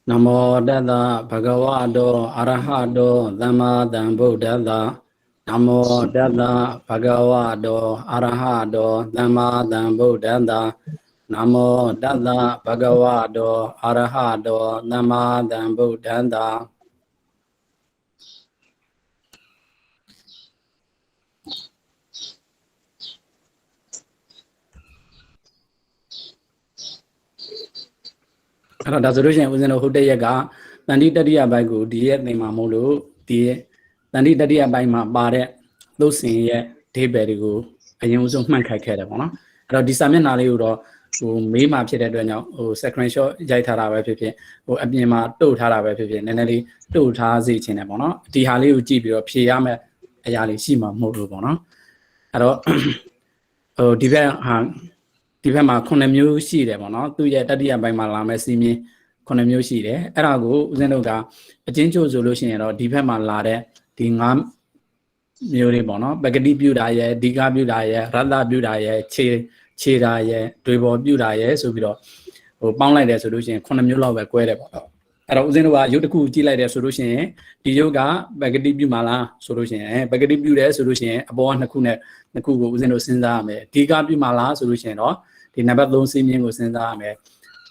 Namo Dada Bhagavato Arahato Dhammadhambuddhada Namo Dada Bhagavato Arahato Dhammadhambuddhada Namo Dada Bhagavato Arahato Dhammadhambuddhadaအဲ့တော့ဒါဆိုလို့ရှိရင်ဦးဇင်းတို့ဟုတ်တဲ့ရက်ကတန်တိတတိယဘိုက်ကိုဒီရက်နေမှာမို့လို့ဒီရက်တန်တိတတိယဘိုက်မှာပါတဲ့သုတ်စင်ရဲ့ဒေးပယ်တွေကိုအရင်ဦးဆုံးမှတ်ခိုက်ခဲ့တယ်ပေါ့နော်အဲ့တော့ဒီစာမျက်နှာလေးကိုတော့ဟိုမေးမှဖြစ်တဲ့အတွက်ကြောင့်ဟို screenshot ရိုက်ထားတာပဲဖြစ်ဖြစ်ဟိုအပြင်မှာတုတ်ထားတာပဲဖြစ်ဖြစ်နည်းနည်းလေးတုတ်ထားစေချင်တယ်ပေါ့နော်ဒီဟာလေးကိုကြည့်ပြီးတော့ဖြေရမယ့်အရာလေးရှိမှာမဟုတ်လို့ပေါ့နော်အဲ့တော့ဟိုဒီဘက်မှာ9မျိုးရှိတယ်ပေါ့နော်သူရဲ့တတိယပိုင်းမှာလာမယ့်စီးမြင်9မျိုးရှိတယ်အဲ့ဒါကိုဦးဇင်းတို့ကအချင်းချို့ဆိုလို့ရှိရင်တော့ဒီဘက်မှာလာတဲ့ဒီ9မျိုးတွေပေါ့နော်ပဂတိပြုတာရဲ့ဒီကပြုတာရဲ့ရတ္တပြုတာရဲ့ခြေတာရဲ့တွေပေါ်ပြုတာရဲ့ဆိုပြီးတော့ဟိုပေါင်းလိုက်တယ်ဆိုလို့ရှိရင်9မျိုးလောက်ပဲ꿰တယ်ပေါ့အဲ့တော့ဦးဇင်းတို့ကရုပ်တစ်ခုကြည့်လိုက်တယ်ဆိုလို့ရှိရင်ဒီရုပ်ကပဂတိပြုမှာလားဆိုလို့ရှိရင်ပဂတိပြုတယ်ဆိုလို့ရှိရင်အပေါ်ကနှစ်ခုနဲ့နှစ်ခုကိုဦးဇင်းတို့စဉ်းစားရမယ်ဒီကပြုမှာလားဆိုလို့ရှိရင်တော့ဒီနံပါတ်3စီးမြင်ကိုစဉ်းစားရမယ်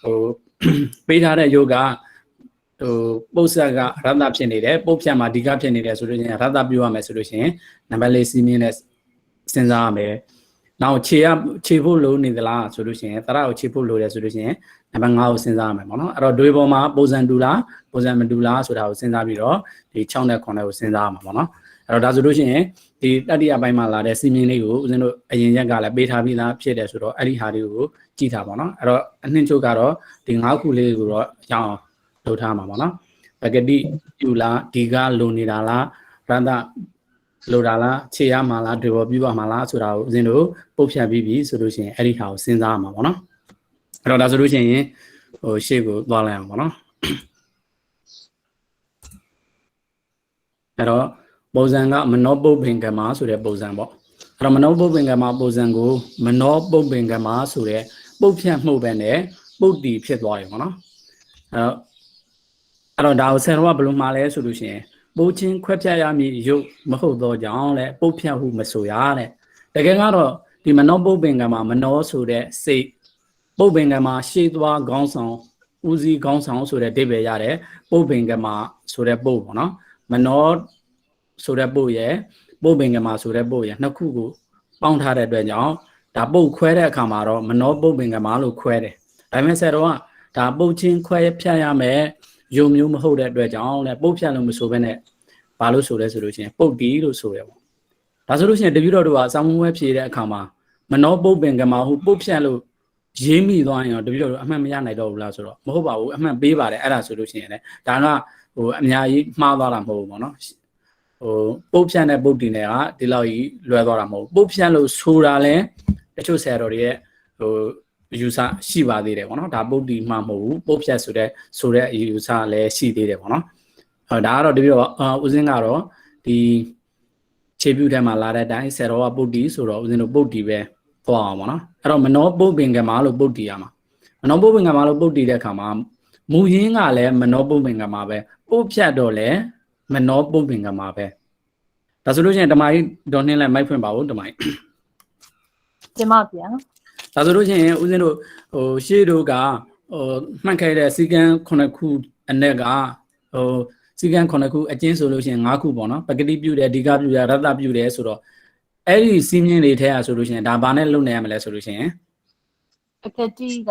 ဟိုပေးထားတဲ့ယောဂဟိုပု္ပ္ပကရတ္တဖြစ်နေတယ်ပုတ်ဖြတ်မှာဒီကဖြစ်နေတယ်ဆိုလို့ရှိရင်ရတ္တပြုရမယ်ဆိုလို့ရှိရင်နံပါတ်4စီးမြင်နဲ့စဉ်းစားရမယ်နောက်ခြေဖို့လိုနေသလားဆိုလို့ရှိရင်တရကိုခြေဖို့လိုတယ်ဆိုလို့ရှိရင်နံပါတ်5ကိုစဉ်းစားရမယ်ပေါ့နော်အဲ့တော့ဒွေပေါ်မှာပုံစံတူလားပုံစံမတူလားဆိုတာကိုစဉ်းစားပြီးတော့ဒီ6နဲ့9ကိုစဉ်းစားရမှာပေါ့နော်အဲ့တော့ဒါဆိုလို့ရှိရင်ဒီတတိယပိုင်းမှာလာတဲ့စီမင်းလေးကိုဦးဇင်းတို့အရင်ရက်ကလည်းပေးထားပြီးသားဖြစ်တယ်ဆိုတော့အဲ့ဒီဟာလေးကိုကြည့်ထားပါတော့အဲ့တော့အနှင်းချုပ်ကတော့ဒီ9ခုလေးကိုတော့ရအောင်လုပ်ထားမှာပေါ့နော်ပဂတိပြုလားဒီကလုံနေတာလားရတ္တလိုတာလားခြေရမှာလားဒီဘောပြုပါမှာလားဆိုတာကိုဦးဇင်းတို့ပုတ်ဖြတ်ပြီးပြီဆိုလို့ရှိရင်အဲ့ဒီဟာကိုစဉ်းစားရမှာပေါ့နော်အဲ့တော့ဒါဆိုလို့ရှိရင်ဟိုရှေ့ကိုသွားလိုက်အောင်ပေါ့နော်အဲ့တော့ပုံစံကမနောပုပ္ပင်ကမဆိုတဲ့ပုံစံပေါ့အဲ့တော့မနောပုပ္ပင်ကမပုံစံကိုမနောပုပ္ပင်ကမဆိုတဲ့ပုတ်ဖြတ်မှုပဲနဲ့ပုတ်တီဖြစ်သွားတယ်ပေါ့နော်အဲ့တော့ဒါကိုဆယ်တော်ကဘယ်လိုမှာလဲဆိုလို့ရှိရင်ပိုးချင်းခွဲဖြတ်ရမည်ရုပ်မဟုတ်တော့ကြောင်းလဲပုတ်ဖြတ်ဟုမဆိုရတဲ့တကယ်ကတော့ဒီမနောပုပ္ပင်ကမမနောဆိုတဲ့စိတ်ပုပ္ပင်ကမရှေ့သွားခေါင်းဆောင်ဦးစီးခေါင်းဆောင်ဆိုတဲ့အိဗယ်ရတယ်ပုပ္ပင်ကမဆိုတဲ့ပုတ်ပေါ့နော်မနောဆိုတဲ့ပုတ်ရဲ့ပုပ္ပင်ကမဆိုတဲ့ပုတ်ရဲ့နှစ်ခုကိုပေါင်းထားတဲ့အတွက်ကြောင့်ဒါပုတ်ခွဲတဲ့အခါမှာတော့မနောပုပ္ပင်ကမလို့ခွဲတယ်ဒါပေမဲ့ဆရာတော်ကဒါပုတ်ချင်းခွဲဖြတ်ရမယ်ယုံမျိုးမဟုတ်တဲ့အတွက်ကြောင့်လည်းပုတ်ဖြတ်လို့မဆိုဘဲနဲ့ဘာလို့ဆိုလဲဆိုလို့ရှိရင်ပုတ်တီလို့ဆိုရပေါ့ဒါဆိုလို့ရှိရင်တပည့်တော်တို့ကစောင်းဝဲဖြေတဲ့အခါမှာမနောပုပ္ပင်ကမဟုပုတ်ဖြတ်လို့ရေးမိသွားရင်တော့တပည့်တော်တို့အမှန်မရနိုင်တော့ဘူးလားဆိုတော့မဟုတ်ပါဘူးအမှန်ပေးပါတယ်အဲ့ဒါဆိုလို့ရှိရင်လည်းဒါကဟိုအများကြီးမှားသွားတာမဟုတ်ဘူးပေါ့နော်ဟိုပုတ်ဖြတ်တဲ့ပုတ်တီနဲ့ကဒီလောက်ကြီးလွယ်သွားတာမဟုတ်ဘူးပုတ်ဖြတ်လို့ဆိုတာလဲတချို့ဆရာတော်တွေရဲ့ဟိုယူဆရှိပါသေးတယ်ပေါ့နော်ဒါပုတ်တီမှမဟုတ်ဘူးပုတ်ဖြတ်ဆိုတဲ့ယူဆလည်းရှိသေးတယ်ပေါ့နော်ဒါကတော့တပည့်တော်ဦးစင်းကတော့ဒီခြေပြုထဲမှာလာတဲ့အတိုင်းဆယ်တော်ကပုတ်တီဆိုတော့ဦးစင်းတို့ပုတ်တီပဲသွားအောင်ပေါ့နော်အဲ့တော့မနောပုပ္ပင်ကမလို့ပုတ်တီရမှာမနောပုပ္ပင်ကမလို့ပုတ်တီတဲ့အခါမှာမူရင်းကလည်းမနောပုပ္ပင်ကမပဲပုတ်ဖြတ်တော့လည်းမနောပုပ္ပင်ကမပဲဒါဆိုလို့ရှိရင်ဓမ္မကြီးဒေါ်နှင်းလည်းမိုက်ဖွင့်ပါဦးဓမ္မကြီးကျမဗျာဒါဆိုလို့ရှိရင်ဦးဇင်းတို့ဟိုရှေ့တို့ကဟိုမှတ်ခဲ့တဲ့စီကံ9ခုအနက်ကဟိုစီကံ9ခုအကျဉ်းဆိုလို့ရှိရင်5ခုပေါ့နော်ပဂတိပြုတယ်ဒီကပြုတယ်ရတ္တပြုတယ်ဆိုတော့အဲ့ဒီစီးမြင်တွေထဲอ่ะဆိုလို့ရှိရင်ဒါဘာနဲ့လုံနေရမလဲဆိုလို့ရှိရင်ပဂတိက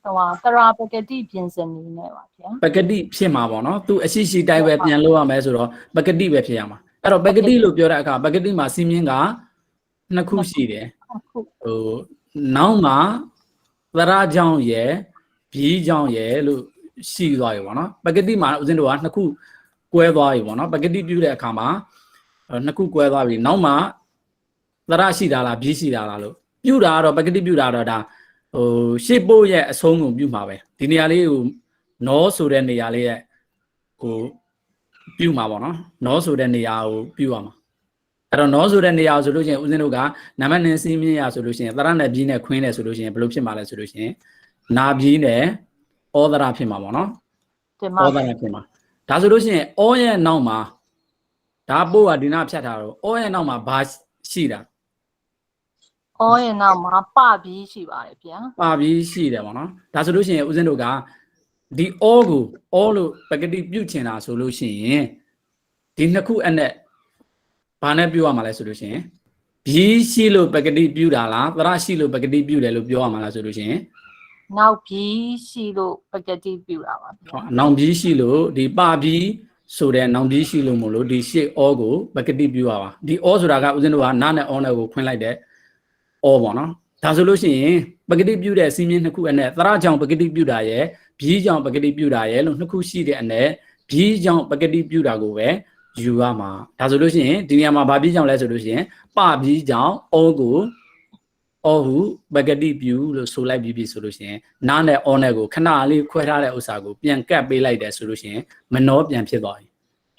ဟိုတရာပဂတိပြင်စနေနဲ့ပါဗျာပဂတိဖြစ်မှာပေါ့နော်သူအရှိရှိတိုင်းပဲပြန်လို့ရမယ်ဆိုတော့ပဂတိပဲဖြစ်ရမှာအဲ့တော့ပဂတိလို့ပြောတဲ့အခါပဂတိမှာစီးမြင်က2ခုရှိတယ်ဟိုနောက်မှာသရကြောင့်ရယ်ဘီးကြောင့်ရယ်လို့ရှိသွားပြီပေါ့နော်ပဂတိမှာဦးဇင်းတို့က2ခုကွဲသွားပြီပေါ့နော်ပဂတိပြုတဲ့အခါမှာ2ခုကွဲသွားပြီနောက်မှာသရရှိတာလားဘီးရှိတာလားလို့ပြုတာကတော့ပဂတိပြုတာတော့ဒါဟိုရှေ့ပို့ရဲ့အဆုံးကိုပြုမှာပဲဒီနေရာလေးကိုနောဆိုတဲ့နေရာလေးရဲ့ဟိုပြုမှာပေါ့နော်နောဆိုတဲ့နေရာကိုပြုရမှာအဲ့တော့နောဆိုတဲ့နေရာဆိုလို့ရှိရင်ဦးဇင်းတို့ကနံပါတ်1စီးမြင့်ရဆိုလို့ရှိရင်သရနဲ့ဘီးနဲ့ခွင်းနဲ့ဆိုလို့ရှိရင်ဘယ်လိုဖြစ်မှာလဲဆိုလို့ရှိရင်နာဘီးနဲ့ဩသရဖြစ်မှာပေါ့နော်တ တင် ဩ ပါ သရဖြစ်မှာဒါဆိုလို့ရှိရင်ဩရဲ့နောက်မှာဒါပို့ကဒီနာဖြတ်ထားတော့ဩရဲ့နောက်မှာဘာရှိတာ ဩရဲ့နောက်မှာပပြီးရှိပါတယ်ဗျာ ပါပြီးရှိတယ်ပေါ့နော်ဒါဆိုလို့ရှိရင်ဦးဇင်းတို့ကဒီဩကိုဩလို့ပကတိပြုတ်ချင်တာဆိုလို့ရှိရင်ဒီနှစ်ခုအနက်ဘာနဲ့ပြုတ်ရမှာလဲဆိုလို့ရှိရင်ဘီးရှိလို့ပကတိပြုတ်တာလားသရရှိလို့ပကတိပြုတ်တယ်လို့ပြောရမှာလားဆိုလို့ရှိရင် နောက်ပြီးရှိလို့ပကတိပြူတာပါဗျာ နောင်ပြီးရှိလို့ဒီပပြီးဆိုတဲ့နောင်ပြီးရှိလို့မို့လို့ဒီရှေ့ဩကိုပကတိပြုတ်ရပါဒီဩဆိုတာကဦးဇင်းတို့ကနားနဲ့ဩနဲ့ကိုခွင်းလိုက်တဲ့ဩပေါ့နော်ဒါဆိုလို့ရှိရင်ပကတိပြုတ်တဲ့စီးမြင့်နှစ်ခုအနက်သရကြောင့်ပကတိပြုတ်တာရဲ့ဘီးကြောင့်ပကတိပြုတ်တာရဲ့လို့နှစ်ခုရှိတဲ့အနက်ဘီးကြောင့်ပကတိပြုတ်တာကိုပဲယူရမှာဒါဆိုလို့ရှိရင်ဒီနေရာမှာဘာပြီးကြောင့်လဲဆိုလို့ရှိရင်ပပြီးကြောင့်ဩကိုဩဟုပကတိပြုလို့ဆိုလိုက်ပြီးပြီဆိုလို့ရှိရင်နားနဲ့ဩနဲ့ကိုခဏလေးခွဲထားတဲ့ဥစ္စာကိုပြန်ကတ်ပေးလိုက်တယ်ဆိုလို့ရှိရင်မနှောပြန်ဖြစ်သွားပြီ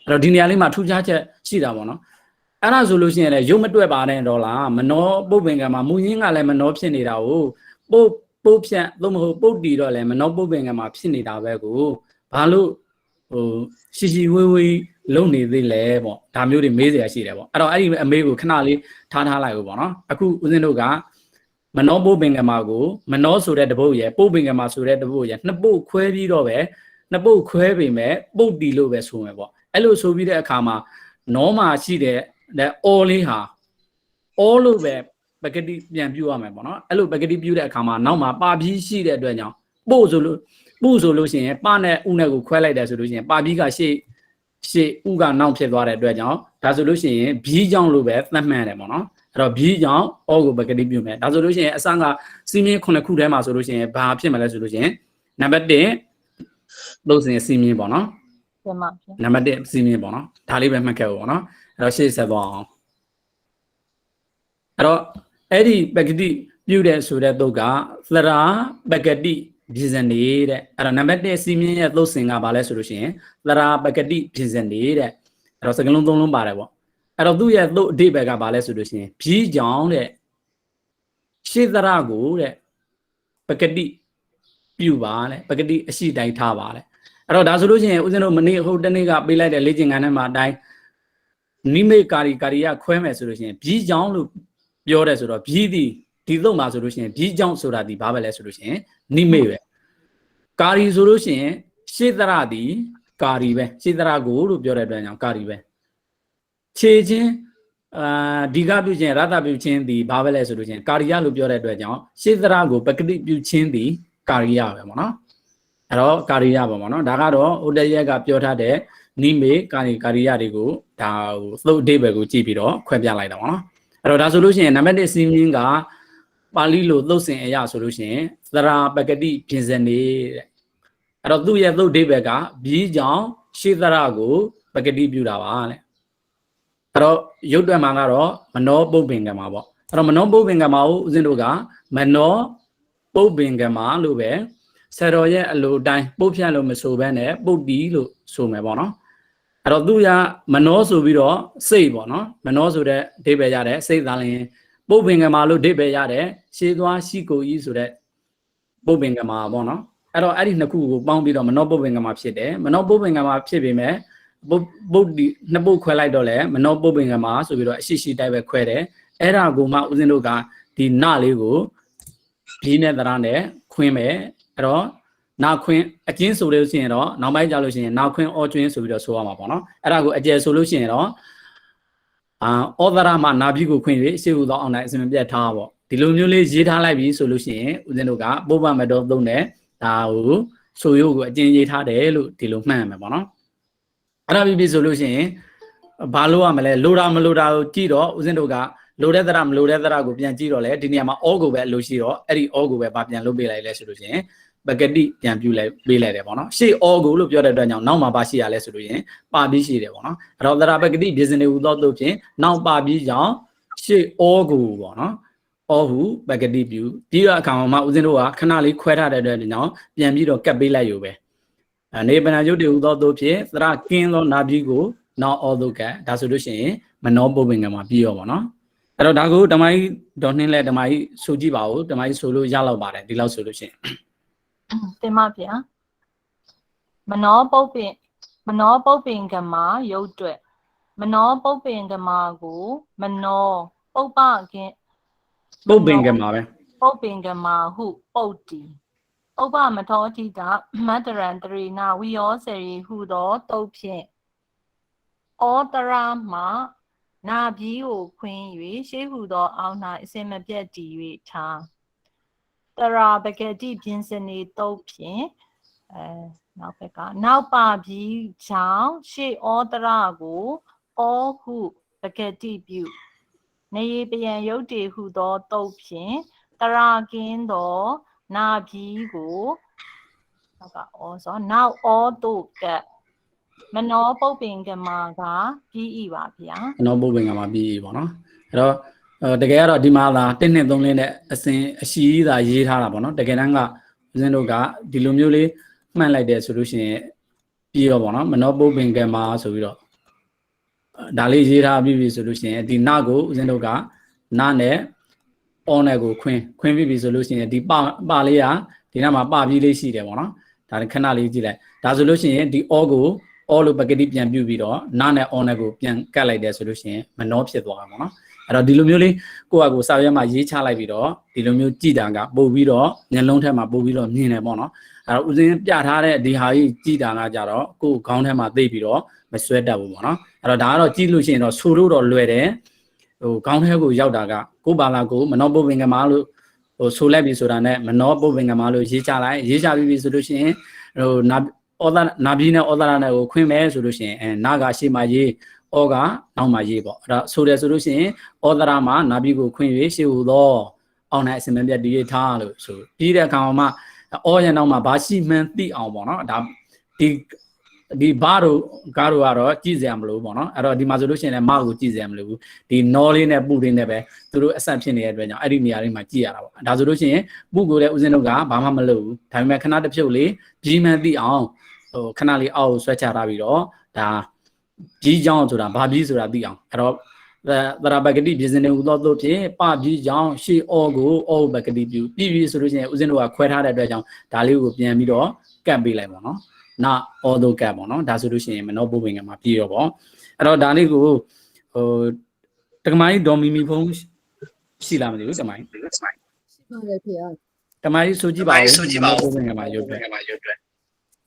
အဲ့တော့ဒီနေရာလေးမှာထူးခြားချက်ရှိတာပေါ့နော်အဲ့ဒါဆိုလို့ရှိရင်လည်းရုပ်မတွက်ပါနဲ့တော့လားမနှောပုတ်ပင်ကမှာမူရင်းကလည်းမနှောဖြစ်နေတာကိုပုတ်ဖြတ်သို့မဟုတ်ပုတ်တီတော့လည်းမနှောပုတ်ပင်ကမှာဖြစ်နေတာပဲကိုဘာလို့ဟိုရှိဝေးလုံနေသေးလဲပေါ့ဒါမျိုးတွေမေးစရာရှိတယ်ပေါ့အဲ့တော့အဲ့ဒီအမေးကိုခဏလေးထားလိုက်ဦးပေါ့နော်အခုဦးဇင်းတို့ကမနောပုတ်ပင်ကမာကိုမနောဆိုတဲ့တပုတ်ရယ်ပုတ်ပင်ကမာဆိုတဲ့တပုတ်ရယ်နှစ်ပုတ်ခွဲပြီးတော့ပဲနှစ်ပုတ်ခွဲပေမဲ့ပုတ်တီလို့ပဲဆိုမယ်ပေါ့အဲ့လိုဆိုပြီးတဲ့အခါမှာနောမှာရှိတဲ့အော်လေးဟာအော်လို့ပဲပကတိပြန်ပြုတ်ရမယ်ပေါ့နော်အဲ့လိုပကတိပြုတ်တဲ့အခါမှာနောက်မှာပါပြီးရှိတဲ့အတွက်ကြောင့်ပို့ဆိုလို့ရှိရင်ပနဲ့ဥနဲ့ကိုခွဲလိုက်တယ်ဆိုလို့ရှိရင်ပါပြီးကရှေ့ဥကနောက်ဖြစ်သွားတဲ့အတွက်ကြောင့်ဒါဆိုလို့ရှိရင်ဘီးကြောင့်လို့ပဲသတ်မှတ်တယ်ပေါ့နော်အဲ့တော့ဘီးကြောင့်အောကိုပကတိပြုမယ်ဒါဆိုလို့ရှိရင်အစကစီမင်း9ခုထဲမှာဆိုလို့ရှိရင်ဘာဖြစ်မလဲဆိုလို့ရှိရင်နံပါတ်1လို့ဆိုရင်စီမင်းပေါ့နော် တင်ပါဗျာ နံပါတ်1စီမင်းပေါ့နော်ဒါလေးပဲမှတ်ခဲ့ဦးပေါ့နော်အဲ့တော့ရှေ့ဆက်သွားအောင်အဲ့တော့အဲ့ဒီပကတိပြုတဲ့ဆိုတဲ့သုတ်ကသရာပကတိပြင်စနေတဲ့အဲ့တော့နံပါတ်1စီမင်းရဲ့သုတ်စဉ်ကဘာလဲဆိုလို့ရှိရင်သရာပကတိပြင်စနေတဲ့အဲ့တော့စကလုံး3လုံးပါတယ်ပေါ့အဲ့တော့သူ့ရဲ့သုတ်အဓိပ္ပာယ်ကဘာလဲဆိုလို့ရှိရင်ဘီးကြောင့်တဲ့ရှေ့သရကိုတဲ့ပကတိပြုပါတဲ့ပကတိအရှိတိုင်းထားပါတဲ့အဲ့တော့ဒါဆိုလို့ရှိရင်ဦးဇင်းတို့မနေ့ဟိုတနေ့ကပေးလိုက်တဲ့လေ့ကျင့်ခန်းထဲမှာအတိုင်းနိမိတ်ကာရီယခွဲမယ်ဆိုလို့ရှိရင်ဘီးကြောင့်လို့ပြောတယ်ဆိုတော့ဘီးဒီသုတ်မှာဆိုလို့ရှိရင်ဘီးကြောင့်ဆိုတာဒီဘာပဲလဲဆိုလို့ရှိရင်နိမိတ်ပဲကာရီဆိုလို့ရှိရင်ရှေ့သရဒီကာရီပဲရှေ့သရကိုလို့ပြောတဲ့အတွက်ကြောင့်ကာရီပဲခြေချင်းဒီကပြုခြင်းရတပြုခြင်းဒီဘာပဲလဲဆိုလို့ချင်းကာရိယလို့ပြောတဲ့အတွက်ကြောင့်ရှေ့သရကိုပကတိပြုခြင်းဒီကာရိယပဲပေါ့နော်အဲ့တော့ကာရိယပါပေါ့နော်ဒါကတော့ဥဒယကပြောထားတဲ့နိမေကာရိယတွေကိုဒါဟိုသုတ်အဓိပ္ပာယ်ကိုကြည့်ပြီးတော့ခွဲပြလိုက်တာပေါ့နော်အဲ့တော့ဒါဆိုလို့ရှိရင်နံပါတ်1စီမင်းကပါဠိလိုသုတ်စဉ်အရာဆိုလို့ရှိရင်သရာပကတိပြင်စနေတဲ့အဲ့တော့သူ့ရဲ့သုတ်အဓိပ္ပာယ်ကဘီးကြောင့်ရှေ့သရကိုပကတိပြုတာပါတဲ့အဲ့တော့ရုပ်တွက်မှာကတော့မနောပုတ်ပင်ကမာပေါ့အဲ့တော့မနောပုတ်ပင်ကမာကိုဦးဇင်းတို့ကမနောပုတ်ပင်ကမာလို့ပဲဆရာတော်ရဲ့အလိုတိုင်းပုတ်ဖြတ်လို့မဆိုဘဲနဲ့ပုတ်တီလို့ဆိုမယ်ပေါ့နော်အဲ့တော့သူရမနောဆိုပြီးတော့စိတ်ပေါ့နော်မနောဆိုတဲ့အဓိပ္ပာယ်ရတယ်စိတ်သားလျင်ပုတ်ပင်ကမာလို့အဓိပ္ပာယ်ရတယ်ရှေးသွားရှိကိုကြီးဆိုတဲ့ပုတ်ပင်ကမာပေါ့နော်အဲ့တော့အဲ့ဒီနှစ်ခုကိုပေါင်းပြီးတော့မနောပုတ်ပင်ကမာဖြစ်တယ်မနောပုတ်ပင်ကမာဖြစ်ပေမဲ့ပုတ်ဒီနှစ်ပုတ်ခွဲလိုက်တော့လဲမနောပုတ်ပင်ကမာဆိုပြီးတော့အရှိတိုက်ပဲခွဲတယ်အဲ့ဒါကိုမှဦးဇင်းတို့ကဒီနလေးကိုဘီးနဲ့သရနဲ့ခွင်းမယ်အဲ့တော့နာခွင်းအကျင်းဆိုလို့ရှိရင်တော့နောက်ပိုင်းကြလို့ရှိရင်နာခွင်းအောကျွင်းဆိုပြီးတော့ဆိုရမှာပေါ့နော်အဲ့ဒါကိုအကျယ်ဆိုလို့ရှိရင်တော့ဩသရမှာနာပြီးကိုခွင်းပြီးရှေ့ဟူသောအောင်တိုင်းအစင်ပြတ်ထားပေါ့ဒီလိုမျိုးလေးရေးထားလိုက်ပြီးဆိုလို့ရှိရင်ဦးဇင်းတို့ကပုပ္ပမတော်သုံးတဲ့ဒါကိုဆိုရုပ်ကိုအကျဉ်းရေးထားတယ်လို့ဒီလိုမှတ်ရမယ်ပေါ့နော်အဲ့ဒါပြီးဆိုလို့ရှိရင်ဘာလို့ရမလဲလိုတာမလိုတာကိုကြည့်တော့ဦးဇင်းတို့ကလိုတဲ့သရမလိုတဲ့သရကိုပြန်ကြည့်တော့လေဒီနေရာမှာဩကိုပဲအလိုရှိတော့အဲ့ဒီဩကိုပဲဗာပြန်လုပ်ပေးလိုက်လဲဆိုလို့ရှိရင်ပကတိပြန်ပြုလိုက်ပေးလိုက်တယ်ပေါ့နော်ရှေ့ဩကိုလို့ပြောတဲ့အတွက်ကြောင့်နောက်မှာပါရှိရလဲဆိုလို့ရင်ပါပြီးရှိတယ်ပေါ့နော်အဲ့တော့သရပကတိပြင်စင်နေဟူသောတို့ဖြင့်နောက်ပါပြီးကြောင့်ရှေ့ဩကိုပေါ့နော်ဩဟုပကတိပြုပြီးတော့အခါမှာဦးဇင်းတို့ကခဏလေးခွဲထားတဲ့အတွက်ကြောင့်ပြန်ပြီးတော့ကတ်ပေးလိုက်ယူပဲနေပနာယုတ်တေဟူသောတို့ဖြင့်သရကင်းသောနာပြီးကိုနောက်ဩတို့ကဒါဆိုလို့ရှိရင်မနောပုပ္ပင်ကမှာပြီးရောပေါ့နော်အဲ့တော့ဒါကိုဓမ္မကြီးဒေါ်နှင်းလဲဓမ္မကြီးဆိုကြည့်ပါဦးဓမ္မကြီးဆိုလို့ရလောက်ပါတယ်ဒီလောက်ဆိုလို့ရှိရင်တင်ပါဗျာ မနောပုပ္ပင်မနောပုပ္ပင်ကမာရုပ်တွက်မနောပုပ္ပင်ကမာကိုမနောပုပ္ပကင် ပုတ်ပင်ကမှာပဲ ပုပ္ပင်ကမာဟုပုတ်တီဥပမထောတိတမတ္တရံတရေနဝိယောစေရီဟုသောတုတ်ဖြင့်ဩတရမနာပြီးကိုခွင်း၍ရှေးဟုသောအောင်း၌အစင်မပြတ်တည်၍ထားတရာပကတိပြင်စနေတုတ်ဖြင့်နောက်ဘက်ကနောက်ပါပြီးကြောင့်ရှေးဩတရကိုဩဟုပကတိပြုနေပယံယုတ်တေဟုသောတုတ်ဖြင့်တရာကင်းသောနာပြီးကိုနောက်ကဩဆိုနောက်ဩတုကမနောပုပ္ပင်ကမာကပြီးဤပါဗျာမနောပုပ္ပင်ကမှာပြီးပေါ့နော်အဲ့တော့တကယ်ကတော့ဒီမှာလာ1နှစ်3လနဲ့အစဉ်အရှိသာရေးထားတာပေါ့နော်တကယ်တမ်းကဦးဇင်းတို့ကဒီလိုမျိုးလေးမှတ်လိုက်တယ်ဆိုလို့ရှိရင်ပြီးတော့ပေါ့နော်မနောပုပ္ပင်ကမာဆိုပြီးတော့ဒါလေးရေးထားပြီးပြီဆိုလို့ရှိရင်ဒီနာကိုဦးဇင်းတို့ကနာနဲ့အောနဲ့ကိုခွင်းပြီးပြီဆိုလို့ရှိရင်ဒီပါလေးကဒီနာမှာပပြီးလေးရှိတယ်ပေါ့နော်ဒါခဏလေးကြည့်လိုက်ဒါဆိုလို့ရှိရင်ဒီအောကိုအောလို့ပကတိပြန်ပြုတ်ပြီးတော့နာနဲ့အောနဲ့ကိုပြန်ကတ်လိုက်တယ်ဆိုလို့ရှိရင်မနောဖြစ်သွားတာပေါ့နော်အဲ့တော့ဒီလိုမျိုးလေးကိုယ့်အကူစာရွက်မှာရေးချလိုက်ပြီးတော့ဒီလိုမျိုးကြည်တာကပို့ပြီးတော့ညလုံးထဲမှာပို့ပြီးတော့မြင်တယ်ပေါ့နော်အဲ့တော့ဦးစင်းပြထားတဲ့ဒီဟာကြီးကြည်တာကကြတော့ကိုယ်ခေါင်းထဲမှာသိပြီးတော့မဆွဲတတ်ဘူးပေါ့နော်အဲ့တော့ဒါကတော့ကြည့်လို့ရှိရင်တော့ဆူလို့တော့လွယ်တယ်ဟိုခေါင်းထဲကိုရောက်တာကကိုယ်ပါလာကိုမနောပုပ္ပင်ကမာလို့ဟိုဆိုလိုက်ပြီဆိုတာနဲ့မနောပုပ္ပင်ကမာလို့ရေးချလိုက်ရေးချပြီးပြီဆိုလို့ရှိရင်ဟိုနာပြီးနဲ့ဩဒရနဲ့ကိုခွင်းမဲဆိုလို့ရှိရင်နာကရှေ့မှာရေးဩကနောက်မှာရေးပေါ့အဲ့ဒါဆိုတယ်ဆိုလို့ရှိရင်ဩဒရမှာနာပြီးကိုခွင်း၍ရှေ့ဟူသောအောင်းနဲ့အစင်မပြတ်တည်ရထားလို့ဆိုပြီးတဲ့အခါမှာဩရနောက်မှာဘာရှိမှန်းသိအောင်ပေါ့နော်ဒါဒီဘာတို့ကားတို့ကတော့ကြည့်စရာမလိုပေါ့နော်အဲ့တော့ဒီမှာဆိုလို့ရှိရင်လည်းမကိုကြည့်စရာမလိုဘူးဒီနောလေးနဲ့ပုလေးနဲ့ပဲသူတို့အဆက်ဖြစ်နေတဲ့အတွက်ကြောင့်အဲ့ဒီနေရာလေးမှာကြည့်ရတာပေါ့ဒါဆိုလို့ရှိရင်ပုကိုလည်းဦးဇင်းတို့ကဘာမှမလုပ်ဘူးဒါပေမဲ့ခဏတစ်ဖြုတ်လေးကြီးမှန်းသိအောင်ဟိုခဏလေးအောက်ကိုဆွဲချထားပြီးတော့ဒါကြီးချောင်းဆိုတာဘာပြီးဆိုတာသိအောင်အဲ့တော့သရပကတိပြင်စင်နေဟူသောတို့ဖြင့်ပပြီးချောင်းရှေ့အောကိုအောပကတိပြုပြီးပြီဆိုလို့ရှိရင်ဦးဇင်းတို့ကခွဲထားတဲ့အတွက်ကြောင့်ဒါလေးကိုပြန်ပြီးတော့ကတ်ပေးလိုက်ပါနော်နာအောဒိုကတ်ပေါ့နော်ဒါဆိုလို့ရှိရင်မနောပုပ္ပင်ကမှာပြီးတော့ပေါ့အဲ့တော့ဒါလေးကိုဟိုတက္ကမကြီးဒေါ်မီမီဖုန်းရှိလားမသိဘူးတက္ကမကြီးရှိပါတယ်ဖေ။တက္ကမကြီးဆိုကြည့်ပါဦး။မနောပုပ္ပင်ကမှာရုပ်တွက်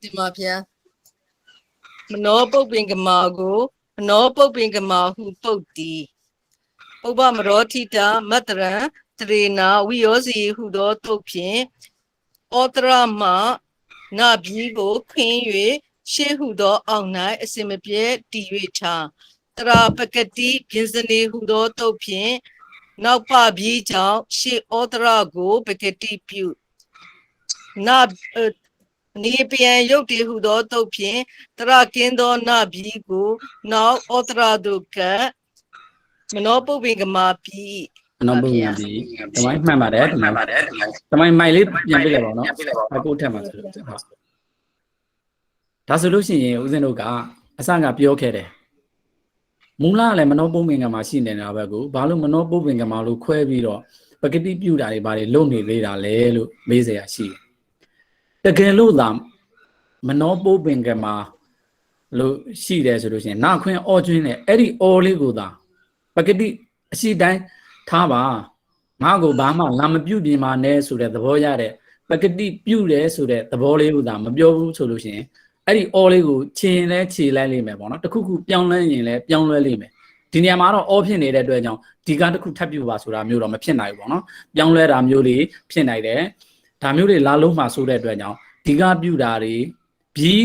ဒီမှာဖေမနောပုပ္ပင်ကမာကိုမနောပုပ္ပင်ကမာဟုပုတ်တီပုပ္ပမရောထိတာမတ္တရံတရေနာဝိယောစီဟုသောတုတ်ဖြင့်ဩတရမနာပြီးကိုခွင်း၍ရှေးဟုသောအောက်၌အစင်မပြဲတည်၍ထားတရာပကတိပြင်စနေဟုသောတုတ်ဖြင့်နောက်ပပြီးကြောင့်ရှေးဩတရကိုပကတိပြုနာနေပြန်ရုပ်တည်ဟုသောတုတ်ဖြင့်တရာကင်းသောနာပြီးကိုနောက်ဩတရတို့ကမနောပုပ္ပင်ကမာပြီးမနောပုပ္ပင်ကပြီးတမိုင်းမှန်ပါတယ်တမိုင်းမိုင်လေးပြန်ပြလိုက်ပါတော့အခုထက်မှာဆိုလို့ဒါဆိုလို့ရှိရင်ဦးဇင်းတို့ကအစကပြောခဲ့တယ်မူလလည်းမနောပုပ္ပင်ကမှာရှိနေတာပဲကိုဘာလို့မနောပုပ္ပင်ကမှာလို့ခွဲပြီးတော့ပကတိပြုတာတွေဘာတွေလုပ်နေသေးတာလဲလို့မေးစရာရှိတယ်တကယ်လို့သာမနောပုပ္ပင်ကမှာလို့ရှိတယ်ဆိုလို့ရှိရင်နာခွင်းအော်ကျွင်းနဲ့အဲ့ဒီအော်လေးကိုသာပကတိအရှိတိုင်းထားပါငါ့ကိုဘာမှလာမပြုတ်ပြင်ပါနဲ့ဆိုတဲ့သဘောရတဲ့ပကတိပြုတ်တယ်ဆိုတဲ့သဘောလေးကိုသာမပြောဘူးဆိုလို့ရှိရင်အဲ့ဒီအော်လေးကိုခြေလိုက်လိမ့်မယ်ပေါ့နော်တခုခုပြောင်းလဲရင်လည်းပြောင်းလဲလိမ့်မယ်ဒီနေရာမှာတော့အော်ဖြစ်နေတဲ့အတွက်ကြောင့်ဒီကတစ်ခုထပ်ပြုတ်ပါဆိုတာမျိုးတော့မဖြစ်နိုင်ဘူးပေါ့နော်ပြောင်းလဲတာမျိုးတွေဖြစ်နိုင်တယ်ဒါမျိုးတွေလာလုံးမှာဆိုတဲ့အတွက်ကြောင့်ဒီကပြုတ်တာတွေဘီး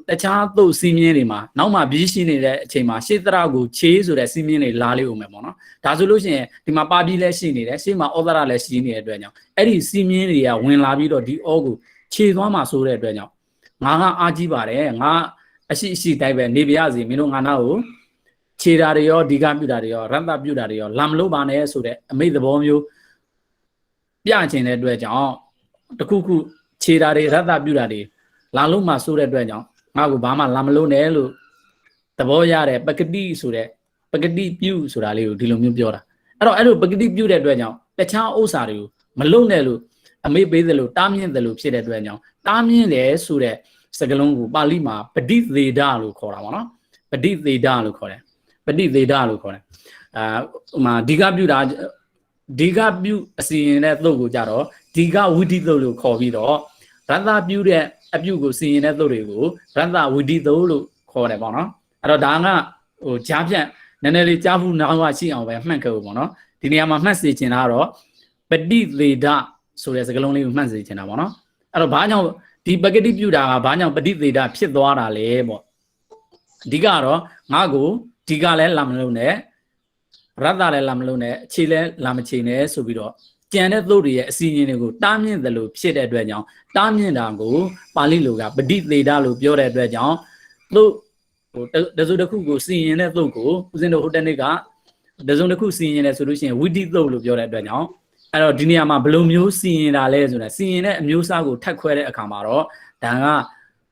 တခြားသုတ်စီးမြင်းတွေမှာနောက်မှဘီးရှိနေတဲ့အချိန်မှာရှေ့သရကိုခြေဆိုတဲ့စီးမြင်းတွေလာလေးအောင်မယ်ပေါ့နော်ဒါဆိုလို့ရှိရင်ဒီမှာပါပြီးလဲရှိနေတယ်ရှေ့မှာဩဒရလည်းရှိနေတဲ့အတွက်ကြောင့်အဲ့ဒီစီးမြင်းတွေကဝင်လာပြီးတော့ဒီဩကိုခြေသွားမှာဆိုတဲ့အတွက်ကြောင့်ငါကအားကြီးပါတယ်ငါအရှိတိုင်းပဲနေပြရစီမင်းတို့ငါနာကိုခြေတာတွေရောဒီကပြုတာတွေရောရတ္တပြုတာတွေရောလာမလို့ပါနဲ့ဆိုတဲ့အမိတ်သဘောမျိုးပြချင်တဲ့အတွက်ကြောင့်တခုခုခြေတာတွေရတ္တပြုတာတွေလာလို့မှဆိုတဲ့အတွက်ကြောင့်ငါ့ကိုဘာမှလာမလို့နဲ့လို့သဘောရတဲ့ပကတိဆိုတဲ့ပကတိပြုဆိုတာလေးကိုဒီလိုမျိုးပြောတာအဲ့တော့အဲ့လိုပကတိပြုတဲ့အတွက်ကြောင့်တခြားဥစ္စာတွေကိုမလုံနဲ့လို့အမေပေးသလိုတားမြင့်သလိုဖြစ်တဲ့အတွက်ကြောင့်တားမြင့်တယ်ဆိုတဲ့ စကလုံးကိုပါဠိမှာပဋိသေဒလို့ခေါ်တာပေါ့နော်ပဋိသေဒလို့ခေါ်တယ်ပဋိသေဒလို့ခေါ်တယ်ဟိုမှာဒီကပြုတာဒီကပြုအစီရင်တဲ့သုတ်ကိုကြတော့ဒီကဝိတိသုတ်လို့ခေါ်ပြီးတော့ရတ္တပြုတဲ့အပြုကိုစီရင်တဲ့သုတ်တွေကိုရတ္တဝိတိသုတ်လို့ခေါ်တယ်ပေါ့နော်အဲ့တော့ဒါကဟိုကြားဖြတ်နည်းနည်းလေးကြားဖို့နောက်ကရှိအောင်ပဲမှတ်ခဲ့ဖို့ပေါ့နော်ဒီနေရာမှာမှတ်စေချင်တာကတော့ပဋိသေဒဆိုတဲ့စကားလုံးလေးကိုမှတ်စေချင်တာပေါ့နော်အဲ့တော့ဘာကြောင့်ဒီပဂတိပြုတာကဘာကြောင့်ပဋိသေဒဖြစ်သွားတာလဲပေါ့အဓိကတော့ငါကိုဒီကလည်းလာမလို့နဲ့ရတ္တလည်းလာမလို့နဲ့အခြေလည်းလာမချိန်နဲ့ဆိုပြီးတော့ကြံတဲ့သုတ်တွေရဲ့အစီအရင်တွေကိုတားမြင့်တယ်လို့ဖြစ်တဲ့အတွက်ကြောင့်တားမြင့်တာကိုပါဠိလိုကပဋိသေဒလို့ပြောတဲ့အတွက်ကြောင့်သူ့ဟိုတစုတစ်ခုကိုစီရင်တဲ့သုတ်ကိုဦးဇင်းတို့ဟိုတနေ့ကတစုတစ်ခုစီရင်တယ်ဆိုလို့ရှိရင်ဝိတိသုတ်လို့ပြောတဲ့အတွက်ကြောင့်အဲ့တော့ဒီနေရာမှာဘယ်လိုမျိုးစီရင်တာလဲဆိုတော့စီရင်တဲ့အမျိုးအစားကိုထပ်ခွဲတဲ့အခါမှာတော့ဒါက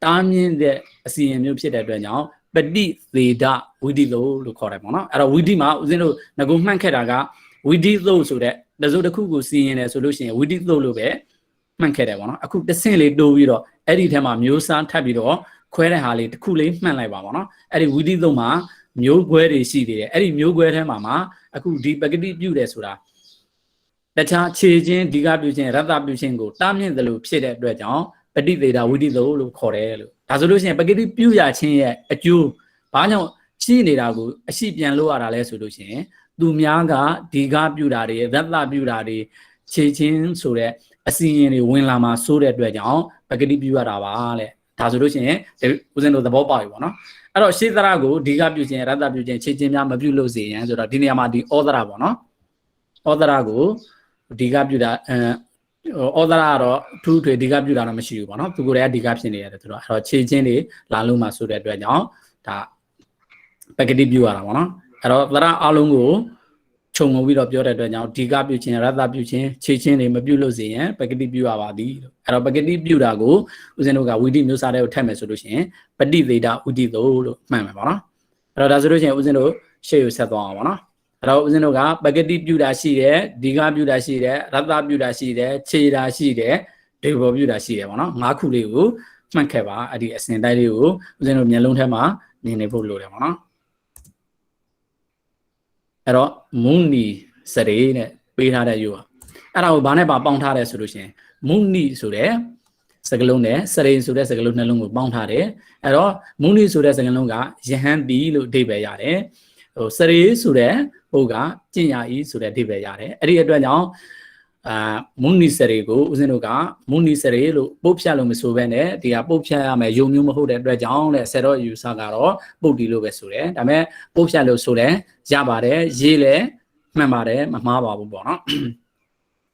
တားမြင့်တဲ့အစီရင်မျိုးဖြစ်တဲ့အတွက်ကြောင့်ပဋိသေဒဝိတိသုတ်လို့ခေါ်တယ်ပေါ့နော်အဲ့တော့ဝိတိမှာဦးဇင်းတို့ငကိုမှန့်ခဲ့တာကဝိတိသုတ်ဆိုတဲ့တစုတစ်ခုကိုစီရင်တယ်ဆိုလို့ရှိရင်ဝိတိသုတ်လို့ပဲမှန့်ခဲ့တယ်ပေါ့နော်အခုတစ်ဆင့်လေးတိုးပြီးတော့အဲ့ဒီထဲမှာမျိုးစားထပ်ပြီးတော့ခွဲတဲ့ဟာလေးတစ်ခုလေးမှန့်လိုက်ပါပေါ့နော်အဲ့ဒီဝိတိသုတ်မှာမျိုးခွဲတွေရှိသေးတယ်အဲ့ဒီမျိုးခွဲထဲမှာအခုဒီပဂတိပြုတယ်ဆိုတာတခြားခြေချင်းဒီကပြုခြင်းရတ္တပြုခြင်းကိုတားမြင့်တယ်လို့ဖြစ်တဲ့အတွက်ကြောင့်ပဋိသေဒဝိတိသုတ်လို့ခေါ်တယ်လို့ဒါဆိုလို့ရှိရင်ပဂတိပြုရခြင်းရဲ့အကျိုးဘာကြောင့်ရှိနေတာကိုအရှိပြန်လို့ရတာလဲဆိုလို့ရှိရင်သူများကဒီကပြုတာတွေရတ္တပြုတာတွေခြေချင်းဆိုတဲ့အစီရင်တွေဝင်လာမှာစိုးတဲ့အတွက်ကြောင့်ပဂတိပြုရတာပါလေဒါဆိုလို့ရှိရင်ဦးဇင်းတို့သဘောပေါက်ပြီပေါ့နော်အဲ့တော့ရှေးသရကိုဒီကပြုခြင်းရတ္တပြုခြင်းခြေချင်းများမပြုလို့စေရန်ဆိုတော့ဒီနေရာမှာဒီဩဒရပေါ့နော်ဩဒရကိုဒီကပြုတာဩဒရကတော့ထူးထွေဒီကပြုတာတော့မရှိဘူးပေါ့နော်သူကိုယ်တည်းကဒီကဖြစ်နေရတယ်ဆိုတော့အဲ့တော့ခြေချင်းတွေလာလို့မှဆိုတဲ့အတွက်ကြောင့်ဒါပဂတိပြုရတာပေါ့နော်အဲ့တော့သရအလုံးကိုခြုံငုံပြီးတော့ပြောတဲ့အတွက်ကြောင့်ဒီကပြုခြင်းရတ္တပြုခြင်းခြေချင်းတွေမပြုလို့စေရန်ပဂတိပြုရပါသည်လို့အဲ့တော့ပဂတိပြုတာကိုဦးဇင်းတို့ကဝိတိမျိုးစားတဲ့ကိုထည့်မယ်ဆိုလို့ရှိရင်ပဋိသေဒဝိတိသုတ်လို့မှတ်မယ်ပေါ့နော်အဲ့တော့ဒါဆိုလို့ရှိရင်ဦးဇင်းတို့ရှေ့ကိုဆက်သွားအောင်ပေါ့နော်အဲ့တော့ဦးဇင်းတို့ကပဂတိပြုတာရှိတယ်ဒီကပြုတာရှိတယ်ရတ္တပြုတာရှိတယ်ခြေတာရှိတယ်ဒေဘောပြုတာရှိတယ်ပေါ့နော်၅ခုလေးကိုမှတ်ခဲ့ပါအဲ့ဒီအစဉ်တိုင်းလေးကိုဦးဇင်းတို့မျက်လုံးထဲမှာမြင်နေဖို့လိုတယ်ပေါ့နော်အဲ့တော့မုဏီစရေနဲ့ပေးထားတဲ့ယူပါအဲ့ဒါကိုဘာနဲ့ပါပေါင်းထားတယ်ဆိုလို့ရှိရင်မုဏီဆိုတဲ့စကလုံးနဲ့စရေဆိုတဲ့စကလုံးနှလုံးကိုပေါင်းထားတယ်အဲ့တော့မုဏီဆိုတဲ့စကလုံးကယဟန်တီလို့အဓိပ္ပာယ်ရတယ်ဟိုစရေဆိုတဲ့ဟုတ်ကကျင့်ရဤဆိုတဲ့အဓိပ္ပာယ်ရတယ်အဲ့ဒီအတွက်ကြောင့်မုဏီစရေကိုဦးဇင်းတို့ကမုဏီစရေလို့ပုတ်ဖြတ်လို့မဆိုဘဲနဲ့ဒီကပုတ်ဖြတ်ရမယ်ယုံမျိုးမဟုတ်တဲ့အတွက်ကြောင့်တဲ့ဆယ်တော်ယူဆကတော့ပုတ်တီလို့ပဲဆိုတယ်ဒါပေမဲ့ပုတ်ဖြတ်လို့ဆိုတယ်ရပါတယ်ရေးလဲမှန်ပါတယ်မမှားပါဘူးပေါ့နော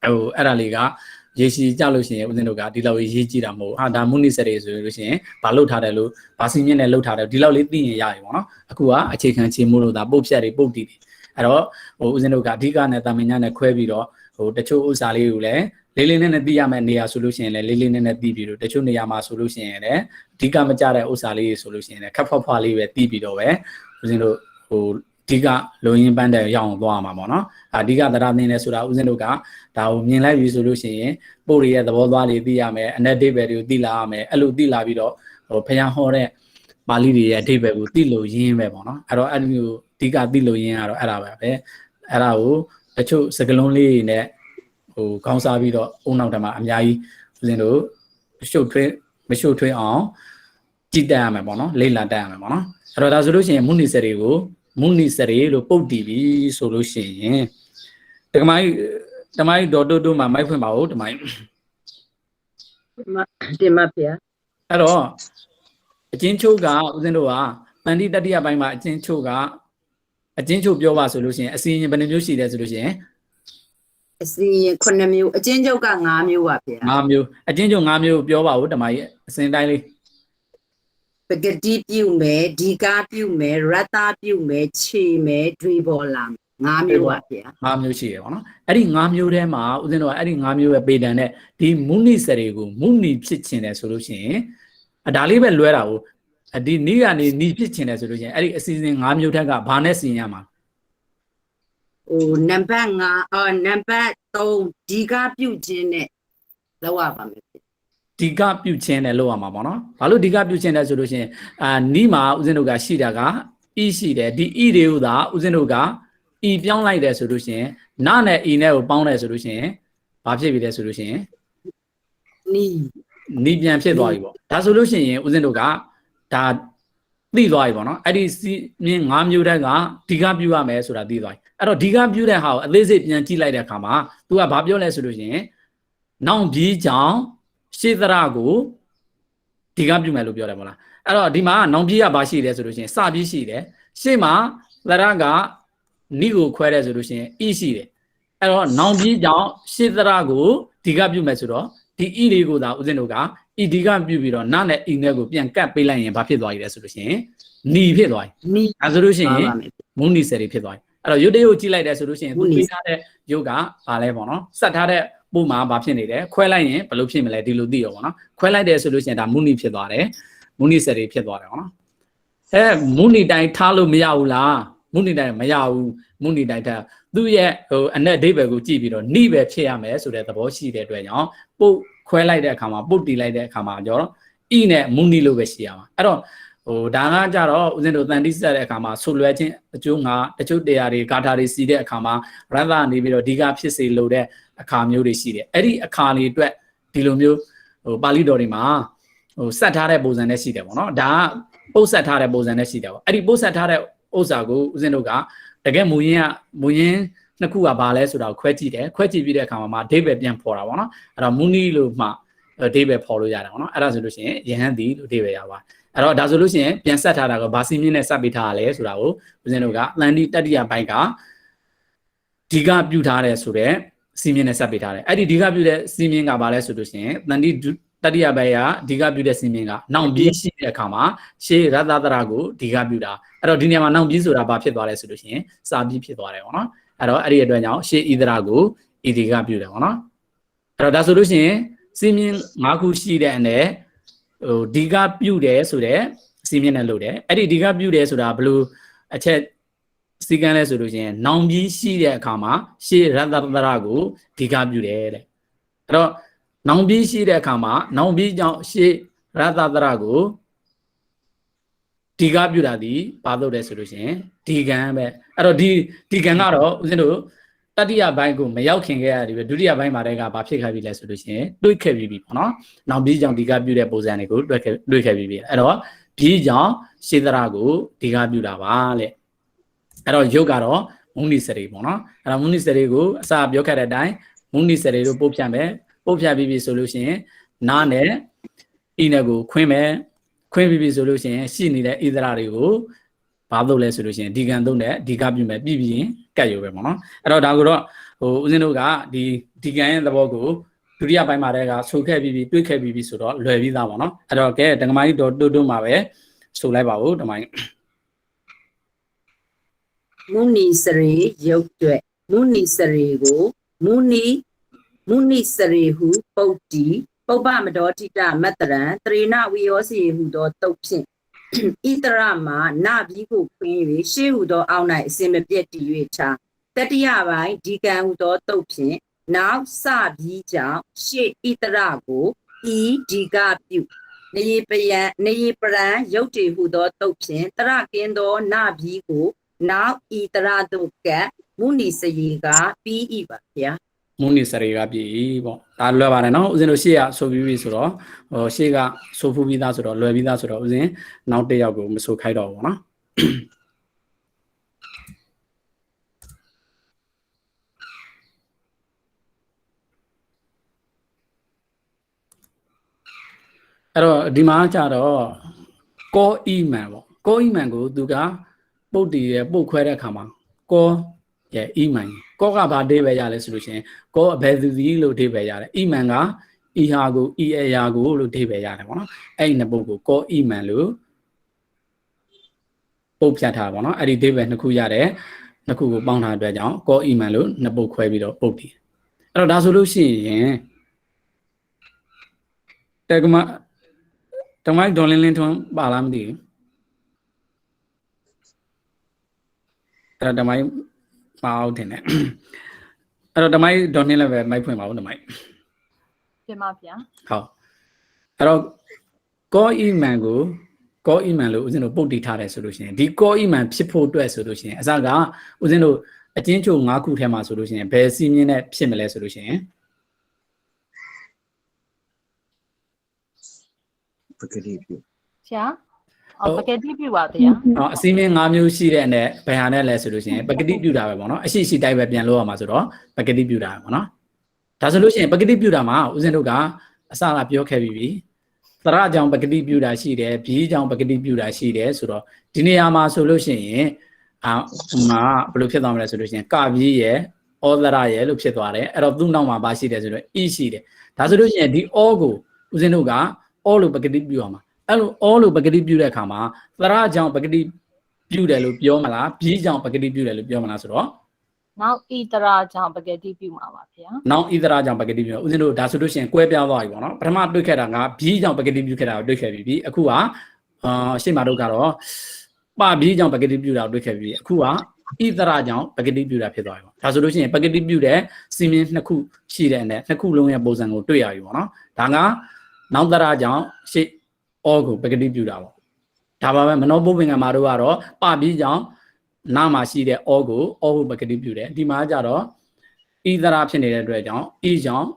်ဟိုအဲ့ဒါလေးကရေရှိကြလို့ရှိရင်ဦးဇင်းတို့ကဒီလောက်ရေးကြည့်တာမဟုတ်ဒါမုဏိစရေဆိုလို့ရှိရင်ဘာလှုပ်ထားတယ်လို့ဘာစီမြင့်နဲ့လှုပ်ထားတယ်ဒီလောက်လေးသိရင်ရပြီပေါ့နော်အခုကအခြေခံချင်းမို့လို့ဒါပုတ်ဖြတ်တွေပုတ်တီတွေအဲ့တော့ဟိုဦးဇင်းတို့ကအဓိကနဲ့တာမင်ညာနဲ့ခွဲပြီးတော့ဟိုတချို့ဥစ္စာလေးကိုလည်းလေးလေးနဲ့သိရမယ့်နေရာဆိုလို့ရှိရင်လည်းလေးလေးနဲ့သိပြီးတော့တချို့နေရာမှာဆိုလို့ရှိရင်လည်းအဓိကမကြတဲ့ဥစ္စာလေးဆိုလို့ရှိရင်လည်းခက်ဖွားဖွားလေးပဲသိပြီးတော့ပဲဦးဇင်းတို့ဟိုအဓိကလုံရင်းပန်းတဲ့ရောက်အောင်သွားမှာပေါ့နော်အဓိကသရသင်လဲဆိုတာဦးဇင်းတို့ကဒါကိုမြင်လိုက်ပြီဆိုလို့ရှိရင်ပို့ရရဲ့သဘောသွားလေးသိရမယ်အနက်ဒိဗယ်တွေကိုသိလာရမယ်အဲ့လိုသိလာပြီးတော့ဟိုဖျားဟောတဲ့ပါဠိတွေရဲ့အဓိပ္ပာယ်ကိုသိလို့ရင်းပဲပေါ့နော်အဲ့တော့အဲ့လိုအဓိကသိလို့ရင်းကတော့အဲ့ဒါပဲအဲ့ဒါကိုတချို့စကလုံးလေးတွေနဲ့ဟိုခေါင်းစားပြီးတော့အုံနောက်တမှာအများကြီးဦးဇင်းတို့မရှုပ်ထွေးအောင်ကြည့်တတ်ရမယ်ပေါ့နော်လေ့လာတတ်ရမယ်ပေါ့နော်အဲ့တော့ဒါဆိုလို့ရှိရင်မုဏိစရေကိုမုဏိစရေလို့ပုတ်တီပြီဆိုလို့ရှိရင်တကမိုင်းဒေါ်တိုးမှာမိုက်ဖွင့်ပါဦးတမိုင်းတင်ပါဗျာအဲ့တော့အချင်းချုပ်ကဦးဇင်းတို့ကတန်တိတတိယပိုင်းမှာအချင်းချုပ်ပြောပါဆိုလို့ရှိရင်အစီရင်ဘယ်နှမျိုးရှိလဲဆိုလို့ရှိရင်အစီရင်9မျိုးအချင်းချုပ်က5မျိုးပါဗျာ5မျိုးအချင်းချုပ်5မျိုးပြောပါဦးတမိုင်းအစဉ်တိုင်းလေးပဂတိပြုမယ်ဒီကားပြုမယ်ရတ္တပြုမယ်ခြေမယ်ဒွေပေါ်လာ5မျိုးပါဗျာ5မျိုးရှိရပါတော့အဲ့ဒီ5မျိုးထဲမှာဦးဇင်းတို့ကအဲ့ဒီ5မျိုးပဲပေတံတဲ့ဒီမုဏိစရေကိုမုဏိဖြစ်ခြင်းတယ်ဆိုလို့ရှိရင်ဒါလေးပဲလွဲတာကိုဒီနေ့ကနေနီဖြစ်ခြင်းတယ်ဆိုလို့ရှိရင်အဲ့ဒီအစီအစဉ်5မျိုးထက်ကဘာနဲ့စီရင်ရမှာဟိုနံပါတ်5နံပါတ်3ဒီကားပြုခြင်းနဲ့လောက်ရပါမယ်ဒီ ဒီကပြုတ်ချင်းနဲ့လောက်ရမှာပေါ့နော်ဘာလို့ဒီကပြုတ်ချင်းလဲဆိုလို့ရှိရင်နီးမှာဦးဇင်းတို့ကရှိတာက e ရှိတယ်ဒီ e တွေကိုသာဦးဇင်းတို့က e ပြောင်းလိုက်တယ်ဆိုလို့ရှိရင်နာနဲ့ e နဲ့ကိုပေါင်းတယ်ဆိုလို့ရှိရင်ဘာဖြစ်ပြီလဲဆိုလို့ရှိရင် နီးပြန်ဖြစ်သွားပြီပေါ့ဒါဆိုလို့ရှိရင်ဦးဇင်းတို့ကဒါသိသွားပြီပေါ့နော်အဲ့ဒီမြင်း၅မျိုးတက်ကဒီကပြုတ်ရမယ်ဆိုတာသိသွားပြီအဲ့တော့ဒီကပြုတ်တဲ့ဟာကိုအသေးစိတ်ပြန်ကြည့်လိုက်တဲ့အခါမှာ तू ကဘာပြောလဲဆိုလို့ရှိရင်နောင်ပြီးကြောင်ရှေ့သရကိုဒီကပြုတ်မယ်လို့ပြောတယ်မဟုတ်လားအဲ့တော့ဒီမှာနောင်ပြီးကဘာရှိတယ်ဆိုလို့ရှိရင်စပြီးရှိတယ်ရှေ့မှာသရကနီးကိုခွဲတယ်ဆိုလို့ရှိရင် e ရှိတယ်အဲ့တော့နောင်ပြီးကြောင်ရှေ့သရကိုဒီကပြုတ်မယ်ဆိုတော့ဒီ e လေးကိုသာဦးဇင်းတို့က e ဒီကပြုတ်ပြီးတော့နာနဲ့ e နဲ့ကိုပြန်ကတ်ပေးလိုက်ရင်ဘာဖြစ်သွားပြီလဲဆိုလို့ရှိရင်နီဖြစ်သွားပြီအဲဆိုလို့ရှိရင်မုန်နီဆယ်တွေဖြစ်သွားပြီအဲ့တော့ရုပ်တရုပ်ကြည့်လိုက်တယ်ဆိုလို့ရှိရင်သူပေးထားတဲ့ရုပ်ကဘာလဲပေါ့နော်စက်ထားတဲ့ပုံမှာဘာဖြစ်နေတယ်ခွဲလိုက်ရင်ဘယ်လိုဖြစ်မလဲဒီလိုသိရောပေါ့နော်ခွဲလိုက်တယ်ဆိုလို့ရှိရင်ဒါမုန်နီဖြစ်သွားတယ်မုန်နီဆယ်တွေဖြစ်သွားတယ်ပေါ့နော်မုန်နီတိုင်းထားလို့မရဘူးလားမုန်နီတိုင်းမရဘူးမုန်နီတိုင်းထားသူ့ရဲ့အနက်ဒိဗယ်ကိုကြည့်ပြီးတော့နိပဲဖြစ်ရမယ်ဆိုတဲ့သဘောရှိတဲ့အတွက်ကြောင့်ပုတ်ခွဲလိုက်တဲ့အခါမှာပုတ်တီလိုက်တဲ့အခါမှာကြောဤနဲ့မုန်နီလို့ပဲရှိရမှာအဲ့တော့ဒါကကြတော့ဦးဇင်းတို့တန်တိဆက်တဲ့အခါမှာဆူလွဲခြင်းအကျိုးငါတချို့တရားတွေဂါထာတွေစီးတဲ့အခါမှာရသနေပြီးတော့ဒီကဖြစ်စေလို့တဲ့အခါမျိုးတွေရှိတယ်အဲ့ဒီအခါလေးအတွက်ဒီလိုမျိုးပါဠိတော်တွေမှာဆက်ထားတဲ့ပုံစံနဲ့ရှိတယ်ပေါ့နော်ဒါကပုတ်ဆက်ထားတဲ့ပုံစံနဲ့ရှိတယ်ပေါ့အဲ့ဒီပုတ်ဆက်ထားတဲ့ဥစ္စာကိုဦးဇင်းတို့ကတကယ်မူရင်းနှစ်ခုကဘာလဲဆိုတာကိုခွဲကြည့်တယ်ခွဲကြည့်ပြီးတဲ့အခါမှာအဓိပ္ပာယ်ပြန်ဖော်တာပေါ့နော်အဲ့တော့မူနီလို့မှအဓိပ္ပာယ်ဖော်လို့ရတာပေါ့နော်အဲ့ဒါဆိုလို့ရှိရင်ယဟန်သည်လို့အဓိပ္ပာယ်ရပါအဲ့တော့ဒါဆိုလို့ရှိရင်ပြန်ဆက်ထားတာကဘာစီမြင့်နဲ့ဆက်ပေးထားရလဲဆိုတာကိုဦးဇင်းတို့ကသန္တိတတိယဘိုင်းကဒီကပြုထားတယ်ဆိုတော့စီမြင့်နဲ့ဆက်ပေးထားတယ်အဲ့ဒီဒီကပြုတဲ့စီမြင့်ကဘာလဲဆိုလို့ရှိရင်သန္တိတတိယဘိုင်းကဒီကပြုတဲ့စီမြင့်ကနောင်ပြီးရှိတဲ့အခါမှာရှေးရသသရကိုဒီကပြုတာအဲ့တော့ဒီနေရာမှာနောင်ပြီးဆိုတာဘာဖြစ်သွားလဲဆိုလို့ရှိရင်စာပြီးဖြစ်သွားတယ်ပေါ့နော်အဲ့တော့အဲ့ဒီအတွက်ကြောင့်ရှေးဣဒရာကိုဣဒီကပြုတယ်ပေါ့နော်အဲ့တော့ဒါဆိုလို့ရှိရင်စီမြင့်၅ခုရှိတဲ့အနေဒီကပြုတယ်ဆိုတဲ့စီမြင့်နဲ့လို့တယ်အဲ့ဒီဒီကပြုတယ်ဆိုတာဘယ်လိုအချက်စီကံလဲဆိုလို့ရှိရင်နောင်ပြီးရှိတဲ့အခါမှာရှေးရသသရကိုဒီကပြုတယ်တဲ့အဲ့တော့နောင်ပြီးရှိတဲ့အခါမှာနောင်ပြီးကြောင့်ရှေးရသသရကိုဒီကပြုတာဒီဘာလို့လဲဆိုလို့ရှိရင်ဒီကံပဲအဲ့တော့ဒီကံကတော့ဦးဇင်းတို့တတိယဘိုင်းကိုမရောက်ခင်ခဲ့ရတယ်ပဲဒုတိယဘိုင်းမှာတည်းကဘာဖြစ်ခဲ့ပြီလဲဆိုလို့ရှိရင်တွေးခဲ့ပြီပေါ့နော်နောက်ပြီးကြောင့်ဒီကပြုတဲ့ပုံစံတွေကိုတွေးခဲ့ပြီအဲ့တော့ပြီးကြောင့်ရှေးသရကိုဒီကပြုတာပါလေအဲ့တော့ယုတ်ကတော့မုန်နီစရီပေါ့နော်အဲ့တော့မုန်နီစရီကိုအစပြောခဲ့တဲ့အတိုင်းမုန်နီစရီတို့ပုတ်ဖြတ်မယ်ပုတ်ဖြတ်ပြီးဆိုလို့ရှိရင်နားနဲ့ဤနဲ့ကိုခွင်းမယ်ခွင်းပြီးဆိုလို့ရှိရင်ရှိနေတဲ့ဣဒရာတွေကိုဘာလို့လဲဆိုလို့ရှိရင်ဒီကံသုံးတဲ့ဒီကပြုမယ်ပြီးပြီးရင်ကတ်ရုံပဲပေါ့နော်အဲ့တော့ဒါကိုတော့ဦးဇင်းတို့ကဒီကံရဲ့သဘောကိုဒုတိယပိုင်းမှာတည်းကဆိုခဲ့ပြီးတွေးခဲ့ပြီးဆိုတော့လွယ်ပြီးသားပေါ့နော်အဲ့တော့ကဲဓမ္မကြီးတော်တွတ်မှာပဲဆိုလိုက်ပါဦးဓမ္မကြီးမုနီစရေရုပ်တွေ့မုနီစရေကိုမုနီစရေဟုပုတ်တီပုပ္ပမတော်တိတမတ္တရံတရေနဝိယောစီဟုသောတုတ်ဖြင့်ဣတရမှာနပြီးကိုခွင်း၍ရှေးဟုသောအောက်၌အစင်မပြတ်တည်၍ချာတတိယပိုင်းဒီကံဟုသောတုတ်ဖြင့်နောက်စပြီးကြောင့်ရှေးဣတရကိုဤဒီကပြုနေပရံရုပ်တည်ဟုသောတုတ်ဖြင့်တရကင်းသောနပြီးကိုနောက်ဤတရတို့ကမုနီစရေကပြီးဤပါဗျာမုန်နီစရီကပြီပေါ့ဒါလွယ်ပါတယ်နော်ဦးဇင်းတို့ရှေ့ကဆိုပြီးပြီဆိုတော့ရှေ့ကဆိုဖူးပြီးသားဆိုတော့လွယ်ပြီးသားဆိုတော့ဦးဇင်းနောက်တစ်ယောက်ကိုမဆိုခိုက်တော့ဘူးနော်အဲ့တော့ဒီမှာကျတော့ကောအီမန်ပေါ့ကောအီမန်ကိုသူကပုတ်တီရပုတ်ခွဲတဲ့အခါမှာကောရဲ့အီမန်ကောကဘာအဓိပ္ပာယ်ရလဲဆိုလို့ရှိရင်ကောအဘယ်သူစီလို့အဓိပ္ပာယ်ရတယ်အီမန်ကအီဟာကိုအီအရာကိုလို့အဓိပ္ပာယ်ရတယ်ပေါ့နော်အဲ့ဒီနှစ်ပုတ်ကိုကောအီမန်လို့ပုတ်ဖြတ်ထားပါတော့အဲ့ဒီအဓိပ္ပာယ်နှစ်ခုရတယ်နှစ်ခုကိုပေါင်းထားတဲ့အတွက်ကြောင့်ကောအီမန်လို့နှစ်ပုတ်ခွဲပြီးတော့ပုတ်တည်အဲ့တော့ဒါဆိုလို့ရှိရင်တက္ကမဒေါ်လင်းလင်းထွန်းပါလားမသိဘူးအဲ့တော့ဓမ္မကြီးမအောင်တင်တယ်အဲ့တော့ဓမ္မကြီးဒေါ်နှင်းလည်းပဲမိုက်ဖွင့်ပါဦးဓမ္မကြီးပြင်ပါဗျာဟုတ် ကောအီမန်ကိုကောအီမန်လို့ဦးဇင်းတို့ပုတ်တီထားတယ်ဆိုလို့ရှိရင်ဒီကောအီမန်ဖြစ်ဖို့အတွက်ဆိုလို့ရှိရင်အစကဦးဇင်းတို့အချင်းချုပ်၅ခုထဲမှာဆိုလို့ရှိရင်ဘယ်စီမင်းနဲ့ဖြစ်မလဲဆိုလို့ရှိရင်ပကတိပြု ဆရာပကတိပြုပါဗျာ အစီမင်း၅မျိုးရှိတဲ့နဲ့ဘယ်ဟာနဲ့လဲဆိုလို့ရှိရင်ပကတိပြုတာပဲပေါ့နော်အရှိရှိတိုက်ပဲပြန်လို့ရမှာဆိုတော့ပကတိပြုတာပေါ့နော်ဒါဆိုလို့ရှိရင်ပကတိပြုတာမှာဦးဇင်းတို့ကအစကပြောခဲ့ပြီးပြီသရကြောင့်ပကတိပြုတာရှိတယ်ဘီးကြောင့်ပကတိပြုတာရှိတယ်ဆိုတော့ဒီနေရာမှာဆိုလို့ရှိရင်မှာဘယ်လိုဖြစ်သွားမလဲဆိုလို့ရှိရင်ကဘီးရဲ့ဩသရရဲ့လို့ဖြစ်သွားတယ်အဲ့တော့သူ့နောက်မှာပါရှိတယ်ဆိုတော့ဤရှိတယ်ဒါဆိုလို့ရှိရင်ဒီဩကိုဦးဇင်းတို့ကဩလို့ပကတိပြုအောင်မှာအဲ့လိုဩလို့ပကတိပြုတဲ့အခါမှာသရကြောင့်ပကတိပြုတယ်လို့ပြောမလားဘီးကြောင့်ပကတိပြုတယ်လို့ပြောမလားဆိုတော့နောက်ဣတရာကြောင့်ပကတိပြုမှာပါဗျာနောက်ဣတရာကြောင့်ပကတိပြုဦးဇင်းတို့ဒါဆိုလို့ရှိရင်ကွဲပြားသွားပြီပေါ့နော်ပထမတွေ့ခဲ့တာကဘီးကြောင့်ပကတိပြုခဲ့တာကိုတွေ့ခဲ့ပြီအခုကရှေ့မှာတို့ကတော့ပဘီးကြောင့်ပကတိပြုတာကိုတွေ့ခဲ့ပြီအခုကဣတရာကြောင့်ပကတိပြုတာဖြစ်သွားပြီပေါ့ဒါဆိုလို့ရှိရင်ပကတိပြုတဲ့စီမင်းနှစ်ခုရှိတဲ့နဲ့နှစ်ခုလုံးရဲ့ပုံစံကိုတွေ့ရပြီပေါ့နော်ဒါကနောက်တရာကြောင့်ရှေ့ဩကိုပကတိပြုတာပေါ့ဒါပါပဲမနောပုပ္ပင်ကမာတို့ကတော့ပဘီးကြောင့်နာမှာရှိတဲ့ဩကိုဩဟုပကတိပြုတယ်ဒီမှာကြတော့ဣသရာဖြစ်နေတဲ့အတွက်ကြောင့်ဤကြောင့်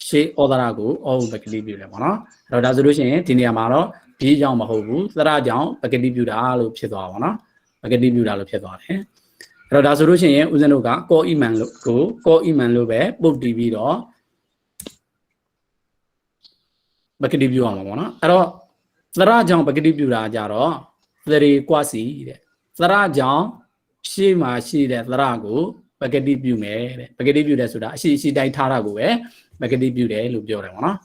ရှေးဩသရာကိုဩဟုပကတိပြုတယ်ပေါ့နော်အဲ့တော့ဒါဆိုလို့ရှိရင်ဒီနေရာမှာတော့ဘီကြောင့်မဟုတ်ဘူးသရကြောင့်ပကတိပြုတာလို့ဖြစ်သွားပါပေါ့နော်ပကတိပြုတာလို့ဖြစ်သွားတယ်အဲ့တော့ဒါဆိုလို့ရှိရင်ဦးဇင်းတို့ကကောအီမန်လို့ကိုကောအီမန်လို့ပဲပုတ်တီးပြီးတော့ပကတိပြုအောင်ပါပေါ့နော်အဲ့တော့သရကြောင့်ပကတိပြုတာကြတော့သရေကွာစီတဲ့သရကြောင့်ရှေ့မှာရှိတဲ့သရကိုပကတိပြုမယ်တဲ့ပကတိပြုတယ်ဆိုတာအရှိတိုင်းထားတာကိုပဲပကတိပြုတယ်လို့ပြောတယ်ပေါ့နော်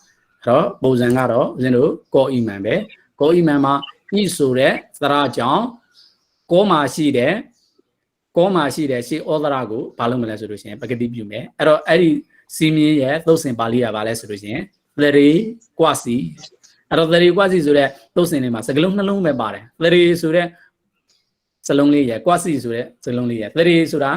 အဲ့တော့ပုံစံကတော့ဦးဇင်းတို့ကောအီမန်ပဲကောအီမန်မှာညှိဆိုတဲ့သရကြောင့်ကောမှာရှိတဲ့ရှေ့ဩသရကိုဘာလုပ်မလဲဆိုလို့ရှိရင်ပကတိပြုမယ်အဲ့တော့အဲ့ဒီစီမင်းရဲ့သုတ်စင်ပါဠိကဘာလဲဆိုလို့ရှိရင်သရေကွာစီအဲ့တော့သရေကွာစီဆိုတဲ့သုတ်စင်တွေမှာစကလုံးနှလုံးပဲပါတယ်သရေဆိုတဲ့စလုံးလေးရယ်ကွာစီဆိုတဲ့စလုံးလေးရယ်သရေဆိုတာ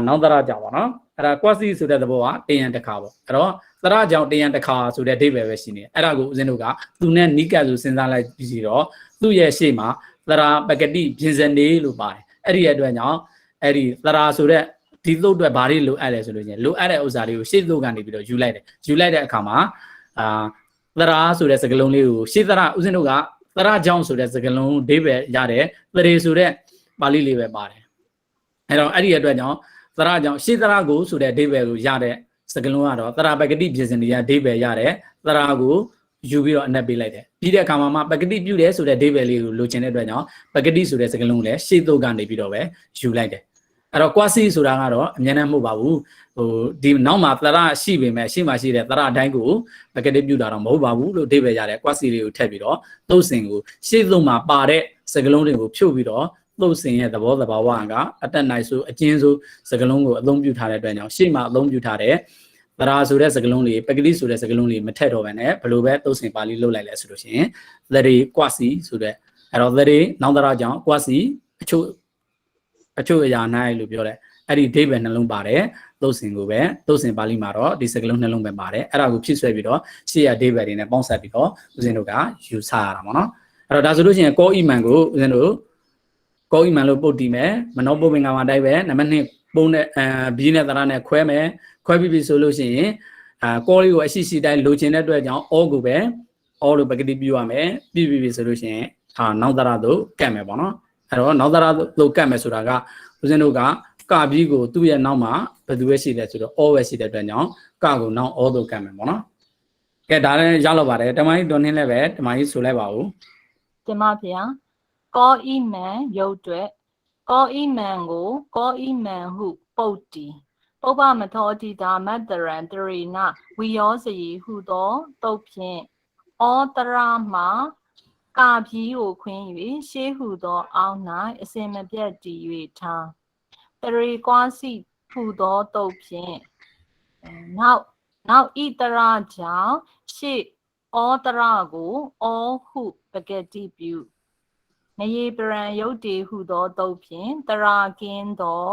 နောက်သရကြောင့်ပေါ့နော်အဲ့ဒါကွာစီဆိုတဲ့သဘောကတယံတစ်ခါပေါ့အဲ့တော့သရကြောင့်တယံတစ်ခါဆိုတဲ့အဓိပ္ပာယ်ပဲရှိနေတယ်အဲ့ဒါကိုဦးဇင်းတို့ကသူနဲ့နိကတ်ဆိုစဉ်းစားလိုက်ပြီးတော့သူ့ရဲ့ရှေ့မှာသရပကတိပြင်စနေလို့ပါတယ်အဲ့ဒီအတွက်ကြောင့်အဲ့ဒီသရဆိုတဲ့ဒီသုတ်အတွက်ဘာတွေလိုအပ်လဲဆိုလို့ချင်းလိုအပ်တဲ့ဥစ္စာတွေကိုရှေ့သုတ်ကနေပြီးတော့ယူလိုက်တဲ့အခါမှာသရဆိုတဲ့စကားလုံးလေးကိုရှေ့သရဦးဇင်းတို့ကသရကြောင့်ဆိုတဲ့စကားလုံးအဓိပ္ပာယ်ရတယ်သရေဆိုတဲ့ပါဠိလေးပဲပါတယ်အဲ့တော့အဲ့ဒီအတွက်ကြောင့်သရကြောင့်ရှေ့သရကိုဆိုတဲ့အဓိပ္ပာယ်ကိုရတဲ့စကားလုံးကတော့သရပကတိပြင်စင်နေတဲ့အဓိပ္ပာယ်ရတယ်သရကိုယူပြီးတော့အနက်ပေးလိုက်တယ်ပြီးတဲ့အခါမှာပကတိပြုတယ်ဆိုတဲ့အဓိပ္ပာယ်လေးကိုလိုချင်တဲ့အတွက်ကြောင့်ပကတိဆိုတဲ့စကားလုံးကိုလည်းရှေ့သုတ်ကနေပြီးတော့ပဲယူလိုက်တယ်အဲ့တော့ကွာစီဆိုတာကတော့အမြဲတမ်းမဟုတ်ပါဘူးဒီနောက်မှာသရရှိပေမဲ့ရှေ့မှာရှိတဲ့သရအတိုင်းကိုပကတိပြုတာတော့မဟုတ်ပါဘူးလို့အဓိပ္ပာယ်ရတယ်ကွာစီလေးကိုထည့်ပြီးတော့သုတ်စင်ကိုရှေ့သုတ်မှာပါတဲ့စကားလုံးတွေကိုဖြုတ်ပြီးတော့သုတ်စင်ရဲ့သဘောသဘာဝကအတက်နိုင်ဆိုအကျဉ်းဆိုစကားလုံးကိုအသုံးပြုထားတဲ့အတွက်ကြောင့်ရှေ့မှာအသုံးပြုထားတဲ့သရဆိုတဲ့စကားလုံးလေးပကတိဆိုတဲ့စကားလုံးလေးမထည့်တော့ဘဲနဲ့ဘယ်လိုပဲသုတ်စင်ပါဠိလုပ်လိုက်လဲဆိုလို့ရှိရင်သရေကွာစီဆိုတဲ့အဲ့တော့သရေနောက်သရကြောင့်ကွာစီအချို့အရာနိုင်လို့ပြောတယ်အဲ့ဒီဒိဗ္ဗေနှလုံးပါတယ်သုတ်စင်ကိုပဲသုတ်စင်ပါဠိမှာတော့ဒီစကားလုံးနှလုံးပဲပါတယ်အဲ့ဒါကိုဖြစ်ဆွဲပြီးတော့ရှေ့ရဒိဗ္ဗေတွေနဲ့ပေါင်းစပ်ပြီးတော့ဦးဇင်းတို့ကယူဆရတာပေါ့နော်အဲ့တော့ဒါဆိုလို့ရှိရင်ကောအီမန်ကိုဦးဇင်းတို့ကောအီမန်လို့ပုတ်တီးမယ်မနောပုပ္ပင်္ဂမှာတိုက်ပဲနံပါတ်2ပုံနဲ့ဘီးနဲ့သရနဲ့ခွဲမယ်ခွဲပြီးဆိုလို့ရှိရင်ကောလေးကိုအရှိတိုင်းလိုချင်တဲ့အတွက်ကြောင့်ဩကိုပဲဩလို့ပကတိပြုရမယ်ပြီးဆိုလို့ရှိရင်နောက်သရသို့ကတ်မယ်ပေါ့နော်အဲ့တော့နောက်သရသို့ကတ်မယ်ဆိုတာကဦးဇင်းတို့ကကဘီးကိုသူ့ရဲ့နောက်မှာဘယ်သူပဲရှိလဲဆိုတော့ဩပဲရှိတဲ့အတွက်ကြောင့်ကကိုနောက်ဩသို့ကတ်မယ်ပေါ့နော်ကဲဒါလည်းရလောက်ပါတယ်တမိုင်းတော်နှင်းလည်းပဲတမိုင်းဆိုလိုက်ပါဦးတင်ပါဗျာကောအီမန်ရုပ်တွေကောအီမန်ကိုကောအီမန်ဟုပုတ်တီပုပ္ပမထောတိတာမတ္တရံတရိနာဝီယောစီဟုသောတုတ်ဖြင့်ဩတရာမှာကာဖြီးကိုခွင်း၍ရှေးဟုသောအောင်း၌အစင်မပြတ်တည်၍ထားတရိကွာစီဟုသောတုတ်ဖြင့်နောက်ဤတရာကြောင့်ရှေးဩတရာကိုဩဟုပကတိပြုနယေပရံယုတ်တေဟုသောတုတ်ဖြင့်တရာကင်းသော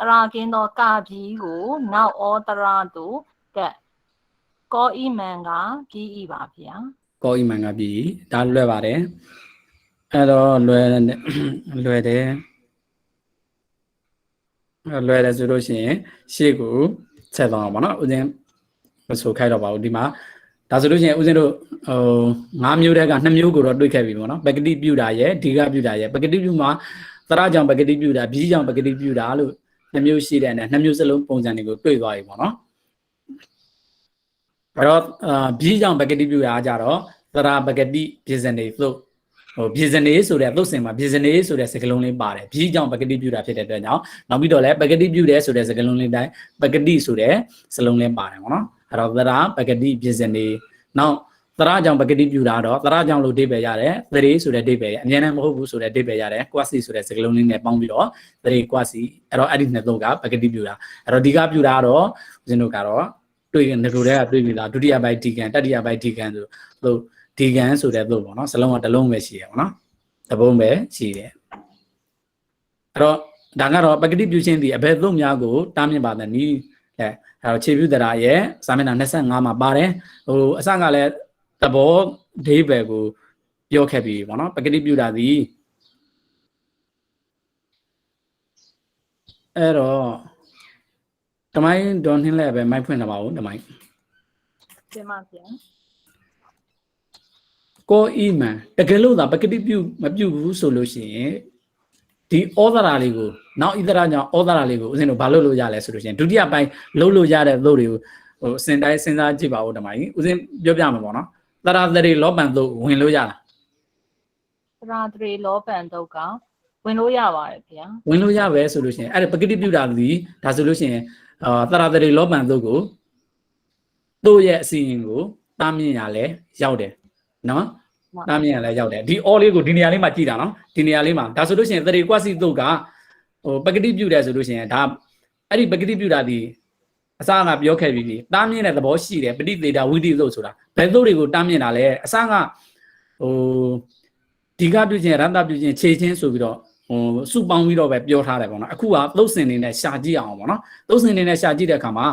တရာကင်းသောကာဖြီးကိုနောက်ဩတရာသို့က có ý màng gà ký ý bà phía ကောအီမန်ကပြီဒါလွယ်ပါတယ်အဲ့တော့လွယ်တယ်လွယ်တယ်ဆိုလို့ရှိရင်ရှေ့ကိုဆက်သွားအောင်ပါနော်ဦးဇင်းမဆိုခိုက်တော့ပါဘူးဒီမှာဒါဆိုလို့ရှိရင်ဦးဇင်းတို့5မျိုးတည်းက2မျိုးကိုတော့တွေ့ခဲ့ပြီပေါ့နော်ပကတိပြုတာရဲ့ဒီကပြုတာရဲ့ပကတိပြုမှာသရကြောင့်ပကတိပြုတာဘီကြောင့်ပကတိပြုတာလို့2မျိုးရှိတဲ့နဲ့2မျိုးစလုံးပုံစံတွေကိုတွေ့သွားပြီပေါ့နော်အဲ့တော့ဘီကြောင့်ပကတိပြုတာကြတော့သရပကတိပြည်စနေသို့ပြည်စနေဆိုတဲ့သုတ်စင်မှာပြည်စနေဆိုတဲ့စကားလုံးလေးပါတယ်ဘီကြောင့်ပကတိပြုတာဖြစ်တဲ့အတွက်ကြောင့်နောက်ပြီးတော့လည်းပကတိပြုတယ်ဆိုတဲ့စကားလုံးလေးတိုင်းပကတိဆိုတဲ့စလုံးလေးပါတယ်ပေါ့နော်အဲ့တော့သရပကတိပြည်စနေနောက်သရကြောင့်ပကတိပြုတာတော့သရကြောင့်လို့အဓိပ္ပာယ်ရတယ်သရေဆိုတဲ့အဓိပ္ပာယ်အမြဲတမ်းမဟုတ်ဘူးဆိုတဲ့အဓိပ္ပာယ်ရတယ်ကွာစီဆိုတဲ့စကားလုံးလေးနဲ့ပေါင်းပြီးတော့သရေကွာစီအဲ့တော့အဲ့ဒီနှစ်သုံးကပကတိပြုတာအဲ့တော့ဒီကပြုတာတော့ဦးဇင်းတို့ကတော့တွေ့ငကိုတဲ့ကတွေ့ပြီလားဒုတိယပိုင်းဒီကံတတိယပိုင်းဒီကံဆိုလို့ဒီကံဆိုတဲ့သို့ပေါ့နော်စလုံးကတစ်လုံးပဲရှိရပေါ့နော်သဘုံပဲရှိတယ်အဲ့တော့ဒါကတော့ပကတိပြုခြင်းဒီအဘယ်သို့များကိုတားမြစ်ပါတဲ့နီးအဲ့တော့ခြေပြုတရာရဲ့စာမျက်နှာ25မှာပါတယ်အစကလည်းသဘောဒိဗယ်ကိုပြောခဲ့ပြီပေါ့နော်ပကတိပြုတာဒီအဲ့တော့တမိုင်းဒေါ်နှင်းလည်းပဲမိုက်ဖွင့်လာပါဦးတမိုင်း တင်ပါဗျာ ကိုအီမန်တကယ်လို့သာပကတိပြုမပြုဘူးဆိုလို့ရှိရင်ဒီဩဒရာလေးကိုနောက်ဣဒရာကြောင့်ဩဒရာလေးကိုဦးဇင်းတို့ဘာလုပ်လို့ရလဲဆိုလို့ရှိရင်ဒုတိယပိုင်းလုပ်လို့ရတဲ့သို့တွေကိုအစဉ်တိုင်းစဉ်းစားကြည့်ပါဦးတမိုင်းဦးဇင်းပြောပြမှာပေါ့နော်သရသရေလောပန်သို့ဝင်လို့ရလား သရတရေလောပန်တော့ကဝင်လို့ရပါတယ်ဗျာ ဝင်လို့ရပဲဆိုလို့ရှိရင်အဲ့ဒါပကတိပြုတာဒီဒါဆိုလို့ရှိရင်သရသရေလောပန်သို့ကိုတို့ရဲ့အစီရင်ကိုတားမြင်ရလဲရောက်တယ်နော်တားမြင်ရလဲရောက်တယ်ဒီအော်လေးကိုဒီနေရာလေးမှာကြည့်တာနော်ဒီနေရာလေးမှာဒါဆိုလို့ရှိရင်သရေကွက်စီသို့ကပကတိပြုတယ်ဆိုလို့ရှိရင်ဒါအဲ့ဒီပကတိပြုတာဒီအစကပြောခဲ့ပြီးတားမြင်တဲ့သဘောရှိတယ်ပဋိသေတာဝိတိသို့ဆိုတာဘယ်သို့တွေကိုတားမြင်တာလဲအစကဒီကပြုခြင်းရတပြုခြင်းခြေချင်းဆိုပြီးတော့စုပေါင်းပြီးတော့ပဲပြောထားတယ်ပေါ့နော်အခုကသုတ်စင်နေနဲ့ရှာကြည့်အောင်ပေါ့နော်သုတ်စင်နေနဲ့ရှာကြည့်တဲ့အခါမှာ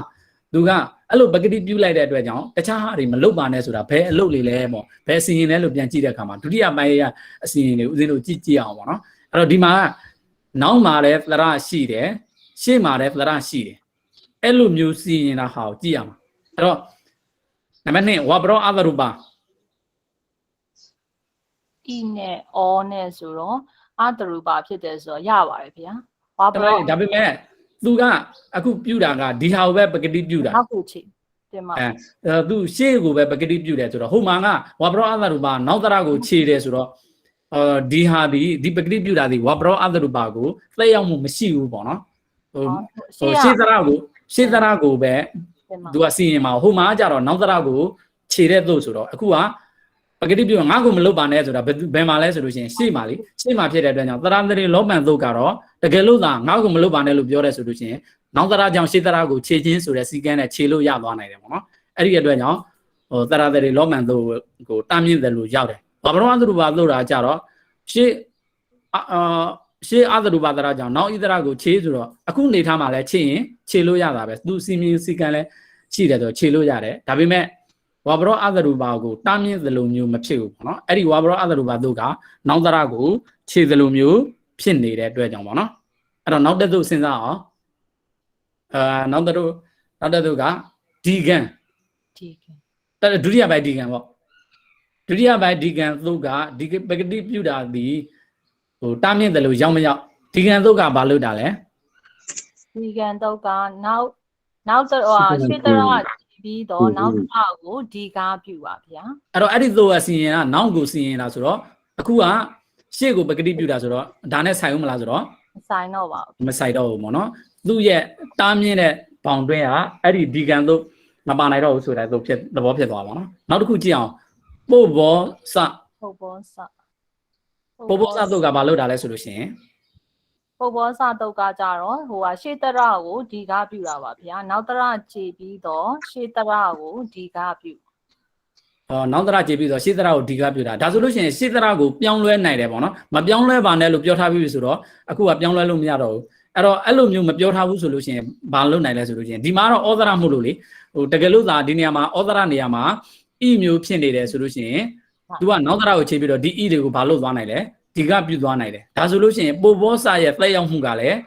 သူကအဲ့လိုပကတိပြုလိုက်တဲ့အတွက်ကြောင့်တခြားဟာတွေမလုပ်ပါနဲ့ဆိုတာဘယ်အလုပ်လေးလဲပေါ့ဘယ်အစီရင်လဲလို့ပြန်ကြည့်တဲ့အခါမှာဒုတိယပိုင်းရအစီရင်တွေဦးဇင်းတို့ကြည့်အောင်ပေါ့နော်အဲ့တော့ဒီမှာနောက်မှာလည်းသရရှိတယ်ရှေ့မှာလည်းသရရှိတယ်အဲ့လိုမျိုးစီရင်တာဟာကိုကြည့်ရမှာအဲ့တော့နံပါတ်2ဝါဘရောအသရူပါ ဤနဲ့အောနဲ့ဆိုတော့အတရူပါဖြစ်တယ်ဆိုတော့ရပါတယ်ဗျာဝါဘရော ဒါပေမဲ့သူကအခုပြုတာကဒီဟာကိုပဲပကတိပြုတာ နောက်ကိုချီတင်ပါ သူရှေ့ကိုပဲပကတိပြုတယ်ဆိုတော့ဟိုမှာကဝါဘရောအသရူပါနောက်သရကိုခြေတယ်ဆိုတော့ဒီဟာဒီပကတိပြုတာဒီဝါဘရောအသရူပါကိုသက်ရောက်မှုမရှိဘူးပေါ့နော်ဟိုရှေ့သရကိုပဲသူကစီရင်မှာဟိုမှာကြတော့နောက်သရကိုခြေတဲ့သို့ဆိုတော့အခုကပကတိပြုငါ့ကိုမလုပ်ပါနဲ့ဆိုတာဘယ်မှာလဲဆိုလို့ရှိရင်ရှေ့မှာလေရှေ့မှာဖြစ်တဲ့အတွက်ကြောင့်သရသရေလောပန်သို့ကတော့တကယ်လို့သာငါ့ကိုမလုပ်ပါနဲ့လို့ပြောရဲဆိုလို့ရှိရင်နောက်သရကြောင့်ရှေ့သရကိုခြေချင်းဆိုတဲ့စီကန်းနဲ့ခြေလို့ရသွားနိုင်တယ်ပေါ့နော်အဲ့ဒီအတွက်ကြောင့်သရသရေလောပန်သို့ကိုတားမြင့်တယ်လို့ရောက်တယ်ဘာဘရောအသရူပါလို့တာကြတော့ရှေ့အသရူပါသရကြောင့်နောက်ဣသရကိုခြေဆိုတော့အခုနေထားမှာလဲခြေရင်ခြေလို့ရတာပဲသူစီမင်းစီကန်းလဲရှိတယ်ဆိုခြေလို့ရတယ်ဒါပေမဲ့ဝါဘရောအသရူပါကိုတားမြင့်သလိုမျိုးမဖြစ်ဘူးပေါ့နော်အဲ့ဒီဝါဘရောအသရူပါတို့ကနောက်သရကိုခြေသလိုမျိုးဖြစ်နေတဲ့အတွက်ကြောင့်ပေါ့နော်အဲ့တော့နောက်တစ်သူစဉ်းစားအောင်နောက်တစ်သူကဒီကံ ဒီကံ ဒုတိယပိုင်းဒီကံပေါ့ဒုတိယပိုင်းဒီကံတို့ကဒီပကတိပြုတာဒီတားမြင့်တယ်လို့ရောက်မရောက်ဒီကံတို့ကဘာလို့တာလဲ ဒီကံတော့ကနောက်တော့ရှေ့တရပြီးတော့နောက်တစ်ခါကိုဒီကားပြုပါဗျာ အဲ့တော့အဲ့ဒီသို့ကစီရင်ကနောက်ကိုစီရင်တာဆိုတော့အခုကရှေ့ကိုပကတိပြုတာဆိုတော့ဒါနဲ့ဆိုင်ဦးမလားဆိုတော့ မဆိုင်တော့ပါဘူး မဆိုင်တော့ဘူးပေါ့နော်သူ့ရဲ့တားမြင့်တဲ့ဘောင်တွင်းကအဲ့ဒီဒီကံတို့မပါနိုင်တော့ဘူးဆိုတဲ့သို့ဖြစ်သဘောဖြစ်သွားပါတော့နောက်တစ်ခုကြည့်အောင်ပို့ဘောစ ပုပ်ဘောစ ပို့ဘောစတို့ကဘာလို့တာလဲဆိုလို့ရှိရင် ပုပ်ဘောစတုတ်ကကြတော့ဟိုကရှေ့တရကိုဒီကားပြုတာပါဗျာနောက်တရခြေပြီးတော့ရှေ့တရကိုဒီကားပြု နောက်သရကြည့်ပြီးတော့ရှေ့သရကိုဒီကပြုတာဒါဆိုလို့ရှိရင်ရှေ့သရကိုပြောင်းလဲနိုင်တယ်ပေါ့နော်မပြောင်းလဲပါနဲ့လို့ပြောထားပြီးပြီဆိုတော့အခုကပြောင်းလဲလို့မရတော့ဘူး အဲ့တော့အဲ့လိုမျိုးမပြောထားဘူးဆိုလို့ရှိရင်ဘာလုပ်နိုင်လဲဆိုလို့ရှိရင်ဒီမှာတော့ဩဒရမို့လို့လေဟိုတကယ်လို့သာဒီနေရာမှာဩဒရနေရာမှာဤမျိုးဖြစ်နေတယ်ဆိုလို့ရှိရင် तू ကနောက်ဒရကိုချိန်ပြီးတော့ဒီဤတွေကိုဘာလုပ်သွားနိုင်လဲဒီကပြုတ်သွားနိုင်တယ်ဒါဆိုလို့ရှိရင်ပိုဘောစာရဲ့သက်ရောက်မှုကလည်း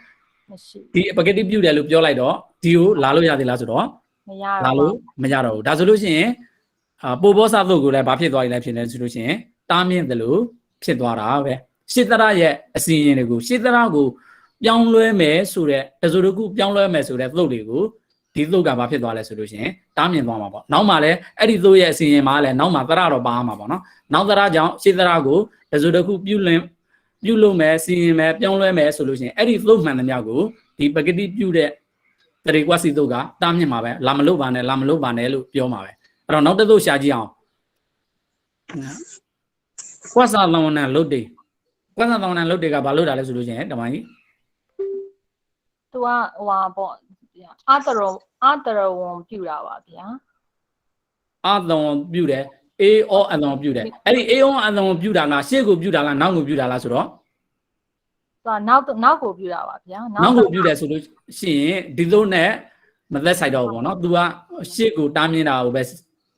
မရှိ ဒီပကတိပြုတ်တယ်လို့ပြောလိုက်တော့ဒီကိုလာလို့ရသေးလားဆိုတော့ မရ လာ တော့ လို့မရတော့ဘူးဒါဆိုလို့ရှိရင်ပိုဘောစာသုတ်ကိုလည်းဘာဖြစ်သွားလဲဖြစ်နေဆိုလို့ရှိရင်တားမြင့်တယ်လို့ဖြစ်သွားတာပဲရှစ်တရရဲ့အစီရင်တွေကိုရှစ်တရကိုပြောင်းလဲမယ်ဆိုတဲ့တစုတခုပြောင်းလဲမယ်ဆိုတဲ့သုတ်တွေကိုဒီသုတ်ကဘာဖြစ်သွားလဲဆိုလို့ရှိရင်တားမြင့်သွားမှာပေါ့နောက်မှလည်းအဲ့ဒီသုတ်ရဲ့အစီရင်မှာလည်းနောက်မှတရတော့ပါမှာပေါ့နော်နောက်တရကြောင့်ရှစ်တရကိုတစုတခုပြုလုပ်မယ်စီရင်မယ်ပြောင်းလဲမယ်ဆိုလို့ရှိရင်အဲ့ဒီသုတ်မှန်တဲ့မြောက်ကိုဒီပကတိပြုတဲ့တရေကွက်စီသုတ်ကတားမြင့်မှာပဲလာမလို့ပါနဲ့လာမလို့ပါနဲ့လို့ပြောမှာပဲအဲ့တော့နောက်တစ်သုတ်ရှာကြည့်အောင်ကွက်စာလောင်းနဲ့လုတ်တယ်ကွက်စာလောင်းနဲ့လုတ်တယ်ကဘာလို့တာလဲဆိုလို့ရှိရင်တမိုင်း သူကဟိုပါပေါ့အာတရဝံပြူတာပါဗျာ အာသွန်ပြုတယ်အေးအောအသွန်ပြုတယ်အဲ့ဒီအေးအောအသွန်ပြုတာကရှေ့ကိုပြုတာလားနောက်ကိုပြုတာလားဆိုတော့ သူကနောက်ကိုပြူတာပါဗျာ နောက်ကိုပြုတယ်ဆိုလို့ရှိရင်ဒီလိုနဲ့မသက်ဆိုင်တော့ဘူးပေါ့နော် तू ကရှေ့ကိုတားမြင်တာကိုပဲ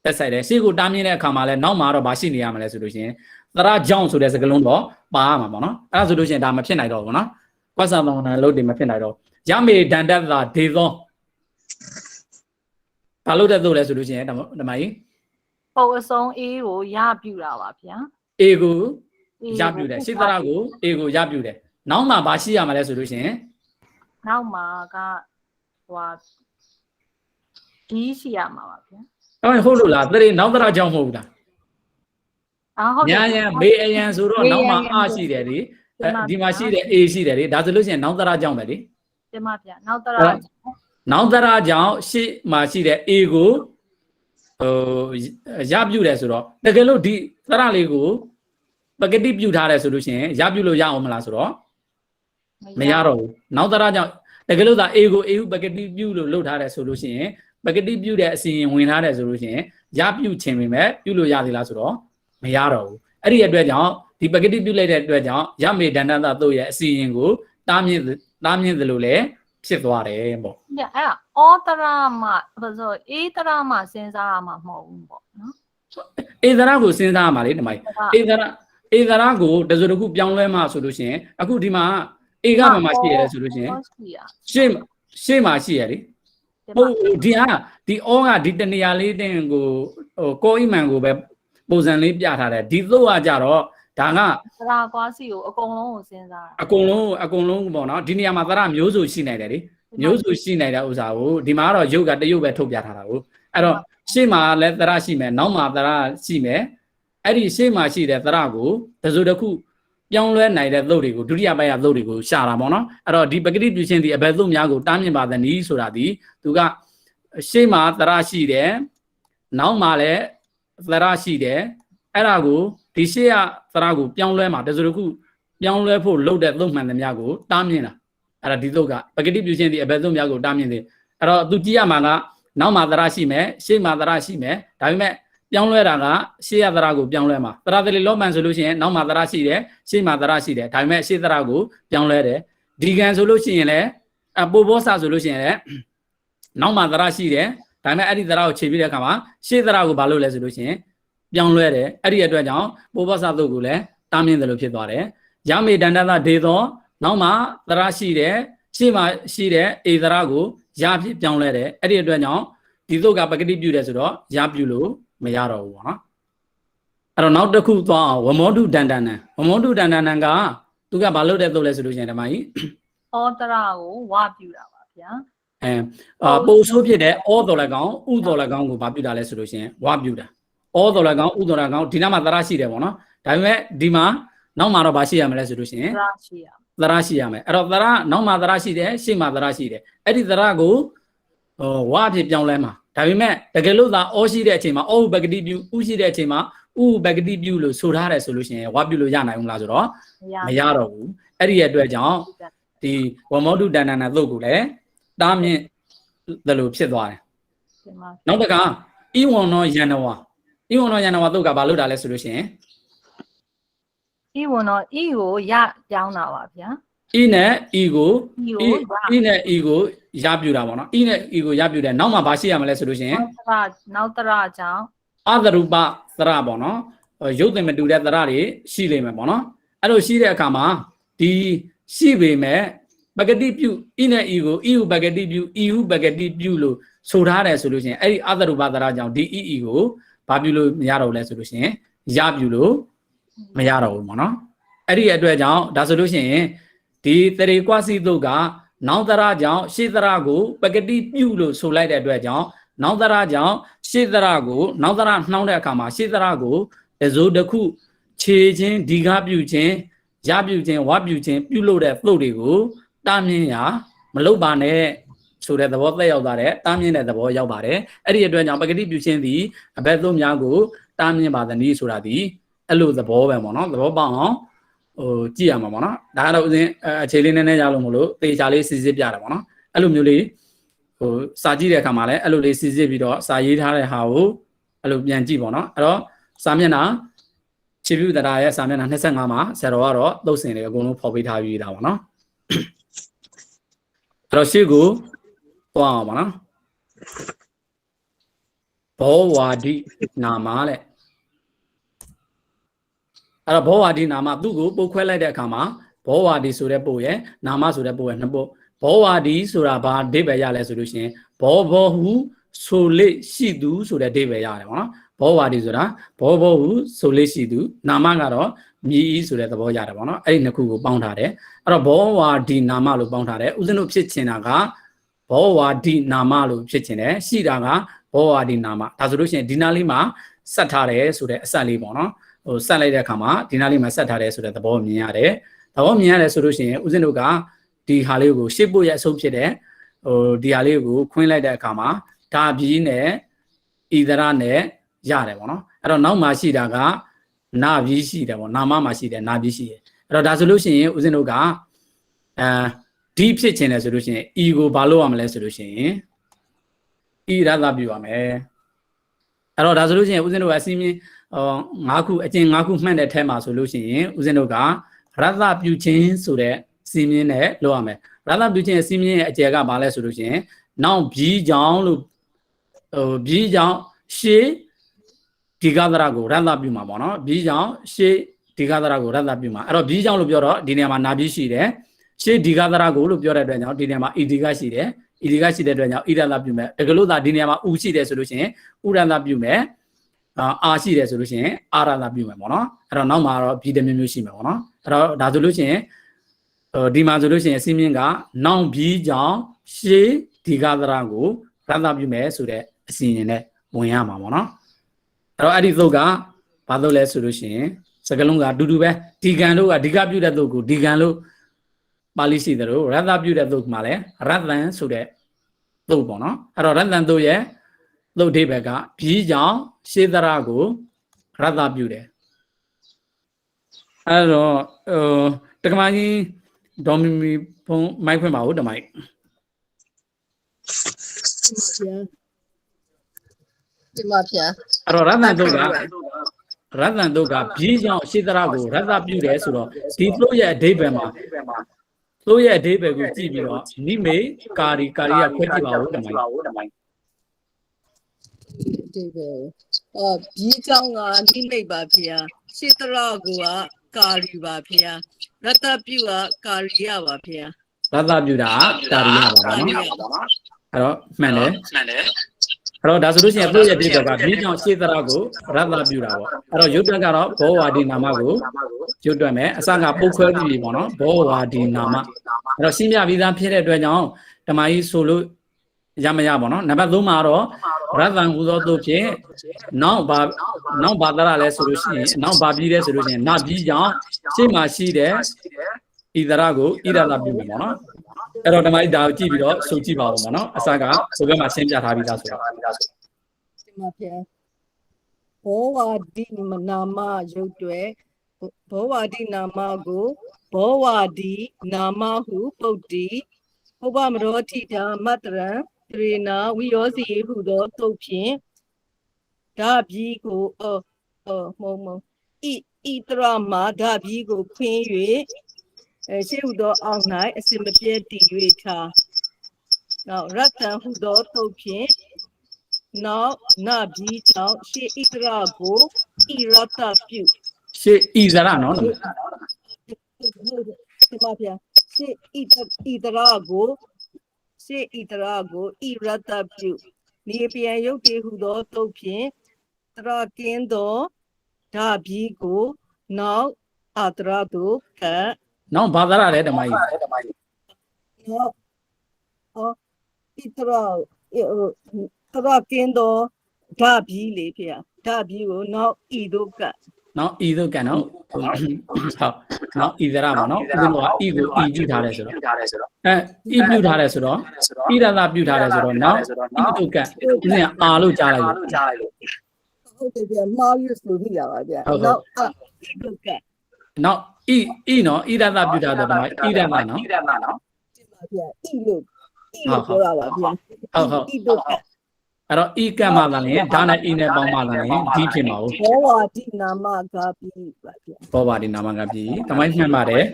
သက်ဆိုင်တယ်ရှေ့ကိုတားမြင်တဲ့အခါမှာလဲနောက်မှာတော့မရှိနေရမှာလဲဆိုလို့ရှိရင်သရကြောင့်ဆိုတဲ့စကားလုံးတော့ပါရမှာပေါ့နော်အဲ့ဒါဆိုလို့ရှိရင်ဒါမဖြစ်နိုင်တော့ဘူးနော်ကွက်ဆာလောင်းနဲ့လုတ်တယ်မဖြစ်နိုင်တော့ရမေဒန္တသာဒေသောဘာလို့တဲ့သို့လဲဆိုလို့ရှိရင်ဓမ္မကြီး ပုံအစုံအေးကိုရပြူတာပါဗျာ အေကိုရပြုတယ်ရှစ်သရကိုအေကိုရပြုတယ်နောက်မှာဘာရှိရမှာလဲဆိုလို့ရှိရင် နောက်မှာကဟိုဟာဒီရှိရမှာပါဗျာ အဲ့ဟုတ်လို့လားတရေနောက်သရကြောင့်မဟုတ်ဘူးလား ဟုတ်တယ် ညာရန်ဘေးအရန်ဆိုတော့နောက်မှာအရှိတယ်လေဒီမှာရှိတယ်အေရှိတယ်လေဒါဆိုလို့ရှိရင်နောက်သရကြောင့်ပဲလေ တင်ပါဗျာနောက်တရ နောက်သရကြောင့်ရှေ့မှာရှိတဲ့အေကိုရပြုတယ်ဆိုတော့တကယ်လို့ဒီသရလေးကိုပကတိပြုထားတယ်ဆိုလို့ရှိရင်ရပြုလို့ရအောင်မလားဆိုတော့မရတော့ဘူးနောက်သရကြောင့်တကယ်လို့သာအေကိုအေဟုပကတိပြုလို့လုပ်ထားတယ်ဆိုလို့ရှိရင်ပကတိပြုတဲ့အစီရင်ဝင်ထားတယ်ဆိုလို့ရှိရင်ရပြုခြင်းပဲပြုလို့ရသေးလားဆိုတော့မရတော့ဘူးအဲ့ဒီအတွက်ကြောင့်ဒီပကတိပြုလိုက်တဲ့အတွက်ကြောင့်ရမေဒန္တသတို့ရဲ့အစီရင်ကိုတားမြင့်တယ်လို့လည်းဖြစ်သွားတယ်ပေါ့ ညအဲ့ဒါဩတရမှာဘာလို့အေးတရမှာစဉ်းစားရမှာမဟုတ်ဘူးပေါ့နော် အေသရကိုစဉ်းစားရမှာလေဒီမှာအေသရကိုတစုတခုပြောင်းလဲမှဆိုလို့ရှိရင်အခုဒီမှာအေကမှာရှိရတယ်ဆိုလို့ရှိရင်ရှေ့မှာရှိရလေဟုတ်ဒီဟာဒီဩကဒီတနေရာလေးတင်ကိုကောအိမန်ကိုပဲပုံစံလေးပြထားတယ်ဒီသို့ကကြတော့ဒါက သရာကွာစီကိုအကုန်လုံးကိုစဉ်းစားတာ အကုန်လုံးပေါ့နော်ဒီနေရာမှာသရမျိုးစုရှိနိုင်တယ်လေမျိုးစုရှိနိုင်တဲ့ဥစ္စာကိုဒီမှာကတော့ရုပ်ကတရုပ်ပဲထုတ်ပြထားတာကိုအဲ့တော့ရှေ့မှာလည်းသရရှိမယ်နောက်မှာသရရှိမယ်အဲ့ဒီရှေ့မှာရှိတဲ့သရကိုတစုတစ်ခုပြောင်းလဲနိုင်တဲ့သုတ်တွေကိုဒုတိယပိုင်းကသုတ်တွေကိုရှာတာပေါ့နော်အဲ့တော့ဒီပကတိပြုခြင်းဒီအဘယ်သုတ်များကိုတားမြင်ပါသနည်းဆိုတာဒီသူကရှေ့မှာသရရှိတယ်နောက်မှာလည်းသရရှိတယ်အဲ့ဒါကိုဒီရှေ့ကသရကိုပြောင်းလဲမှာတစုတစ်ခုပြောင်းလဲဖို့လုပ်တဲ့သုတ်မှန်သမျှကိုတားမြင်တာအဲ့ဒါဒီသုတ်ကပကတိပြုခြင်းဒီအဘယ်သုတ်များကိုတားမြင်တယ်အဲ့တော့သူကြည့်ရမှာကနောက်မှာသရရှိမယ်ရှေ့မှာသရရှိမယ်ဒါပေမဲ့ပြောင်းလဲတာကရှေ့ရသရကိုပြောင်းလဲမှာသရတလီလောမှန်ဆိုလို့ရှိရင်နောက်မှာသရရှိတယ်ရှေ့မှာသရရှိတယ်ဒါပေမဲ့ရှေ့သရကိုပြောင်းလဲတယ်ဒီကံဆိုလို့ရှိရင်လည်းပိုဘောစာဆိုလို့ရှိရင်လည်းနောက်မှာသရရှိတယ်ဒါပေမဲ့အဲ့ဒီသရကိုခြေပြီးတဲ့အခါမှာရှေ့သရကိုဘာလုပ်လဲဆိုလို့ရှိရင်ပြောင်းလဲတယ်အဲ့ဒီအတွက်ကြောင့်ပိုဘောစာတို့ကိုလည်းတားမြင်တယ်လို့ဖြစ်သွားတယ်ရမေဒန္တသဒေသောနောက်မှာသရရှိတယ်ရှေ့မှာရှိတဲ့အေသရကိုရဖြစ်ပြောင်းလဲတယ်အဲ့ဒီအတွက်ကြောင့်ဒီသုတ်ကပကတိပြုတယ်ဆိုတော့ရပြုလို့မရတော့ဘူးပေါ့နော်အဲ့တော့နောက်တစ်ခုသွားအောင်ဝမောတုဒန္တနံဝမောတုဒန္တနံကသူကဘာလုပ်တဲ့သုတ်လဲဆိုလို့ရှိရင်ဓမ္မကြီး ဩတရကိုဝပြူတာပါဗျာ ပိုဆိုးဖြစ်တဲ့ဩတော်လည်းကောင်းဥတော်လည်းကောင်းကိုဘာပြုတာလဲဆိုလို့ရှိရင်ဝပြုတာဩတော်လည်းကောင်းဥတော်လည်းကောင်းဒီနားမှာသရရှိတယ်ပေါ့နော်ဒါပေမဲ့ဒီမှာနောက်မှာတော့ဘာရှိရမလဲဆိုလို့ရှိရင် သရရှိရ သရရှိရမယ်အဲ့တော့သရနောက်မှာသရရှိတယ်ရှေ့မှာသရရှိတယ်အဲ့ဒီသရကိုဝအဖြစ်ပြောင်းလဲမှာဒါပေမဲ့တကယ်လို့သာဩရှိတဲ့အချိန်မှာဩဘဂတိပြုဥရှိတဲ့အချိန်မှာဥဘဂတိပြုလို့ဆိုထားတယ်ဆိုလို့ရှိရင်ဝပြုလို့ရနိုင်ဘူးလားဆိုတော့မရတော့ဘူးအဲ့ဒီရဲ့အတွက်ကြောင့်ဒီဝမောတုဒန္တနာသုတ်ကိုလည်းတားမြင့်တယ်လို့ဖြစ်သွားတယ်နောက်တစ်ခါဣဝံနောယန္နဝသုတ်ကဘာလို့တာလဲဆိုလို့ရှိရင် ဤဝန်တော့ဤကိုရပြောင်းတာပါဗျာ E နဲ့ E ကို E E နဲ့ E ကိုရပြတာပေါ့နော် E နဲ့ E ကိုရပြတယ်နောက်မှာဘာရှိရမလဲဆိုလို့ရှိရင် နောက်တရကြောင့် အသရူပသရပေါ့နော်ရုပ်သင်မတူတဲ့သရတွေရှိလိမ့်မယ်ပေါ့နော်အဲ့လိုရှိတဲ့အခါမှာဒီရှိပေမဲ့ပဂတိပြု E နဲ့ E ကို E ဟုပဂတိပြု E ဟုပဂတိပြုလို့ဆိုထားတယ်ဆိုလို့ရှိရင်အဲ့ဒီအသရူပသရကြောင့်ဒီ E ကိုဘာပြုလို့မရတော့လဲဆိုလို့ရှိရင်ရပြုလို့မရတော့ဘူးပေါ့နော်အဲ့ဒီအတွက်ကြောင့်ဒါဆိုလို့ရှိရင်ဒီတရေကွာစီတုတ်ကနောင်တရကြောင့်ရှေ့တရကိုပဂတိပြုလို့ဆိုလိုက်တဲ့အတွက်ကြောင့်နောက်တရကြောင့်ရှေ့တရကိုနောက်တရနှောင်းတဲ့အခါမှာရှေ့တရကိုတစိုးတစ်ခုခြေချင်းဒီကားပြုခြင်းရပြုခြင်းဝပြုခြင်းပြုလို့တဲ့သုတ်တွေကိုတားမြင်ရမလုပ်ပါနဲ့ဆိုတဲ့သဘောသက်ရောက်သွားတဲ့တားမြင်တဲ့သဘောရောက်ပါတယ်အဲ့ဒီအတွက်ကြောင့်ပဂတိပြုခြင်းသည်အဘက်သို့များကိုတားမြင်ပါသနည်းဆိုတာဒီအဲ့လိုသဘောပဲပေါ့နော်သဘောပေါက်အောင်ကြည့်ရမှာပေါ့နော်ဒါကတော့ဥစဉ်အခြေလေးနည်းနည်းရလို့မလို့သေချာလေးစစ်စစ်ပြတာပေါ့နော်အဲ့လိုမျိုးလေးစာကြည့်တဲ့အခါမှာလည်းအဲ့လိုလေးစစ်စစ်ပြီးတော့စာရေးထားတဲ့ဟာကိုအဲ့လိုပြန်ကြည့်ပေါ့နော်အဲ့တော့စာမျက်နှာခြေပြုတရားရဲ့စာမျက်နှာ25မှာဆရာတော်ကတော့သုတ်စင်တွေအကုန်လုံးဖော်ပေးထားပြီးတာပေါ့နော်အဲ့တော့ရှေ့ကိုသွားအောင်ပေါ့နော်ဘောဝါဒိနာမတဲ့အဲ့တော့ဘောဝါဒီနာမသူ့ကိုပုတ်ခွဲလိုက်တဲ့အခါမှာဘောဝါဒီဆိုတဲ့ပုတ်ရဲ့နာမဆိုတဲ့ပုတ်ရဲ့နှစ်ပုတ်ဘောဝါဒီဆိုတာဘာအဓိပ္ပာယ်ရလဲဆိုလို့ရှိရင်ဘောဘောဟုဆိုလေရှိသူဆိုတဲ့အဓိပ္ပာယ်ရတယ်ပေါ့နော်ဘောဝါဒီဆိုတာဘောဘောဟုဆိုလေရှိသူနာမကတော့မြည်ဤဆိုတဲ့သဘောရတယ်ပေါ့နော်အဲ့ဒီနှစ်ခုကိုပေါင်းထားတယ်အဲ့တော့ဘောဝါဒီနာမလို့ပေါင်းထားတယ်ဥစဉ်တို့ဖြစ်ချင်တာကဘောဝါဒီနာမလို့ဖြစ်ချင်တယ်ရှိတာကဘောဝါဒီနာမဒါဆိုလို့ရှိရင်ဒီနာလေးမှာစက်ထားတယ်ဆိုတဲ့အဆက်လေးပေါ့နော်ဆက်လိုက်တဲ့အခါမှာဒီနားလေးမှာဆက်ထားတယ်ဆိုတဲ့သဘောမြင်ရတယ်။သဘောမြင်ရတယ်ဆိုလို့ရှိရင်ဦးဇင်းတို့ကဒီဟာလေးကိုရှစ်ဖို့ရဲ့အဆုံးဖြစ်တဲ့ဒီဟာလေးကိုခွင်းလိုက်တဲ့အခါမှာဒါပြီးနဲ့ဣဒရနဲ့ရတယ်ပေါ့နော်။အဲ့တော့နောက်မှာရှိတာကနာပြီးရှိတယ်ပေါ့နာမမှာရှိတယ်နာပြီးရှိတယ်။အဲ့တော့ဒါဆိုလို့ရှိရင်ဦးဇင်းတို့ကဒီဖြစ်ချင်တယ်ဆိုလို့ရှိရင်ဤကိုဘာလို့ရမလဲဆိုလို့ရှိရင်ဤရသပြုရမယ်။အဲ့တော့ဒါဆိုလို့ရှိရင်ဦးဇင်းတို့ကအစီအမင်း9ခုအကျဉ်9ခုမှတ်တဲ့ထဲမှာဆိုလို့ရှိရင်ဦးဇင်းတို့ကရသပြုခြင်းဆိုတဲ့စီမင်းနဲ့လုပ်ရမယ်ရသပြုခြင်းစီမင်းရဲ့အကျယ်ကဘာလဲဆိုလို့ရှိရင်နောက်ပြီးကြောင်းလို့ပြီးကြောင်းရှေးဒီကသရကိုရသပြုမှာပေါ့နော်ပြီးကြောင်းရှေးဒီကသရကိုရသပြုမှာအဲ့တော့ပြီးကြောင်းလို့ပြောတော့ဒီနေရာမှာနာပြီးရှိတယ်ရှေးဒီကသရကိုလို့ပြောတဲ့အတွက်ကြောင့်ဒီနေရာမှာဣဒီကရှိတယ်ဣဒီကရှိတဲ့အတွက်ကြောင့်ဣရသပြုမယ်တကယ်လို့သာဒီနေရာမှာဥရှိတယ်ဆိုလို့ရှိရင်ဥရသပြုမယ်အာရှိတယ်ဆိုလို့ရှိရင်အာရသပြုမယ်ပေါ့နော်အဲ့တော့နောက်မှာတော့ဘီတမျိုးမျိုးရှိမယ်ပေါ့နော်အဲ့တော့ဒါဆိုလို့ရှိရင်ဒီမှာဆိုလို့ရှိရင်အစင်းမြင့်ကနောင်ဘီကြောင့်ရှေးဒီကသရကိုရသပြုမယ်ဆိုတဲ့အစီအရင်နဲ့ဝင်ရမှာပေါ့နော်အဲ့တော့အဲ့ဒီသုတ်ကဘာသုတ်လဲဆိုလို့ရှိရင်စကလုံးကအတူတူပဲဒီကံလို့ကဒီကပြုတဲ့သုတ်ကိုဒီကံလို့ပါဠိရှိတယ်လို့ရသပြုတဲ့သုတ်မှာလဲရတ္တန်ဆိုတဲ့သုတ်ပေါ့နော်အဲ့တော့ရတ္တန်သုတ်ရဲ့သုတ်အဓိပ္ပာယ်ကဘီကြောင့်ရှေးသရကိုရသပြုတယ်အဲ့တော့တက္ကမကြီးဒေါ်မီမီဖုန်းမိုက်ဖွင့်ပါဦးတမိုက်ဒီမှာဗျာအဲ့တော့ရတ္တန်သုတ်ကဘီကြောင့်ရှေးသရကိုရသပြုတယ်ဆိုတော့ဒီသုတ်ရဲ့အဓိပ္ပာယ်မှာသုတ်ရဲ့အဓိပ္ပာယ်ကိုကြည့်ပြီးတော့နိမေကာရီကခွဲကြည့်ပါဦးတမိုက်ဒီပဲဘီကြောင့်ကနိမိတ်ပါဗျာရှေတရကိုကကာရီပါဗျာရတပြုကကာရီရပါဗျာရသပြုတာကာရီရပါနော်အဲ့တော့မှန်တယ်အဲ့တော့ဒါဆိုလို့ရှိရင်သူ့ရဲ့အဓိပ္ပာယ်ကဘီကြောင့်ရှေးသရကိုရသပြုတာပေါ့အဲ့တော့ယုတ်တက်ကတော့ဘောဝါဒီနာမကိုယုတ်တက်မယ်အစကပုတ်ခွဲပြီးပြီပေါ့နော်ဘောဝါဒီနာမအဲ့တော့ရှင်းပြပြီးသားဖြစ်တဲ့အတွက်ကြောင့်ဓမ္မကြီးဆိုလို့ရမရပါတော့နံပါတ်3မှာတော့ရသံဟူသောတို့ဖြင့်နောက်ဘာသရလဲဆိုလို့ရှိရင်နောက်ဘာပြီးလဲဆိုလို့ရှိရင်နပြီးကြောင့်ရှေ့မှာရှိတဲ့ဣဒရကိုဣရသပြုမယ်ပေါ့နော်အဲ့တော့ဓမ္မကြီးဒါကိုကြည့်ပြီးတော့ဆိုကြည့်ပါဦးပေါ့နော်အစကဆိုဘက်မှာရှင်းပြထားပြီးသားဆိုတော့ဒီမှာဗျာဘောဝါဒီနာမရုပ်တွေဘောဝါဒီနာမကိုဘောဝါဒီနာမဟုပုတ်တိဥပမရောတိတာမတ္တရံတရေနာဝိရောစီဟုသောသုတ်ဖြင့်ဒါပြီးကိုမုံဣတရမှာဒါပြီးကိုခွင်း၍ ရှေ့ဟူသောအောက်၌အစင်မပြတ်တည်၍ထားနောက်ရတ္တဟူသောတုတ်ဖြင့်နောက်နပြီးကြောင့်ရှေ့ဣတရာကိုဣရတ္တပြု ရှေ့ဤဇရနော် ဒီမှာပြရှေ့ဣတရာကိုရှေ့ဣတရာကိုဣရတ္တပြုနေပြန်ရုပ်တည်ဟူသောတုတ်ဖြင့်တရကင်းသောဓာပြီးကိုနောက်အတရာတို့က နော်ဘာသာရလဲဓမ္မကြီး နောက်ဣတရာတရကင်းသောဓာပြီးလေဖေဓာပြီးကိုနောက်ဤတို့က နော်ဤတို့ကနော်ဟုတ်နော်ဤဇရပါနော်ဦးဇင်းတို့ကဤကိုဤပြုထားတယ်ဆိုတော့ဤပြုထားတယ်ဆိုတော့ဤရတာပြုထားတယ်ဆိုတော့နော်ဤတို့ကဦးဇင်းကအာလို့ကြားလိုက်လို့ ဟုတ်တယ်ဗျမှားရဆိုမိရပါဗျနောက်ဤတို့က နော်ဤနော်ဤရတာပြုထားတယ်ဓမ္မဤရတာနော် ဒီမှာဗျဤလို့ပြောရပါဗျ ဟုတ် ဤတို့က အဲ့တော့ဤကံမှလာရင်ဒါနဲ့ဤနဲ့ပေါင်းမှလာရင်ဒီဖြစ်မှာဟုတ် ဘောဝါဒီနာမကပြီးပါဗျ ဘောပါဒီနာမကပြည်ဓမ္မကြီးမှန်ပါတယ်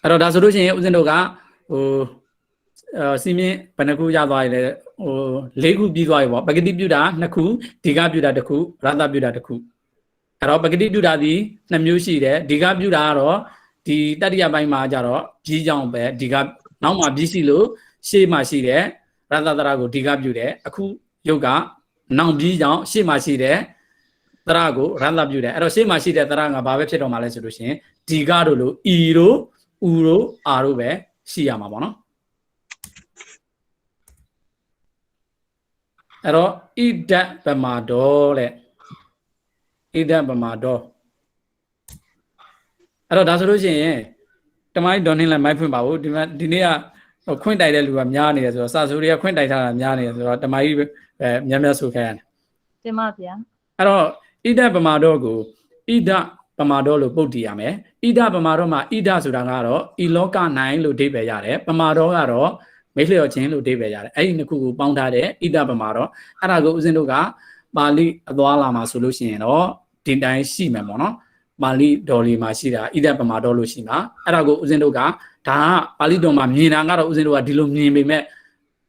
အဲ့တော့ဒါဆိုလို့ရှိရင်ဦးဇင်းတို့ကဟိုစီမင်းဘယ်နှခုရသွားရလဲဟို၄ခုပြီးသွားပြီပေါ့ပဂတိပြုတာ2ခုဒီကပြုတာ1ခုရတပြုတာ1ခုအဲ့တော့ပဂတိပြုတာဒီ2မျိုးရှိတယ်ဒီကပြုတာကတော့ဒီတတိယပိုင်းမှာကြတော့ကြီးကြောင်ပဲဒီကနောက်မှပြီးရှိလို့ရှေ့မှာရှိတယ်ရတတရကိုဒီကပြုတယ်အခုယုတ်ကနောင်ပြီးကြောင်ရှေ့မှာရှိတယ်တရကိုရတပြုတယ်အဲ့တော့ရှေ့မှာရှိတဲ့တရကဘာပဲဖြစ်တော့မှာလဲဆိုလို့ရှိရင်ဒီကတို့လို့ဤတို့ဥတို့အာတို့ပဲရှိရမှာပေါ့နော်အဲ့တော့ဣဒတ်ပမာဒောတဲ့ဣဒတ်ပမာဒောအဲ့တော့ဒါဆိုလို့ရှိရင်တမိုင်းဒေါ်နှင်းလည်းမိုက်ဖွင့်ပါဘူးဒီနေ့ကခွင့်တိုက်တဲ့လူကများနေတယ်ဆိုတော့စာဆိုတွေကခွင့်တိုက်ထားတာများနေတယ်ဆိုတော့တမိုင်းများများဆိုခဲ့ရတယ် တင်ပါဗျာ အဲ့တော့ဣဒပမာဒောကိုဣဒပမာဒောလို့ပုတ်တည်ရမယ်ဣဒပမာဒောမှာဣဒဆိုတာကတော့ဤလောကနိုင်လို့အဓိပ္ပာယ်ရတယ်ပမာဒောကတော့မိလျော်ခြင်းလို့အဓိပ္ပာယ်ရတယ်အဲ့ဒီနှစ်ခုကိုပေါင်းထားတဲ့ဣဒပမာဒောအဲ့ဒါကိုဦးဇင်းတို့ကပါဠိအသွားလာမှာဆိုလို့ရှိရင်တော့ဒီတိုင်းရှိမယ်ပေါ့နော်ပါဠိတော်လေးမှာရှိတာဣဒပမာဒောလို့ရှိမှာအဲ့ဒါကိုဦးဇင်းတို့ကဒါကပါဠိတော်မှာမြင်တာကတော့ဦးဇင်းတို့ကဒီလိုမြင်ပေမဲ့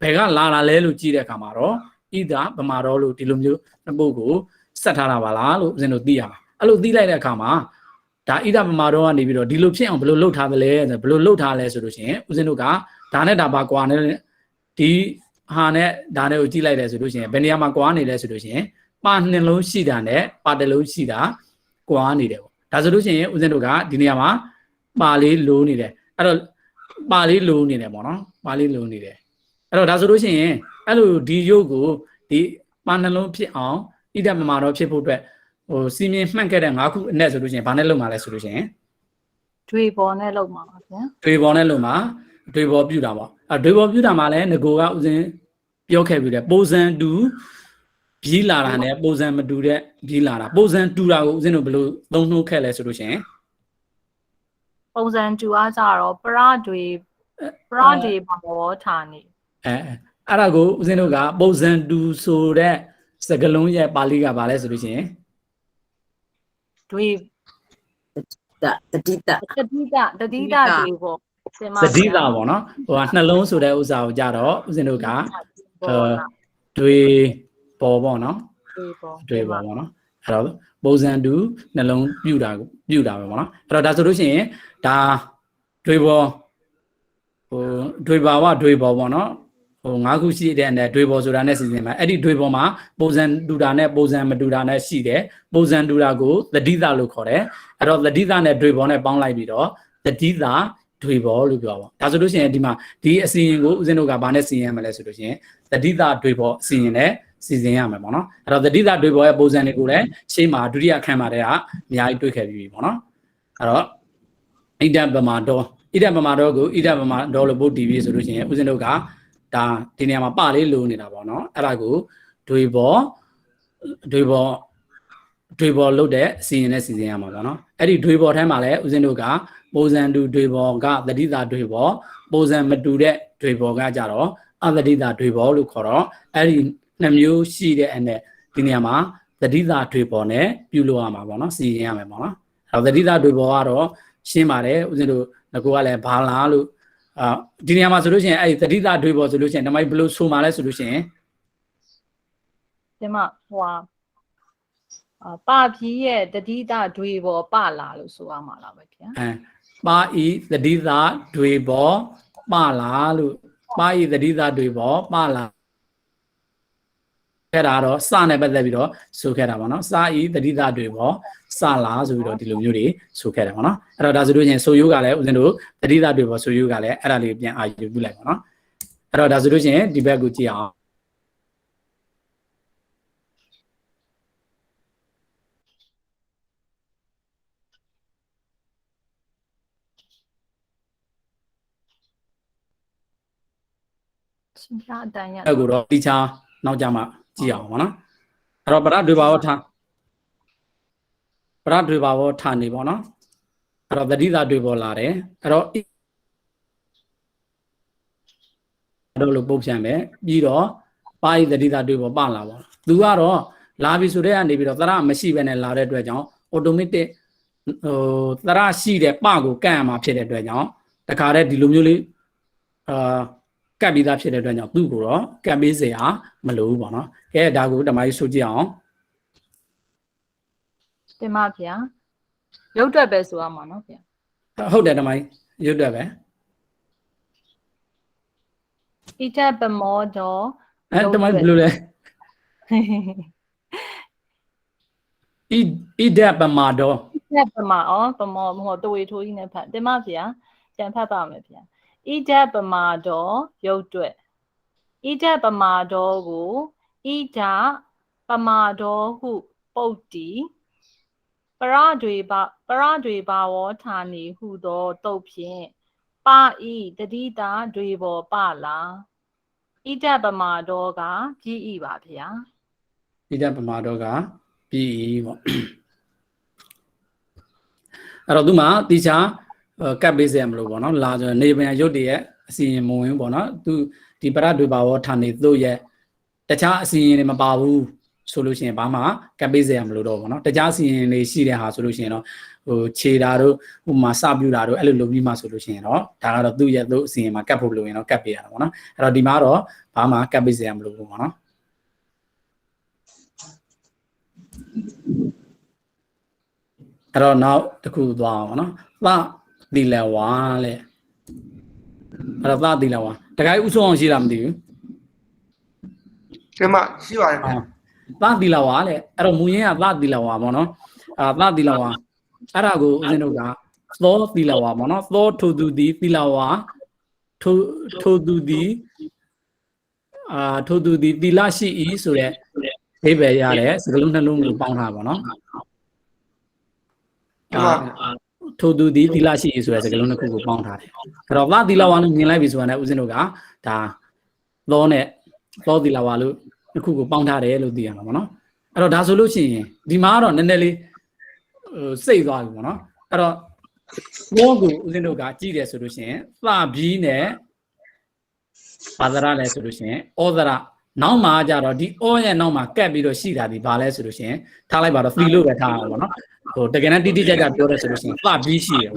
ဘယ်ကလာတာလဲလို့ကြည့်တဲ့အခါမှာတော့ဣဒပမာဒောလို့ဒီလိုမျိုးနှစ်ပုဒ်ကိုဆက်ထားတာပါလားလို့ဦးဇင်းတို့သိရမှာအဲ့လိုသိလိုက်တဲ့အခါမှာဒါဣဒပမာဒောကနေပြီးတော့ဒီလိုဖြစ်အောင်ဘယ်လိုလုပ်ထားသလဲဘယ်လိုလုပ်ထားလဲဆိုလို့ရှိရင်ဦးဇင်းတို့ကဒါနဲ့ဒါပါကွာနေဒီဟာနဲ့ဒါနဲ့ကိုကြည့်လိုက်တယ်ဆိုလို့ရှိရင်ဘယ်နေရာမှာကွာနေလဲဆိုလို့ရှိရင်ပါနှလုံးရှိတာနဲ့ပါတစ်လုံးရှိတာကွာနေတယ်ပေါ့ဒါဆိုလို့ရှိရင်ဦးဇင်းတို့ကဒီနေရာမှာပါလေးလိုးနေတယ်အဲ့တော့ပါလေးလိုးနေတယ်ပေါ့နော်ပါလေးလိုးနေတယ်အဲ့တော့ဒါဆိုလို့ရှိရင်အဲ့လိုဒီရုပ်ကိုဒီပါနှလုံးဖြစ်အောင်ဣဒပမာဒောဖြစ်ဖို့အတွက်ဟိုစီမင်းမှန့်ခဲ့တဲ့၅ခုအနက်ဆိုလို့ရှိရင်ဘာနဲ့လုပ်မှာလဲဆိုလို့ရှိရင် တွေပေါ်နဲ့လောက်မှာပါဗျာ တွေပေါ်နဲ့လုပ်မှာတွေပေါ်ပြုတာပေါ့အဲတွေပေါ်ပြုတာမှာလည်းငကိုကဥစဉ်ပြောခဲ့ပြီးတယ်ပုံစံတူပြီးလာတာနဲ့ပုံစံမတူတဲ့ပြီးလာတာပုံစံတူတာကိုဥစဉ်တို့ဘယ်လိုသုံးနှုတ်ခဲ့လဲဆိုလို့ရှိရင် ပုံစံတူအားကြတော့ပရတွေပေါ်ထားနေ အဲ့ဒါကိုဥစဉ်တို့ကပုံစံတူဆိုတဲ့စကားလုံးရဲ့ပါဠိကဘာလဲဆိုလို့ရှိရင် တွေ တတိတ တတိတတွေပေါ့တင်ပါ သတိတာပေါ့နော်ဟိုကနှလုံးဆိုတဲ့ဥစ္စာကိုကြတော့ဥစဉ်တို့ကတွေပေါ်ပေါ့နော် တွေပေါ် တွေပေါ်ပေါ့နော်အဲ့တော့ပုံစံတူနှလုံးပြုတာပဲပေါ့နော်အဲ့တော့ဒါဆိုလို့ရှိရင်ဒါတွေပေါ်ဟိုတွေပါဝတွေပေါ်ပေါ့နော်ဟို၅ခုရှိတဲ့နဲ့တွေပေါ်ဆိုတာနဲ့စီစဉ်မှာအဲ့ဒီတွေပေါ်မှာပုံစံတူတာနဲ့ပုံစံမတူတာနဲ့ရှိတယ်ပုံစံတူတာကိုသတိတာလို့ခေါ်တယ်အဲ့တော့သတိတာနဲ့တွေပေါ်နဲ့ပေါင်းလိုက်ပြီးတော့သတိတာတွေပေါ်လို့ပြောပါဒါဆိုလို့ရှိရင်ဒီမှာဒီအစီရင်ကိုဦးဇင်းတို့ကဘာနဲ့စီရင်ရမလဲဆိုလို့ရှိရင်သတိတာတွေပေါ်အစီရင်နဲ့စီစဉ်ရမယ်ပေါ့နော်အဲ့တော့သတိတာတွေပေါ်ရဲ့ပုံစံတွေကိုလည်းရှေ့မှာဒုတိယအခန်းမှာတည်းကအများကြီးတွေ့ခဲ့ပြီးပြီပေါ့နော်အဲ့တော့ဣဒပမာဒောကိုဣဒပမာဒောလို့ပုတ်တည်ပြီးဆိုလို့ရှိရင်ဦးဇင်းတို့ကဒါဒီနေရာမှာပလေးလိုနေတာပေါ့နော်အဲ့ဒါကိုတွေပေါ်လုပ်တဲ့အစီရင်နဲ့စီစဉ်ရမှာပေါ့နော်အဲ့ဒီတွေပေါ်ထဲမှာလည်းဦးဇင်းတို့ကပုံစံတူတွေပေါ်ကသတိတာတွေပေါ်ပုံစံမတူတဲ့တွေပေါ်ကကြတော့အသတိတာတွေပေါ်လို့ခေါ်တော့အဲ့ဒီနှစ်မျိုးရှိတဲ့အနဲ့ဒီနေရာမှာသတိတာတွေပေါ်နဲ့ပြုလုပ်ရမှာပေါ့နော်စီရင်ရမယ်ပေါ့နော်အဲ့တော့သတိတာတွေပေါ်ကတော့ ရှင်းပါတယ်ဦးဇင်းတို့ငကိုကလည်းဘာလားလို့ဒီနေရာမှာဆိုလို့ရှိရင်အဲ့ဒီတတိတာတွေးပေါ်ဆိုလို့ရှိရင်ဓမ္မကြီးဘယ်လိုဆိုမှလဲဆိုလို့ရှိရင် ဒီမှာဟိုပါဖြီးရဲ့တတိတတွေပေါ်ပလာလို့ဆိုရမှာလားပဲဗျာပါဤတတိတာတွေပေါ်ပလာလို့ပါဤတတိတာတွေပေါ်ပလာခဲ့တာတော့စနဲ့ပတ်သက်ပြီးတော့ဆိုခဲ့တာပေါ့နော်စာဤတတိတာတွေပေါ်စလာဆိုပြီးတော့ဒီလိုမျိုးတွေဆိုခဲ့တယ်ပေါ့နော်အဲ့တော့ဒါဆိုလို့ချင်းဆိုယုကလည်းဦးဇင်းတို့တတိတာတွေပေါ်ဆိုယုကလည်းအဲ့ဒါလေးပြန်အာရုံပြုလိုက်ပေါ့နော်အဲ့တော့ဒါဆိုလို့ချင်းဒီဘက်ကိုကြည့်အောင်ရှင်ပြအတန်ရအဲ့ကိုတော့တိချာနောက်ကြမှာကြည့်အောင်ပေါ့နော်အဲ့တော့ပရဒွေဘာဝထားပရဒွေဘာဝထားနေပေါ့နော်အဲ့တော့တတိတာတွေပေါ်လာတယ်အဲ့တော့လို့ပုတ်ပြန်မယ်ပြီးတော့ပါဠိတတိတာတွေပေါ်ပလာပေါ့သူကတော့လာပြီဆိုတဲ့ကနေပြီးတော့သရမရှိဘဲနဲ့လာတဲ့အတွက်ကြောင့် automatic သရရှိတဲ့ပကိုကန့်ရမှာဖြစ်တဲ့အတွက်ကြောင့်တခါတည်းဒီလိုမျိုးလေးကပ်ပြီးသားဖြစ်တဲ့အတွက်ကြောင့်သူ့ကိုတော့ကပ်ပေးစရာမလိုဘူးပေါ့နော်ကဲဒါကိုဓမ္မကြီးဆိုကြည့်အောင်တင်ပါဗျာရုပ်တွက်ပဲဆိုရမှာနော်ဗျာဟုတ်တယ်ဓမ္မကြီးရုပ်တွက်ပဲဣတပမောတော်ဓမ္မကြီးဘယ်လိုလဲဣဒပမာတော်ဣဒပမာပမောဟောတဝေထိုးကြီးနဲ့ဖတ်တင်ပါဗျာပြန်ဖတ်ပါမယ်ဗျာဣဒပမာတော်ရုပ်တွက်ဣဒပမာတော်ကိုဣဒပမာတော်ဟုပုတ်တီပရတွေဘာဝဌာနေဟုသောတုတ်ဖြင့်ပါဤတတိတာတွေပေါ်ပလာဣဒပမာတော်ကပြည်ဤပါဗျာဣဒပမာတော်ကပြည်ဤပေါ့အဲ့တော့သူမှတိချာကပ်ပေးစရာမလိုပေါ့နော်လာဆိုနေပြန်ရုပ်တည်းရဲ့အစီရင်မဝင်ပေါ့နော်သူဒီပရဒွေဘာဝဌာနေတို့ရဲ့တခြားအစီရင်တွေမပါဘူးဆိုလို့ရှိရင်ဘာမှကပ်ပေးစရာမလိုတော့ပေါ့နော်တခြားအစီရင်တွေရှိတဲ့ဟာဆိုလို့ရှိရင်တော့ဟိုခြေတာတို့ဟိုမှာစပြူတာတို့အဲ့လိုလုပ်ပြီးမှဆိုလို့ရှိရင်တော့ဒါကတော့သူ့ရဲ့သူ့အစီရင်မှာကပ်ဖို့လိုရင်တော့ကပ်ပေးရတာပေါ့နော်အဲ့တော့ဒီမှာတော့ဘာမှကပ်ပေးစရာမလိုဘူးပေါ့နော်အဲ့တော့နောက်တစ်ခုသွားအောင်ပေါ့နော်သတိလဝါလေအဲ့တော့သတိလဝါတခါဥဆုံးအောင်ရှိတာမသိဘူးဒီမှာရှိပါတယ်ဗျာသတိလဝါလေအဲ့တော့မူရင်းကသတိလဝါပေါ့နော်သတိလဝါအဲ့ဒါကိုဦးဇင်းတို့ကသောသီလဝါပေါ့နော်သောထိုသူသည်သီလဝါထိုသူသည်ထိုသူသည်သီလရှိ၏ဆိုတဲ့အိဗယ်ရတယ်စကလုံးနှလုံးကိုပေါင်းထားပါနော်ထိုသူသည်သီလရှိ၏ဆိုတဲ့စကလုံးတစ်ခုကိုပေါင်းထားတယ်အဲ့တော့သသီလဝါလို့မြင်လိုက်ပြီဆိုတာနဲ့ဦးဇင်းတို့ကဒါသောနဲ့သောသီလဝါလို့တစ်ခုကိုပေါင်းထားတယ်လို့သိရမှာပေါ့နော်အဲ့တော့ဒါဆိုလို့ရှိရင်ဒီမှာကတော့နည်းနည်းလေးစိတ်သွားပြီပေါ့နော်အဲ့တော့ဘောကိုဦးဇင်းတို့ကကြည့်တယ်ဆိုလို့ရှိရင်သဘီးနဲ့ဘာသာရလဲဆိုလို့ရှိရင်ဩဇရနောက်မှာကြတော့ဒီဩရဲ့နောက်မှာကပ်ပြီးတော့ရှိတာဒီဘာလဲဆိုလို့ရှိရင်ထားလိုက်ပါတော့သီလို့ပဲထားအောင်ပေါ့နော်ဟိုတကယ်နဲ့တိတိကျကျပြောရဲဆိုလို့ရှိရင်သဘီးရှိတယ်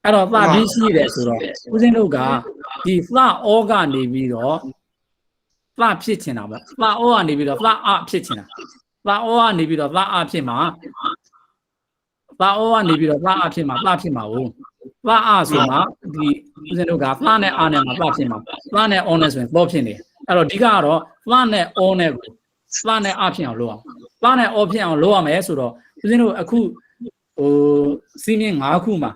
အဲ့တော့သဘီးရှိတယ်ဆိုတော့ဦးဇင်းတို့ကဒီသဩကနေပြီးတော့သဖြစ်ချင်တာပဲသဩကနေပြီးတော့သအဖြစ်ချင်တာသဩကနေပြီးတော့သအဖြစ်မှာသဩကနေပြီးတော့သအဖြစ်မှာသဖြစ်မှာဟုတ်သအဆိုမှဒီဦးဇင်းတို့ကသနဲ့အာနဲ့မှာသဖြစ်မှာသနဲ့ဩနဲ့ဆိုရင်သောဖြစ်နေအဲ့တော့ဒီကတော့သနဲ့ဩနဲ့ကိုသနဲ့အဖြစ်အောင်လုပ်အောင်သနဲ့ဩဖြစ်အောင်လုပ်ရမယ်ဆိုတော့ဦးဇင်းတို့အခုဟိုစီးမြင့်၅ခုမှာ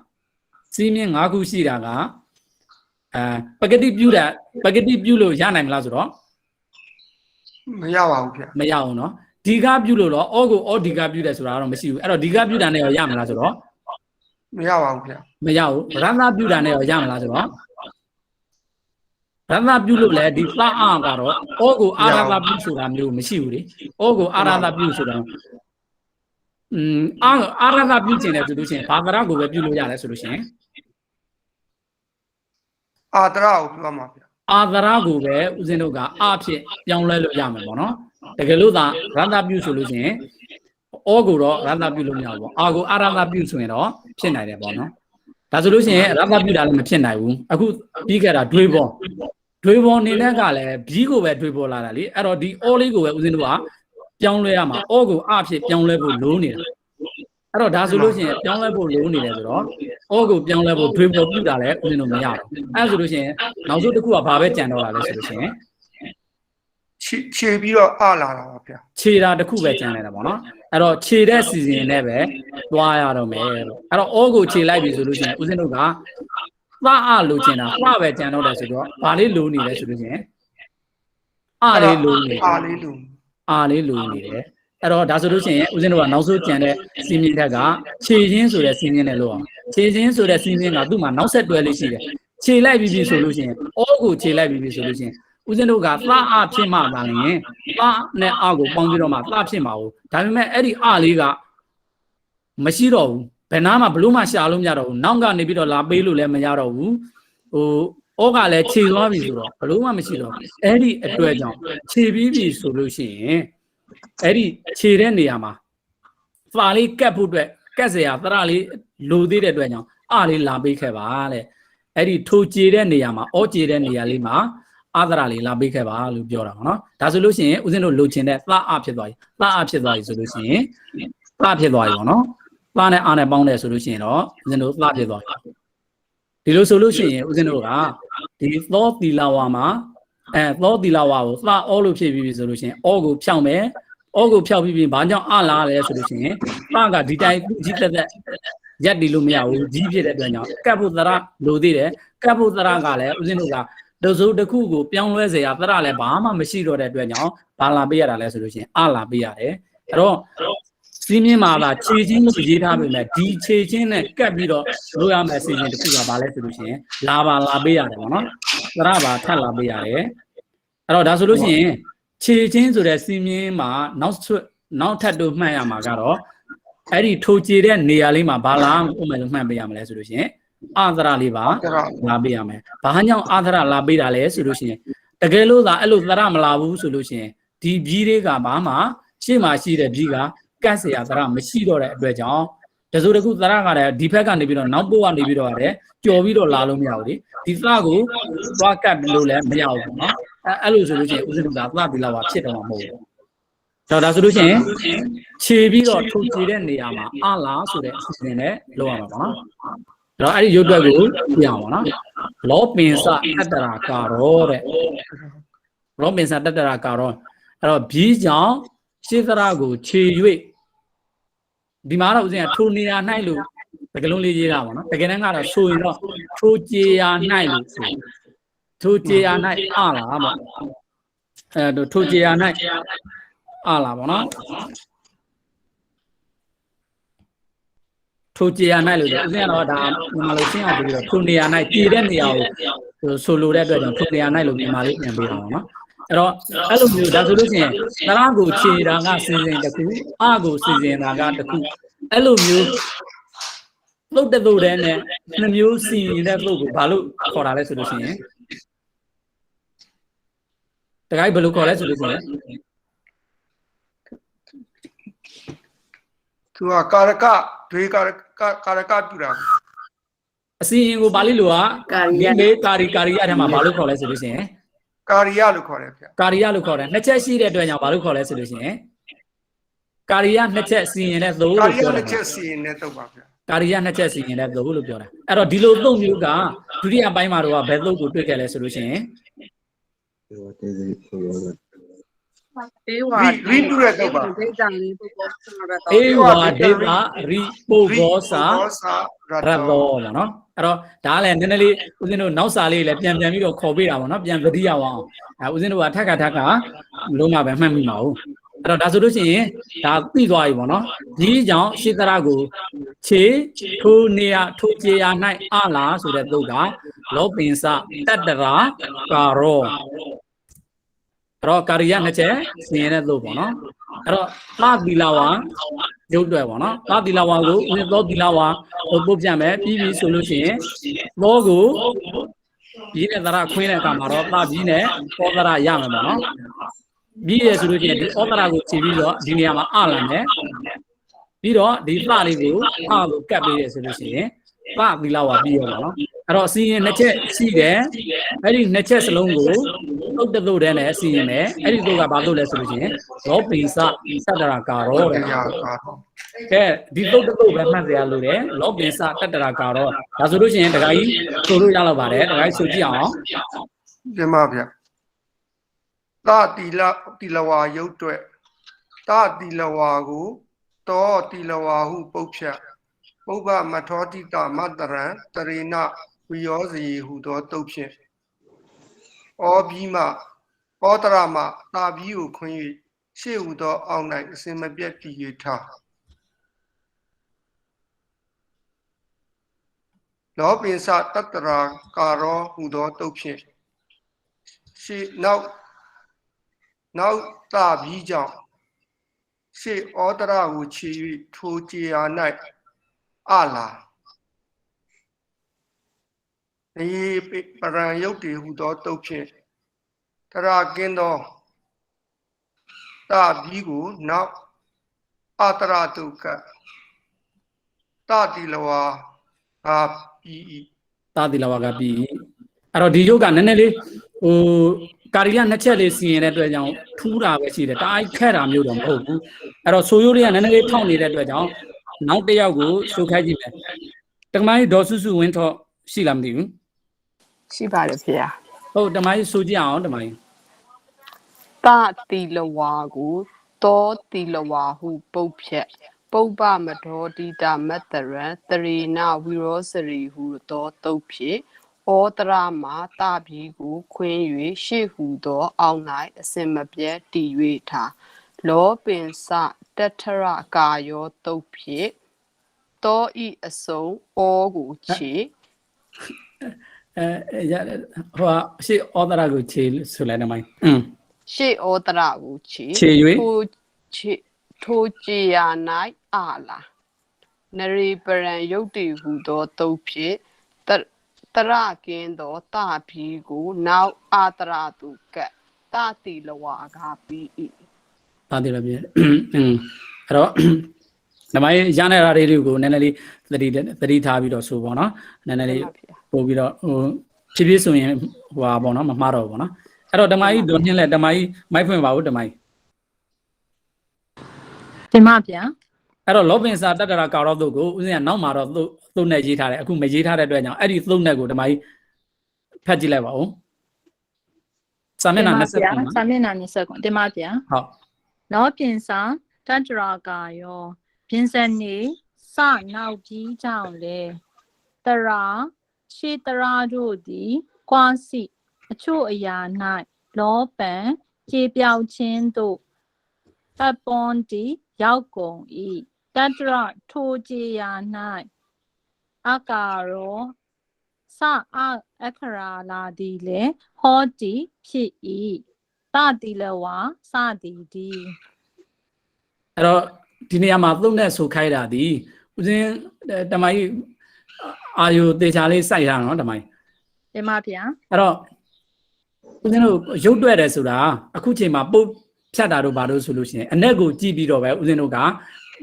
စီးမြင့်၅ခုရှိတာကပကတိပြုတာပကတိပြုလို့ရနိုင်မလားဆိုတော့မရပါဘူးဗျမရအောင်နော်ဒီကပြုလို့တော့ဩကိုဩဒီကပြုတယ်ဆိုတာတော့မရှိဘူးအဲ့တော့ဒီကပြုတာနဲ့ရောရမလားဆိုတော့မရပါဘူးဗျမရဘူးရဏပြုတာနဲ့ရောရမလားဆိုတော့ရဏပြုလို့လည်းဒီသအာကတော့ဩကိုအာရဏပြုဆိုတာမျိုးမရှိဘူးလေဩကိုအာရဏပြုဆိုတာအာရဏပြုခြင်းတယ်ဆိုလို့ရှိရင်ဘာသာရကိုပဲပြုလို့ရတယ်ဆိုလို့ရှိရင်အာတရကိုပြောမှာဗျအာသရကိုပဲဦးဇင်းတို့ကအဖြစ်ပြောင်းလဲလို့ရမယ်ပေါ့နော်တကယ်လို့သာရဏပြုဆိုလို့ရှိရင်ဩ အောကိုတော့ရသပြုလို့မရဘူးပေါ့အာကိုအာရသပြုဆိုရင်တော့ဖြစ်နိုင်တယ်ပေါ့နော်ဒါဆိုလို့ရှိရင်ရသပြုတာလည်းမဖြစ်နိုင်ဘူးအခုပြီးခဲ့တာဒွေပေါ်နေတဲ့ကလည်းဘီးကိုပဲဒွေပေါ်လာတာလေအဲ့တော့ဒီအောလေးကိုပဲဦးဇင်းတို့ကပြောင်းလဲရမှာအောကိုအဖြစ်ပြောင်းလဲဖို့လိုနေတာအဲ့တော့ဒါဆိုလို့ရှိရင်ပြောင်းလဲဖို့လိုနေတယ်ဆိုတော့အောကိုပြောင်းလဲဖို့ဒွေပေါ်ပြုတာလည်းဦးဇင်းတို့မရဘူးအဲ့ဆိုလို့ရှိရင်နောက်ဆုံးတစ်ခုကဘာပဲကြံတော့လာလဲဆိုလို့ရှိရင်ခြေပြီးတော့အလာတာပါဗျာခြေတာတစ်ခုပဲကြံနေတာပေါ့နော်အဲ့တော့ခြေတဲ့စီစဉ်နဲ့ပဲသွားရတော့မယ်လို့အဲ့တော့အောကိုခြေလိုက်ပြီဆိုလို့ရှိရင်ဦးဇင်းတို့ကသွားအလိုချင်တာသွားပဲကြံတော့တယ်ဆိုတော့ဘာလေးလိုနေလဲဆိုလို့ရှိရင်အားလေးလိုနေအားလေးလိုနေတယ်အဲ့တော့ဒါဆိုလို့ရှိရင်ဦးဇင်းတို့ကနောက်ဆုံးကြံတဲ့စီမင်းတက်ကခြေချင်းဆိုတဲ့စီမင်းနဲ့လို့အောင်ခြေချင်းဆိုတဲ့စီမင်းကသူ့မှာနောက်ဆက်တွဲလေးရှိတယ်ခြေလိုက်ပြီဆိုလို့ရှိရင်အောကိုခြေလိုက်ပြီဆိုလို့ရှိရင်ဦးဇင်းတို့ကသအဖြစ်မှသာလျှင်သနဲ့အကိုပေါင်းပြီးတော့မှသဖြစ်မှာဘူးဒါပေမဲ့အဲ့ဒီအလေးကမရှိတော့ဘူးဘယ်နာမှဘလို့မှရှာလို့မရတော့ဘူးနောက်ကနေပြီးတော့လာပေးလို့လည်းမရတော့ဘူးဩကလည်းခြေသွားပြီဆိုတော့ဘလို့မှမရှိတော့အဲ့ဒီအတွက်ကြောင့်ခြေပြီးပြီဆိုလို့ရှိရင်အဲ့ဒီခြေတဲ့နေရာမှာပါလေးကတ်ဖို့အတွက်ကတ်เสียသရလေးလိုသေးတဲ့အတွက်ကြောင့်အလေးလာပေးခဲ့ပါတဲ့အဲ့ဒီထိုခြေတဲ့နေရာမှာဩခြေတဲ့နေရာလေးမှာအာသရလေးလာပေးခဲ့ပါလို့ပြောတာပေါ့နော်ဒါဆိုလို့ရှိရင်ဦးဇင်းတို့လိုချင်တဲ့သအဖြစ်သွားပြီသအဖြစ်သွားပြီဆိုလို့ရှိရင်သဖြစ်သွားပြီပေါ့နော်သနဲ့အာနဲ့ပေါင်းတယ်ဆိုလို့ရှိရင်တော့ဦးဇင်းတို့သဖြစ်သွားပြီဒီလိုဆိုလို့ရှိရင်ဦးဇင်းတို့ကဒီသောသီလဝါမှာသောသီလဝါကိုသအောလို့ဖြစ်ပြီးပြီဆိုလို့ရှိရင်အောကိုဖြောင်းမယ်အောကိုဖြောက်ပြီးဘာကြောင့်အလာလဲဆိုလို့ရှိရင်သကဒီတိုင်းကြီးတက်ရက်ဒီလို့မရဘူးကြီးဖြစ်တဲ့အတွက်ကြောင့်ကပ်ဖို့သရလိုသေးတယ်ကပ်ဖို့သရကလည်းဦးဇင်းတို့ကတစိုးတစ်ခုကိုပြောင်းလဲเสียသရလည်းဘာမှမရှိတော့တဲ့အတွက်ကြောင့်ဘာလာပေးရတာလဲဆိုလို့ရှိရင်အလာပေးရတယ်အဲ့တော့စီးမြင့်မှာလာခြေချင်းကိုရေးထားပြီမဲ့ဒီခြေချင်းနဲ့ကပ်ပြီးတော့လိုရမယ့်စီစဉ်တစ်ခုကဘာလဲဆိုလို့ရှိရင်လာပေးရတယ်ပေါ့နော်သရပါထပ်လာပေးရတယ်အဲ့တော့ဒါဆိုလို့ရှိရင်ခြေချင်းဆိုတဲ့စီးမြင့်မှာနောက်ထပ်တို့မှတ်ရမှာကတော့အဲ့ဒီထိုခြေတဲ့နေရာလေးမှာဘာလာဥမဲ့မှတ်ပေးရမလဲဆိုလို့ရှိရင်အာသရလေးပါလာပေးရမယ်။ဘာကြောင့်အာသရလာပေးတာလဲဆိုလို့ရှိရင်တကယ်လို့သာအဲ့လိုသရမလာဘူးဆိုလို့ရှိရင်ဒီဘီးတွေကဘာမှရှေ့မှာရှိတဲ့ဘီးကကတ်เสียသရမရှိတော့တဲ့အတွက်ကြောင့်တစိုးတခုသရကလည်းဒီဘက်ကနေပြီးတော့နောက်ပို့ကနေပြီးတော့ရတယ်ကြော်ပြီးတော့လာလို့မရဘူးလေဒီသကိုသွားကတ်လို့လည်းမရဘူးပေါ့နော်အဲ့လိုဆိုလို့ရှိရင်ဦးဇင်းတို့ကသပြီးလာပါဖြစ်တော့မှာမဟုတ်ဘူး။ဒါဆိုလို့ရှိရင်ခြေပြီးတော့ထုတ်ကြည့်တဲ့နေရာမှာအလားဆိုတဲ့အစီအစဉ်နဲ့လုပ်ရမှာပေါ့နော်။တော့အဲ့ဒီရုပ်တွက်ကိုပြအောင်ပါနော်လောပင်စတတ္တရာကာရောတဲ့လောပင်စတတ္တရာကာရောအဲ့တော့ဘီးကြောင့်ရှေးသရကိုခြေ၍ဒီမှာတော့ဦးဇင်းကထိုနေရာ၌လို့တကလုံးလေးရေးတာပါနော်တကယ်တမ်းကတော့ဆိုရင်တော့ထိုကျေရာ၌လို့ဆိုထိုကျေရာ၌အလားပေါ့ထိုကျေရာ၌အလားပေါ့နော်ထိုကျေရ၌လို့ဦးဇင်းကတော့ဒါမြန်မာလိုရှင်းအောင်ပြီးတော့ထိုနေရာ၌တည်တဲ့နေရာကိုဆိုလိုတဲ့အတွက်ကြောင့်ထိုနေရာ၌လို့မြန်မာလေးပြန်ပေးအောင်နော်အဲ့တော့အဲ့လိုမျိုးဒါဆိုလို့ရှိရင်သရကိုခြေတာကစီစဉ်တစ်ခုအကိုစီစဉ်တာကတစ်ခုအဲ့လိုမျိုးသုတ်တုတ်တဲ့နဲ့နှစ်မျိုးစီရင်တဲ့သုတ်ကိုဘာလို့ခေါ်တာလဲဆိုလို့ရှိရင်တခါဘယ်လိုခေါ်လဲဆိုလို့ရှိရင်သူကကာရကတွေကာရကတူတာအစီရင်ကိုပါဠိလိုကကာရီယထဲမှာဘာလို့ခေါ်လဲဆိုလို့ရှိရင်ကာရီယလို့ခေါ်တယ်ဗျကာရီယလို့ခေါ်တယ်နှစ်ချက်ရှိတဲ့အတွက်ကြောင့်ဘာလို့ခေါ်လဲဆိုလို့ရှိရင်ကာရီယနှစ်ချက်စီရင်တဲ့သို့လို့ပြောတယ်ကာရီယနှစ်ချက်စီရင်တဲ့သို့ပါဗျကာရီယနှစ်ချက်စီရင်တဲ့သို့လို့ပြောတာအဲ့တော့ဒီလိုသုံးမျိုးကဒုတိယပိုင်းမှာတော့ဘယ်သို့ကိုတွေ့ခဲ့လဲဆိုလို့ရှိရင်အေဝါရီတူတဲ့တော့ပါအေဝါဒေဝရီပုဂောစာရတောနော်အဲ့တော့ဒါလည်းနည်းနည်းလေးဦးဇင်းတို့နောက်စာလေးလည်းပြန်ပြီးတော့ခေါ်ပေးတာပေါ့နော်ပြန်သတိရအောင်ဦးဇင်းတို့ကထက်ကလုံးဝပဲမှတ်မိမှာဟုတ်အဲ့တော့ဒါဆိုလို့ရှိရင်ဒါသိသွားပြီပေါ့နော်ဒီကြောင့်ရှေးသရကိုခြေထိုနေရာထိုကျေရာ၌အလားဆိုတဲ့သုတ်ကလောပင်စတတ္တရာကာရောအဲ့တော့ကာရိယနှစ်ချက်စီရင်တဲ့သုတ်ပေါ့နော်အဲ့တော့သသီလဝါရုပ်တွယ်ပေါ့နော်သသီလဝါကိုဦးသောသီလဝါပုတ်ပြန်မယ်ပြီးပြီဆိုလို့ရှိရင်သောကိုပြီးတဲ့သရခွင်းတဲ့အခါမှာတော့သပြီးနဲ့သောသရရမယ်ပေါ့နော်ပြီးရဆိုလို့ရှိရင်ဒီဩသရကိုခြေပြီးတော့ဒီနေရာမှာအလာမယ် ပြီးတော့ဒီလှလေးကိုအကိုကတ်ပေးရဆိုလို့ရှိရင်လှဒီလောက်ပါပြီးရောပေါ့နော်အဲ့တော့အစီရင်နှစ်ချက်ရှိတယ်အဲ့ဒီနှစ်ချက်စလုံးကိုတုတ်တလို့တဲ့နဲ့အစီရင်တယ်အဲ့ဒီတို့ကဘာလို့လဲဆိုလို့ရှိရင်လောပိစတတရာကာရောတဲ့ တရားကာတော့ ကဲဒီတုတ်တလို့ပဲမှတ်စရာလိုတယ်လောပိစတတရာကာရောဒါဆိုလို့ရှိရင်တခါကြီးဆိုလို့ရတော့ပါတယ်တခါကြီးဆိုကြည့်အောင် တင်ပါဗျတတီလဝါရုပ်တွေ့တတီလဝါကိုတောတီလဝါဟုပုတ်ဖြတ်ပုဗ္ဗမထောတိတမတရံတရေနဝိယောစီဟုသောတုတ်ဖြင့်ဩပြီးမှဩတရမတာပြီးကိုခွင့်၍ရှေ့ဟုသောအောက်၌အစင်မပြတ်တည်၍ထားလောပိစတတရာကာရောဟုသောတုတ်ဖြင့်ရှေ့နောက်တာပြီးကြောင့်ရှေ့ဩတရကိုခြေ၍ထိုကြေရာ၌အလာနေပရံယုတ်တေဟုသောတုတ်ဖြင့်တရာကင်းသောတာပြီးကိုနောက်အတရတုကတတိလဝါအာပြီး တာတိလဝါကပြီးအဲ့တော့ဒီရုပ်ကနည်းနည်းလေးဟိုကာရီလနှစ်ချက်လေးစီရင်တဲ့အတွက်ကြောင့်ထူးတာပဲရှိတယ်တာအိုက်ခဲတာမျိုးတော့မဟုတ်ဘူးအဲ့တော့ဆိုရိုးတွေကနည်းနည်းလေးထောက်နေတဲ့အတွက်ကြောင့်နောက်တစ်ယောက်ကိုဆိုခိုင်းကြည့်မယ်တမကြီးဒေါ်စုစုဝင်းထော့ရှိလားမသိဘူး ရှိပါတယ်ဖေဟာ ဟုတ်တမကြီးဆိုကြည့်အောင်တမကြီး တတိလဝါကိုတောတိလဝါဟုပုတ်ဖြတ်ပုပ္ပမဒေါတိတမတ္တရံတရေနဝိရောစရိဟုသောတုတ်ဖြင့်ဩတရမှာတာပြီးကိုခွင်း၍ရှေ့ဟုသောအောက်၌အစင်မပြတ်တည်၍ထားလောပင်စတထရကာယောတုတ်ဖြင့်တောဤအစုံဩကိုခြေ ဟိုရှေ့ဩဒရာကိုခြေဆိုလိုက်တမကြီးရှေ့ဩတရကိုခြေ ခြေ၍ ထိုကြည်ယာ၌အာလာနရေပရံယုတ်တီဟုသောတုတ်ဖြင့်တရကင်းသောတာဘီကိုနောက်အာတရာတုကတတိလဝါကပြီး၏တာတိလပြအဲ့တော့နမရနေတဲ့ရာတွေကိုနည်းနည်းလေးသတိထားပြီးတော့ဆိုပေါ့နော်နည်းနည်းလေးပို့ပြီးတော့ဟိုဖြည်းဖြည်းဆိုရင်ဟိုပါပေါ့နော်မမှားတော့ဘူးပေါ့နော်အဲ့တော့ဓမ္မကြီးတို့ညင်းလဲဓမ္မကြီးမိုက်ဖွင့်ပါဦးဓမ္မကြီး တင်ပါဗျာ အဲ့တော့လောပင်စာတတရာကာရောတုတ်ကိုဦးဇင်းကနောက်မှာတော့သုတ်နဲ့ရေးထားတယ်အခုမရေးထားတဲ့အတွက်ကြောင့်အဲ့ဒီသုတ်နဲ့ကိုဓမ္မကြီးဖတ်ကြည့်လိုက်ပါဦးစာမျက်နှာ20ခု စာမျက်နှာ20ခုတင်ပါဗျာ ဟုတ် လောပြင်စာတတရာကာယောပြင်စနေစနောက်ပြီးကြောင့်လေတရာရှေတရာတို့သည်ကွာစီအချို့အရာ၌လောပံကြေပြောက်ခြင်းတို့တပ်ပွန်တီရောက်ကုန်၏တတရထိုကြေရာ၌အကာရောစအခရာလာသည်လေဟောတိဖြစ်၏တတိလဝါစသည်ဒီ အဲ့တော့ဒီနေရာမှာသုတ်နဲ့ဆိုခိုင်းတာဒီဦးဇင်းဓမ္မကြီးအာယုတေချာလေးစိုက်ထားနော်ဓမ္မကြီး တင်ပါဗျာ အဲ့တော့ဦးဇင်းတို့ရုပ်တွဲတယ်ဆိုတာအခုချိန်မှာပုတ်ဖြတ်တာတို့ဘာလို့ဆိုလို့ရှိရင်အ내ကိုကြည့်ပြီးတော့ပဲဦးဇင်းတို့က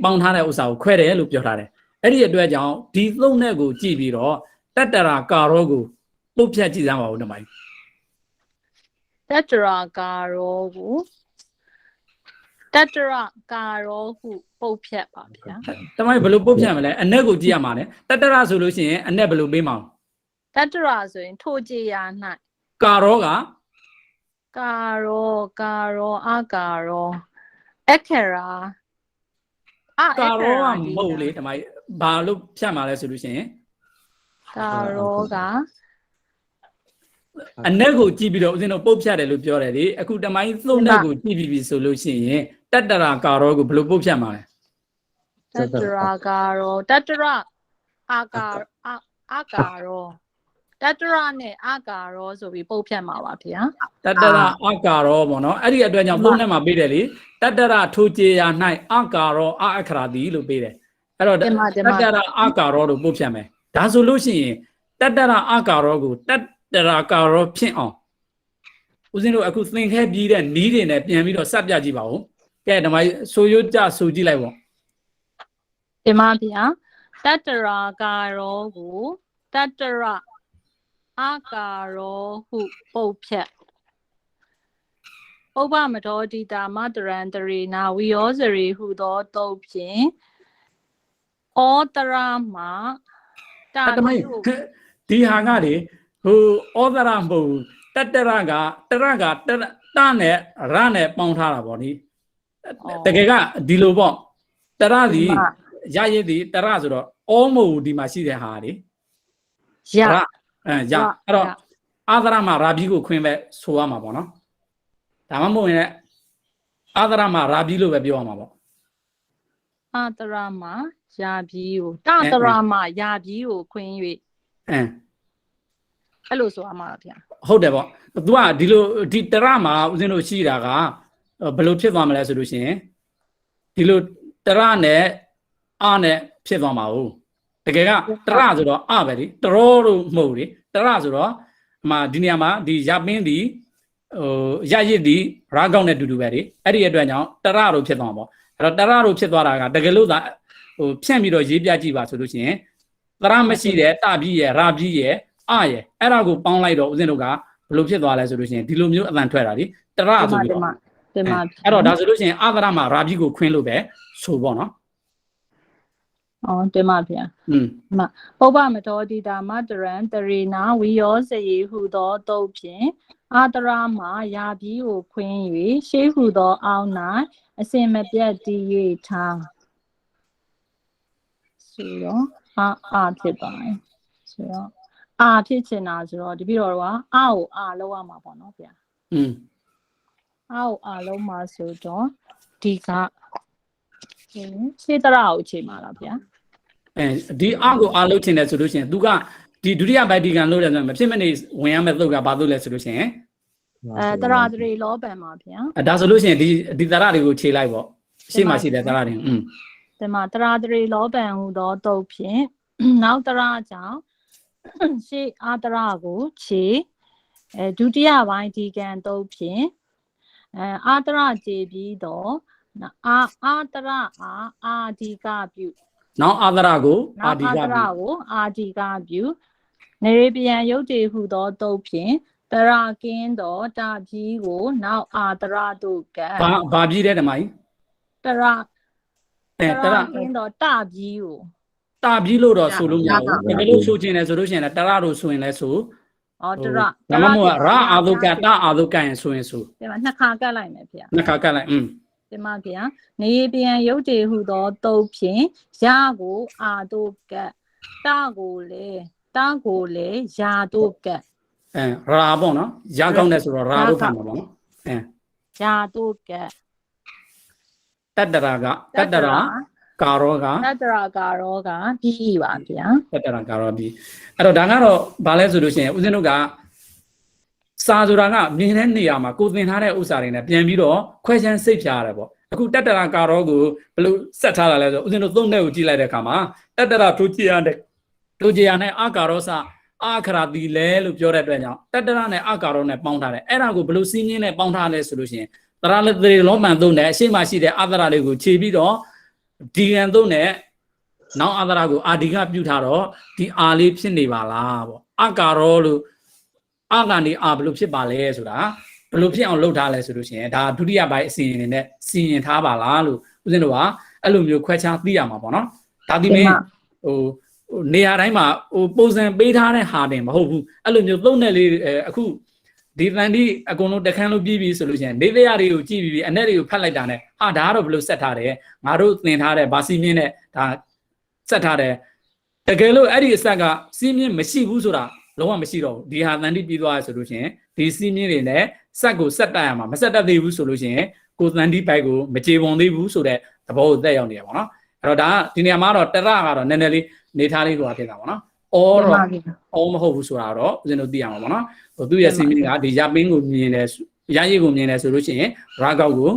ပေါင်းထားတဲ့ဥစ္စာကိုခွဲတယ်လို့ပြောထားတယ်အဲ့ဒီအတွက်ကြောင့်ဒီသုတ်နဲ့ကိုကြည့်ပြီးတော့တတရာကာရောကိုပုတ်ဖြတ်ကြည့်စမ်းပါဦးဓမ္မကြီး တတရာကာရောကိုတတရာကာရောဟုပုတ်ဖြတ်ပါဗျာ ဓမ္မကြီးဘယ်လိုပုတ်ဖြတ်မလဲအ내ကိုကြည့်ရမှာလေတတရာဆိုလို့ရှိရင်အ내ဘယ်လိုပေးမအောင် တတရာဆိုရင်ထိုကြေရာ၌ ကာရောက ကာရောအကာရောအခရာကာရောကမဟုတ်လေဓမ္မကြီးဘာလို့ဖြတ်မှာလဲဆိုလို့ရှိရင် ကာရောကအ 내ကိုကြည့်ပြီးတော့ဦးဇင်းတို့ပုတ်ဖြတ်တယ်လို့ပြောတယ်လေအခုဓမ္မကြီးသုတ်နဲ့ကိုကြည့်ပြီးပြီဆိုလို့ရှိရင်တတရာကာရောကိုဘယ်လိုပုတ်ဖြတ်မှာလဲ တတရာကာရောတတရာအကာရောတတရနဲ့အကာရောဆိုပြီးပုတ်ဖြတ်မှာပါဗျာ တတရာအကာရောပေါ့နော်အဲ့ဒီအတွက်ကြောင့်သုံးနဲ့မှာပေးတယ်လေတတရာထိုကြေရာ၌အကာရောအခရာတိလို့ပေးတယ်အဲ့တော့တတရာအကာရောလို့ပုတ်ဖြတ်မယ်ဒါဆိုလို့ရှိရင်တတရာအကာရောကိုတတရာကာရောဖြစ်အောင်ဦးဇင်းတို့အခုသင်ခဲပြီးတဲ့နီးတွေနဲ့ပြန်ပြီးတော့စပ်ပြကြည့်ပါဦးကဲဓမ္မကြီးဆိုရွတ်ကြဆိုကြည့်လိုက်ပေါ့ ဒီမှာဗျာတတရာကာရောကိုတတရအာကာရောဟုပုတ်ဖြတ်ပုပ္ပမတော်တိတာမတရံတရေနာဝိယောဇရေဟုသောတုတ်ဖြင့်ဩတရာမှာတာ တမိုင်းဒီဟာကလေဟိုဩဒရမဟုတ်တတရကတနဲ့ရနဲ့ပေါင်းထားတာပေါ့နိတကယ်ကဒီလိုပေါ့တရစီရရည်ဒီတရဆိုတော့ဩမဟုတ်ဒီမှာရှိတဲ့ဟာလေ ရ ရအဲ့တော့အာသရမှာရာဘီကိုခွင်းပဲဆိုရမှာပေါ့နော်ဒါမှမဟုတ်ရင်အာသရမှာရာဘီလို့ပဲပြောရမှာပေါ့ အာတရာမှာယာပြီးကိုတတရာမှာယာပြီးကိုခွင်း၍အဲ့လိုဆိုရမှာဗျာ ဟုတ်တယ်ပေါ့ तू ကဒီလိုဒီတရမှာဦးဇင်းတို့ရှိတာကဘယ်လိုဖြစ်သွားမလဲဆိုလို့ရှိရင်ဒီလိုတရနဲ့အာနဲ့ဖြစ်သွားမှာဟုတ်တကယ်ကတရဆိုတော့အပဲလေတရောလို့မဟုတ်လေတရဆိုတော့ဒီနေရာမှာဒီရပင်းဒီရရစ်ဒီရာကောင်းနဲ့တူတူပဲလေအဲ့ဒီအတွက်ကြောင့်တရလို့ဖြစ်သွားမှာပေါ့အဲ့တော့တရလို့ဖြစ်သွားတာကတကယ်လို့သာဖြန့်ပြီးတော့ရေးပြကြည့်ပါဆိုလို့ရှိရင်တရမရှိတဲ့တပြီးရရာပြီးရအရအဲ့ဒါကိုပေါင်းလိုက်တော့ဦးဇင်းတို့ကဘယ်လိုဖြစ်သွားလဲဆိုလို့ရှိရင်ဒီလိုမျိုးအတန်ထွက်တာလေတရဆိုပြီးတော့အဲ့တော့ဒါဆိုလို့ရှိရင်အာသရမှာရာပြီးကိုခွင်းလို့ပဲဆိုပေါ့နော်တင်ပါဗျာပုပ္ပမတော်တိတာမတရံတရေနာဝိယောဇယေဟုသောတုတ်ဖြင့်အာတရာမှာယာပြီးကိုခွင်း၍ရှေးဟုသောအောင်း၌အစင်မပြတ်တည်၍ထားဆိုတော့အာဖြစ်သွားတယ်ဆိုတော့အာဖြစ်ချင်တာဆိုတော့ဒီပြီးတော့အာကိုအာလောက်ရမှာပေါ့နော်ဗျာအာကိုအာလုံးမှာဆိုတော့ဒီကစေတရာကိုချိန်ပါလားဗျာဒီအာကိုအာလုံးချင်တယ်ဆိုလို့ရှိရင် तू ကဒီဒုတိယဗိုက်တီကန်လို့တယ်ဆိုရင်မဖြစ်မနေဝင်ရမယ့်သုတ်ကဘာသုတ်လဲဆိုလို့ရှိရင်တရာတရေလောပံပါဗျာဒါဆိုလို့ရှိရင်ဒီတရတွေကိုခြေလိုက်ပေါ့ရှေ့မှာရှိတဲ့တရတွေဒီမှာတရာတရေလောပံဟူသောတုတ်ဖြင့်နောက်တရာကြောင့်ရှေ့အာတရာကိုခြေဒုတိယဗိုက်တီကန်တုတ်ဖြင့်အာတရာခြေပြီးတော့အာတရာအာဒီကပြုနောက်အာသရကိုအာဒီကပြုနေရပြန်ရုပ်တည်ဟုသောတုတ်ဖြင့်တရာကင်းသောတာပြီးကိုနောက်အာတရာတို့ကဘာပြီးတဲ့ဓမ္မကြီးတရာကင်းသောတာပြီးကိုတာပြီးလို့တော့ဆိုလို့မရဘူးတကယ်လို့ဆိုချင်တယ်ဆိုလို့ရှိရင်တရာတို့ဆိုရင်လည်းဆိုတရာဒါမှမဟုတ်ရာအာသုကတာအာသုကရင်ဆိုရင်ဆိုဒီမှာနှစ်ခါကတ်လိုက်မယ်ဖေ။နှစ်ခါကတ်လိုက်ဒီမှာဗျာနေပြန်ရုပ်တည်ဟုသောတုတ်ဖြင့်ရကိုအာတို့ကတာကိုလေရာတို့ကရာပေါ့နော်ရာကောင်းတယ်ဆိုတော့ရာတို့ဖတ်မှာပေါ့နော်ရာတို့ကတတရာကတတရာကာရောကပြီးပါဗျာတတရာကာရောပြီးအဲ့တော့ဒါကတော့ဘာလဲဆိုလို့ရှိရင်ဦးဇင်းတို့ကစာဆိုတာကမြင်တဲ့နေရာမှာကိုသင်ထားတဲ့ဥစ္စာတွေနဲ့ပြန်ပြီးတော့ခွဲခြမ်းစိတ်ဖြာရတယ်ပေါ့အခုတတရာကာရောကိုဘယ်လိုဆက်ထားတာလဲဆိုဦးဇင်းတို့သုံးတဲ့ကိုကြည့်လိုက်တဲ့အခါမှာတတရာထိုးကြည့်ရနဲ့အာကာရောစအာခရာတိလဲလို့ပြောတဲ့အတွက်ကြောင့်တတရာနဲ့အာကာရောနဲ့ပေါင်းထားတယ်အဲ့ဒါကိုဘယ်လိုစီးမြင်နဲ့ပေါင်းထားလဲဆိုလို့ရှိရင်တရာလက်တွေလုံးမှန်သုံးတယ်အရှိမရှိတဲ့အာသရာလေးကိုခြေပြီးတော့ဒီရန်သုံးတဲ့နောက်အာသရာကိုအာဒီကပြုထားတော့ဒီအာလေးဖြစ်နေပါလားပေါ့အာကာရောလို့အာကနေအာဘယ်လိုဖြစ်ပါလဲဆိုတာဘယ်လိုဖြစ်အောင်လုပ်ထားလဲဆိုလို့ရှိရင်ဒါဒုတိယပိုင်းအစီအရင်နဲ့စီရင်ထားပါလားလို့ဦးဇင်းတို့ကအဲ့လိုမျိုးခွဲခြားသိရမှာပေါ့နော်ဒါဒီမင်းနေရာတိုင်းမှာပုံစံပေးထားတဲ့ဟာတင်မဟုတ်ဘူးအဲ့လိုမျိုးသုံးတဲ့လေးအခုဒီတန်ဒီအကုန်လုံးတခန်းလို့ပြီးပြီဆိုလို့ရှိရင်နေတရားတွေကိုကြည့်ပြီးအနက်တွေကိုဖတ်လိုက်တာနဲ့ဟာဒါကတော့ဘယ်လိုဆက်ထားတယ်ငါတို့သင်ထားတဲ့ဗာစီမြင့်နဲ့ဒါဆက်ထားတယ်တကယ်လို့အဲ့ဒီအဆက်ကစီးမြင့်မရှိဘူးဆိုတာလုံးဝမရှိတော့ဘူးဒီဟာတန်တိပြီးသွားရဆိုလို့ရှိရင်ဒီစီးမြင့်တွေနဲ့ဆက်ကိုဆက်တက်ရမှာမဆက်တက်သေးဘူးဆိုလို့ရှိရင်ကိုတန်တိဘိုက်ကိုမကြေပုံသေးဘူးဆိုတဲ့သဘောကိုသက်ရောက်နေရပါတော့အဲ့တော့ဒါကဒီနေရာမှာတော့တရကတော့နည်းနည်းလေးနေထားလေးကိုဖြစ်တာပါနော်အော်မဟုတ်ဘူးဆိုတာတော့ဦးဇင်းတို့သိရမှာပါနော်သူ့ရဲ့စီးမြင့်ကဒီရပင်းကိုမြင်တယ်ရရည်ကိုမြင်တယ်ဆိုလို့ရှိရင်ရာကောက်ကို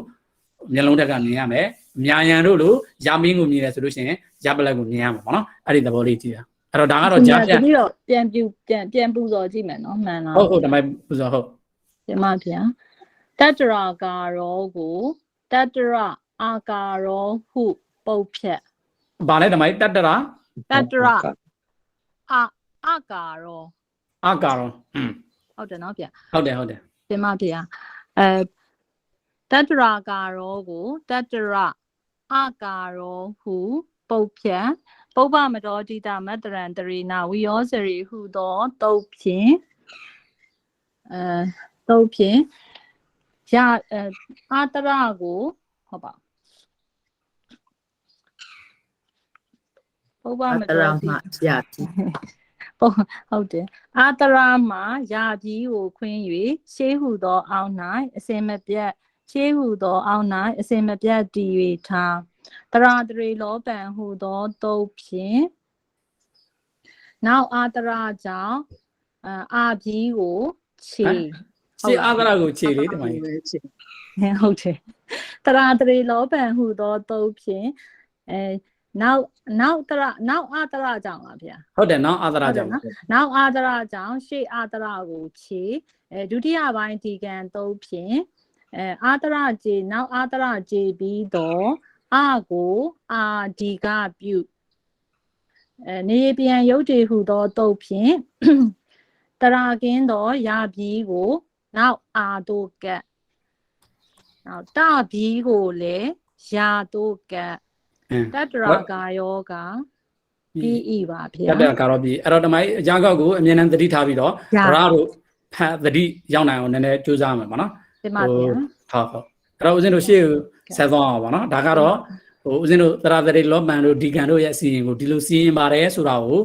မျက်လုံးထက်ကမြင်ရမယ်မြာယံတို့လိုရမင်းကိုမြင်တယ်ဆိုလို့ရှိရင်ရပလက်ကိုမြင်ရမှာပေါ့နော်အဲ့ဒီသဘောလေးကြည့်တာအဲ့တော့ဒါကတော့ကြားပြပြီးတော့ပြန်ပူဇော်ကြည့်မယ်နော်မှန်လားဟုတ်ဒါမှပူဇော်ဟုတ်ဒီမှာဗျာတတရာကာရောကိုတတရအာကာရောဟုပုတ်ဖြတ် ဘာလဲဓမ္မကြီးတတ္တရာ တတ္တရအကာရော အာကာရော ဟုတ်တယ်နော်ဗျ ဟုတ်တယ်ဟုတ်တယ် ပြင်မဗျတတ္တရာကာရောကိုတတ္တရအကာရောဟုပုတ်ဖြတ်ပုပ္ပမတော်တိတမတ္တရံတရိနာဝိယောစရိဟုသောတုတ်ဖြင့်တုတ်ဖြင့်ရအာတရကိုဟုတ်ပါပုပ္ပမ တရ တော်တိ မရပြီ ဟုတ်တယ်အာတရာမှာယာပြီးကိုခွင်း၍ရှေးဟုသောအောင်း၌အစင်မပြတ်ရှေးဟုသောအောင်း၌အစင်မပြတ်တည်၍ထားတရာတရေလောပံဟုသောတုတ်ဖြင့်နောက်အာတရာကြောင့်အာပြီးကိုခြေ ရှေ့အာကာရကိုခြေလေးဓမ္မကြီး ဟုတ်တယ်တရာတရေလောပံဟုသောတုတ်ဖြင့်နောက်အာတရာကြောင့်လားဗျာ ဟုတ်တယ်နော်အာကာရကြောင့် နောက်အာဒရာကြောင့်ရှေ့အာဒရာကိုခြေဒုတိယပိုင်းဒီကံသုံးဖြင့်အာဒရာခြေနောက်အာဒရာခြေပြီးတော့အာကိုအာဒီကပြုနေပြန်ရုပ်တည်ဟုသောတုတ်ဖြင့်တရာကင်းသောရာပြီးကိုနောက်အာတို့ကနောက်တပြီးကိုလည်းရာတို့ကတတရာကာယောကပြီးဤပါဗျာ တတ္တရာကာရောပြီးအဲ့တော့ဓမ္မကြီးအကြောင်းကောက်ကိုအမြဲတမ်းသတိထားပြီးတော့ဗရာတို့ဖတ်သတိရောက်နိုင်အောင်နည်းနည်းကြိုးစားမယ်ပေါ့နော် ဒီမှာဗျာ ဟုတ်အဲ့တော့ဦးဇင်းတို့ရှေ့ကိုဆက်သွားအောင်ပေါ့နော်ဒါကတော့ဦးဇင်းတို့သရသရေလောပန်တို့ဒီကံတို့ရဲ့အစီရင်ကိုဒီလိုစီရင်ပါတယ်ဆိုတာကို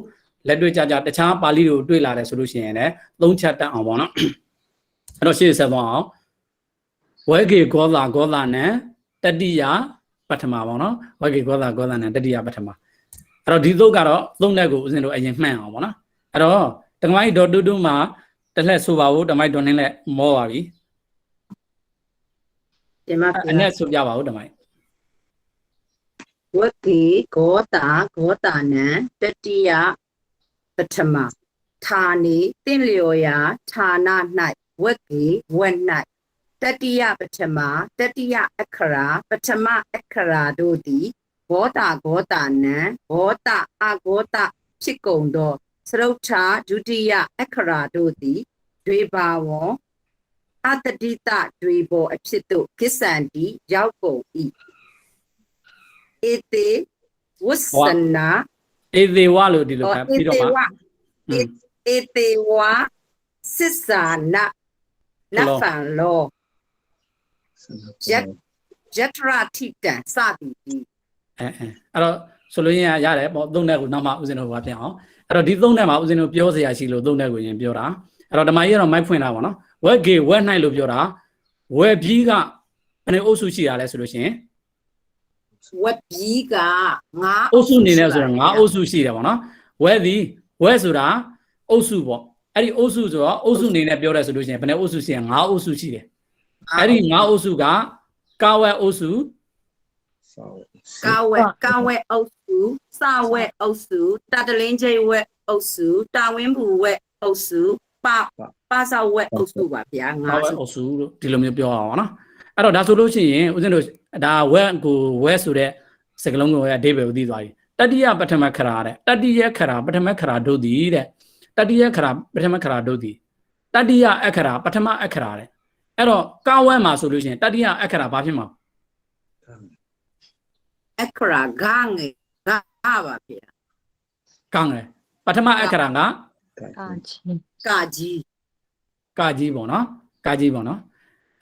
လက်တွေ့ကြကြတခြားပါဠိတွေကိုတွေ့လာတယ်ဆိုလို့ရှိရင်လည်းသုံးချက်တက်အောင်ပေါ့နော်အဲ့တော့ရှေ့ဆက်သွားအောင်ဝေကေဂောသာနံတတိယပထမပေါ့နော်ဝေကေဂောသာနံတတိယပထမအဲ့တော့ဒီသုတ်ကတော့သုံးလက်ကိုဦးဇင်းတို့အရင်မှန်အောင်ပေါ့နော်အဲ့တော့တက္ကမကြီးဒေါ်တူတူမှာတစ်လှည့်ဆိုပါဦးဓမ္မကြီးဒေါ်နှင်းလက်မောပါပြီ ဒီမှာ အနဲ့ဆိုပြပါဦးဓမ္မကြီး ဝကေဂောတာနံတတိယပထမဌာနေတင့်လျော်ရာဌာန၌ဝကေဝက်၌တတိယပထမတတိယအခရာပထမအခရာတို့သည်ဂောတာနံဂောတာအဂောတာဖြစ်ကုန်သောစရုပ်ထာဒုတိယအခရာတို့သည်တွေပါဝံအတတိတတွေပေါ်အဖြစ်သို့ကိစ္ဆန္တိရောက်ကုန်၏ဧတေဝဆနာ ဧသေးဝလို့ဒီလိုဖတ်ပြီးတော့မှ ဧတေဝစစ်စာနာနဖန်လောယထရထိတံစသည်ဒီ အဲ့တော့ဆိုလို့ရင်ရတယ်ပေါ့သုံးတဲ့ကိုနောက်မှဦးဇင်းတို့ဘာဖြစ်အောင်အဲ့တော့ဒီသုံးတဲ့မှာဦးဇင်းတို့ပြောစရာရှိလို့သုံးတဲ့ကိုရင်ပြောတာအဲ့တော့ဓမ္မကြီးကတော့မိုက်ဖွင့်တာပေါ့နော်ဝက်ကေဝက်၌လို့ပြောတာဝက်ပြီးကဘယ်နဲ့အုပ်စုရှိတာလဲဆိုလို့ရှိရင် ဝက်ပြီးကငါ အုပ်စုနေနေဆိုတော့ငါအုပ်စုရှိတယ်ပေါ့နော်ဝက်သည်ဝက်ဆိုတာအုပ်စုပေါ့အဲ့ဒီအုပ်စုဆိုတော့အုပ်စုနေနဲ့ပြောတယ်ဆိုလို့ရှိရင်ဘယ်နဲ့အုပ်စုရှိရင်ငါအုပ်စုရှိတယ်အဲ့ဒီငါအုပ်စုကကာဝက်အုပ်စု ကာဝက်အုပ်စုစဝက်အုပ်စုတတလင်းကျိဝက်အုပ်စုတာဝင်းဘူးဝက်အုပ်စုပါစဝက်အုပ်စုပါဗျာငါ ကာဝက်အုပ်စုလို့ဒီလိုမျိုးပြောအောင်ပေါ့နော်အဲ့တော့ဒါဆိုလို့ရှိရင်ဦးဇင်းတို့ဒါဝက်ကိုဝက်ဆိုတဲ့စကလုံးကိုအဓိပ္ပာယ်ကိုသိသွားပြီတတိယပထမခရာတဲ့တတိယခရာပထမခရာတို့သည်တဲ့တတိယခရာပထမခရာတို့သည်တတိယအခရာပထမအခရာတဲ့အဲ့တော့ကာဝက်မှာဆိုလို့ရှိရင်တတိယအခရာဘာဖြစ်မှာ အခရာဂငယ်ဂပါဗျာ ကောင်းတယ်ပထမအခရာက ကာချင်း ကာကြီး ကာကြီးပေါ့နော်ကာကြီးပေါ့နော်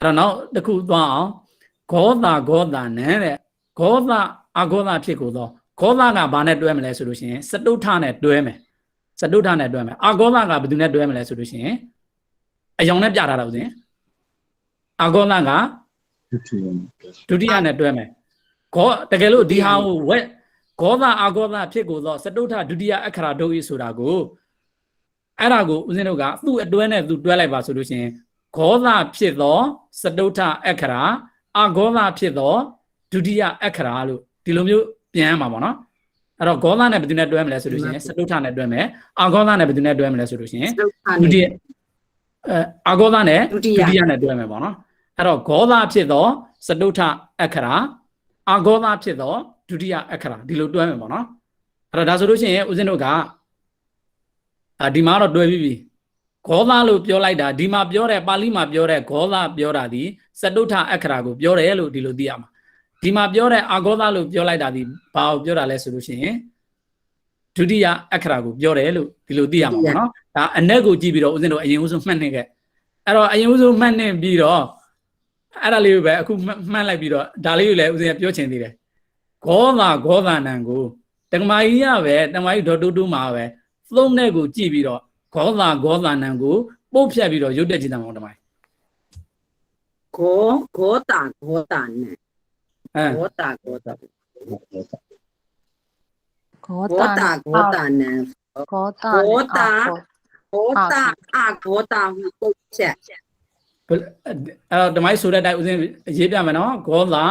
အဲ့တော့နောက်တစ်ခုသွားအောင်ဂောသာနံတဲ့ဂောသာအဂောသာဖြစ်ကိုတော့ဂောသာကဘာနဲ့တွဲမလဲဆိုလို့ရှိရင်စတုထနဲ့တွဲမယ်စတုထနဲ့တွဲမယ်အဂောသာကဘယ်သူနဲ့တွဲမလဲဆိုလို့ရှိရင်အယောင်နဲ့ပြထားတာဦးဇင်အဂောသာကဒုတိယနဲ့တွဲမယ်တကယ်လို့ဒီဟာကိုဝက်ဂောသာအဂောသာဖြစ်ကိုတော့စတုထဒုတိယအခရာဒုတ်ဤဆိုတာကိုအဲ့ဒါကိုဦးဇင်းတို့ကသူ့အတွဲနဲ့သူတွဲလိုက်ပါဆိုလို့ရှိရင်ဂောသာဖြစ်သောစတုထအခရာအဂောသာဖြစ်သောဒုတိယအခရာလို့ဒီလိုမျိုးပြန်ရမှာပေါ့နော်အဲ့တော့ဂောသာနဲ့ဘယ်သူနဲ့တွဲမလဲဆိုလို့ရှိရင်စတုထနဲ့တွဲမယ်အဂောသာနဲ့ဘယ်သူနဲ့တွဲမလဲဆိုလို့ရှိရင်ဒုတိယအဂောသာနဲ့ဒုတိယနဲ့တွဲမယ်ပေါ့နော်အဲ့တော့ဂောသာဖြစ်သောစတုထအခရာအဂောသာဖြစ်သော ဒုတိယအခရာဒီလိုတွဲမယ်ပေါ့နော်အဲ့တော့ဒါဆိုလို့ရှိရင်ဦးဇင်းတို့ကဒီမှာတော့တွဲပြီးပြီဂောသလို့ပြောလိုက်တာဒီမှာပြောတဲ့ပါဠိမှာပြောတဲ့ဂောသပြောတာဒီစတုထအခရာကိုပြောတယ်လို့ဒီလိုသိရမှာဒီမှာပြောတဲ့အာဂောသလို့ပြောလိုက်တာဒီဘာကိုပြောတာလဲဆိုလို့ရှိရင်ဒုတိယအခရာကိုပြောတယ်လို့ဒီလိုသိရမှာပေါ့နော်ဒါအ내ကိုကြည့်ပြီးတော့ဦးဇင်းတို့အရင်ဦးဆုံးမှတ်နေခဲ့အဲ့တော့အရင်ဦးဆုံးမှတ်နေပြီးတော့အဲ့ဒါလေးကိုပဲအခုမှတ်လိုက်ပြီးတော့ဒါလေးကိုလည်းဦးဇင်းကပြောချင်သေးတယ်ဂောသနံကိုတက္ကမကြီးရပဲတက္ကမကြီးဒေါ်တူတူမှာပဲသုံးတဲ့ကိုကြည့်ပြီးတော့ဂောသနံကိုပုတ်ဖြတ်ပြီးတော့ရုပ်တက်ကြည့်တာပေါ့တမိုင်းဂောတာနံဂောတာနံဂောတာအဂောတာဟုပုတ်ချက်အဲ့တမိုင်းဆိုတဲ့အတိုင်းဦးဇင်းရေးပြမယ်နော်ဂောတာ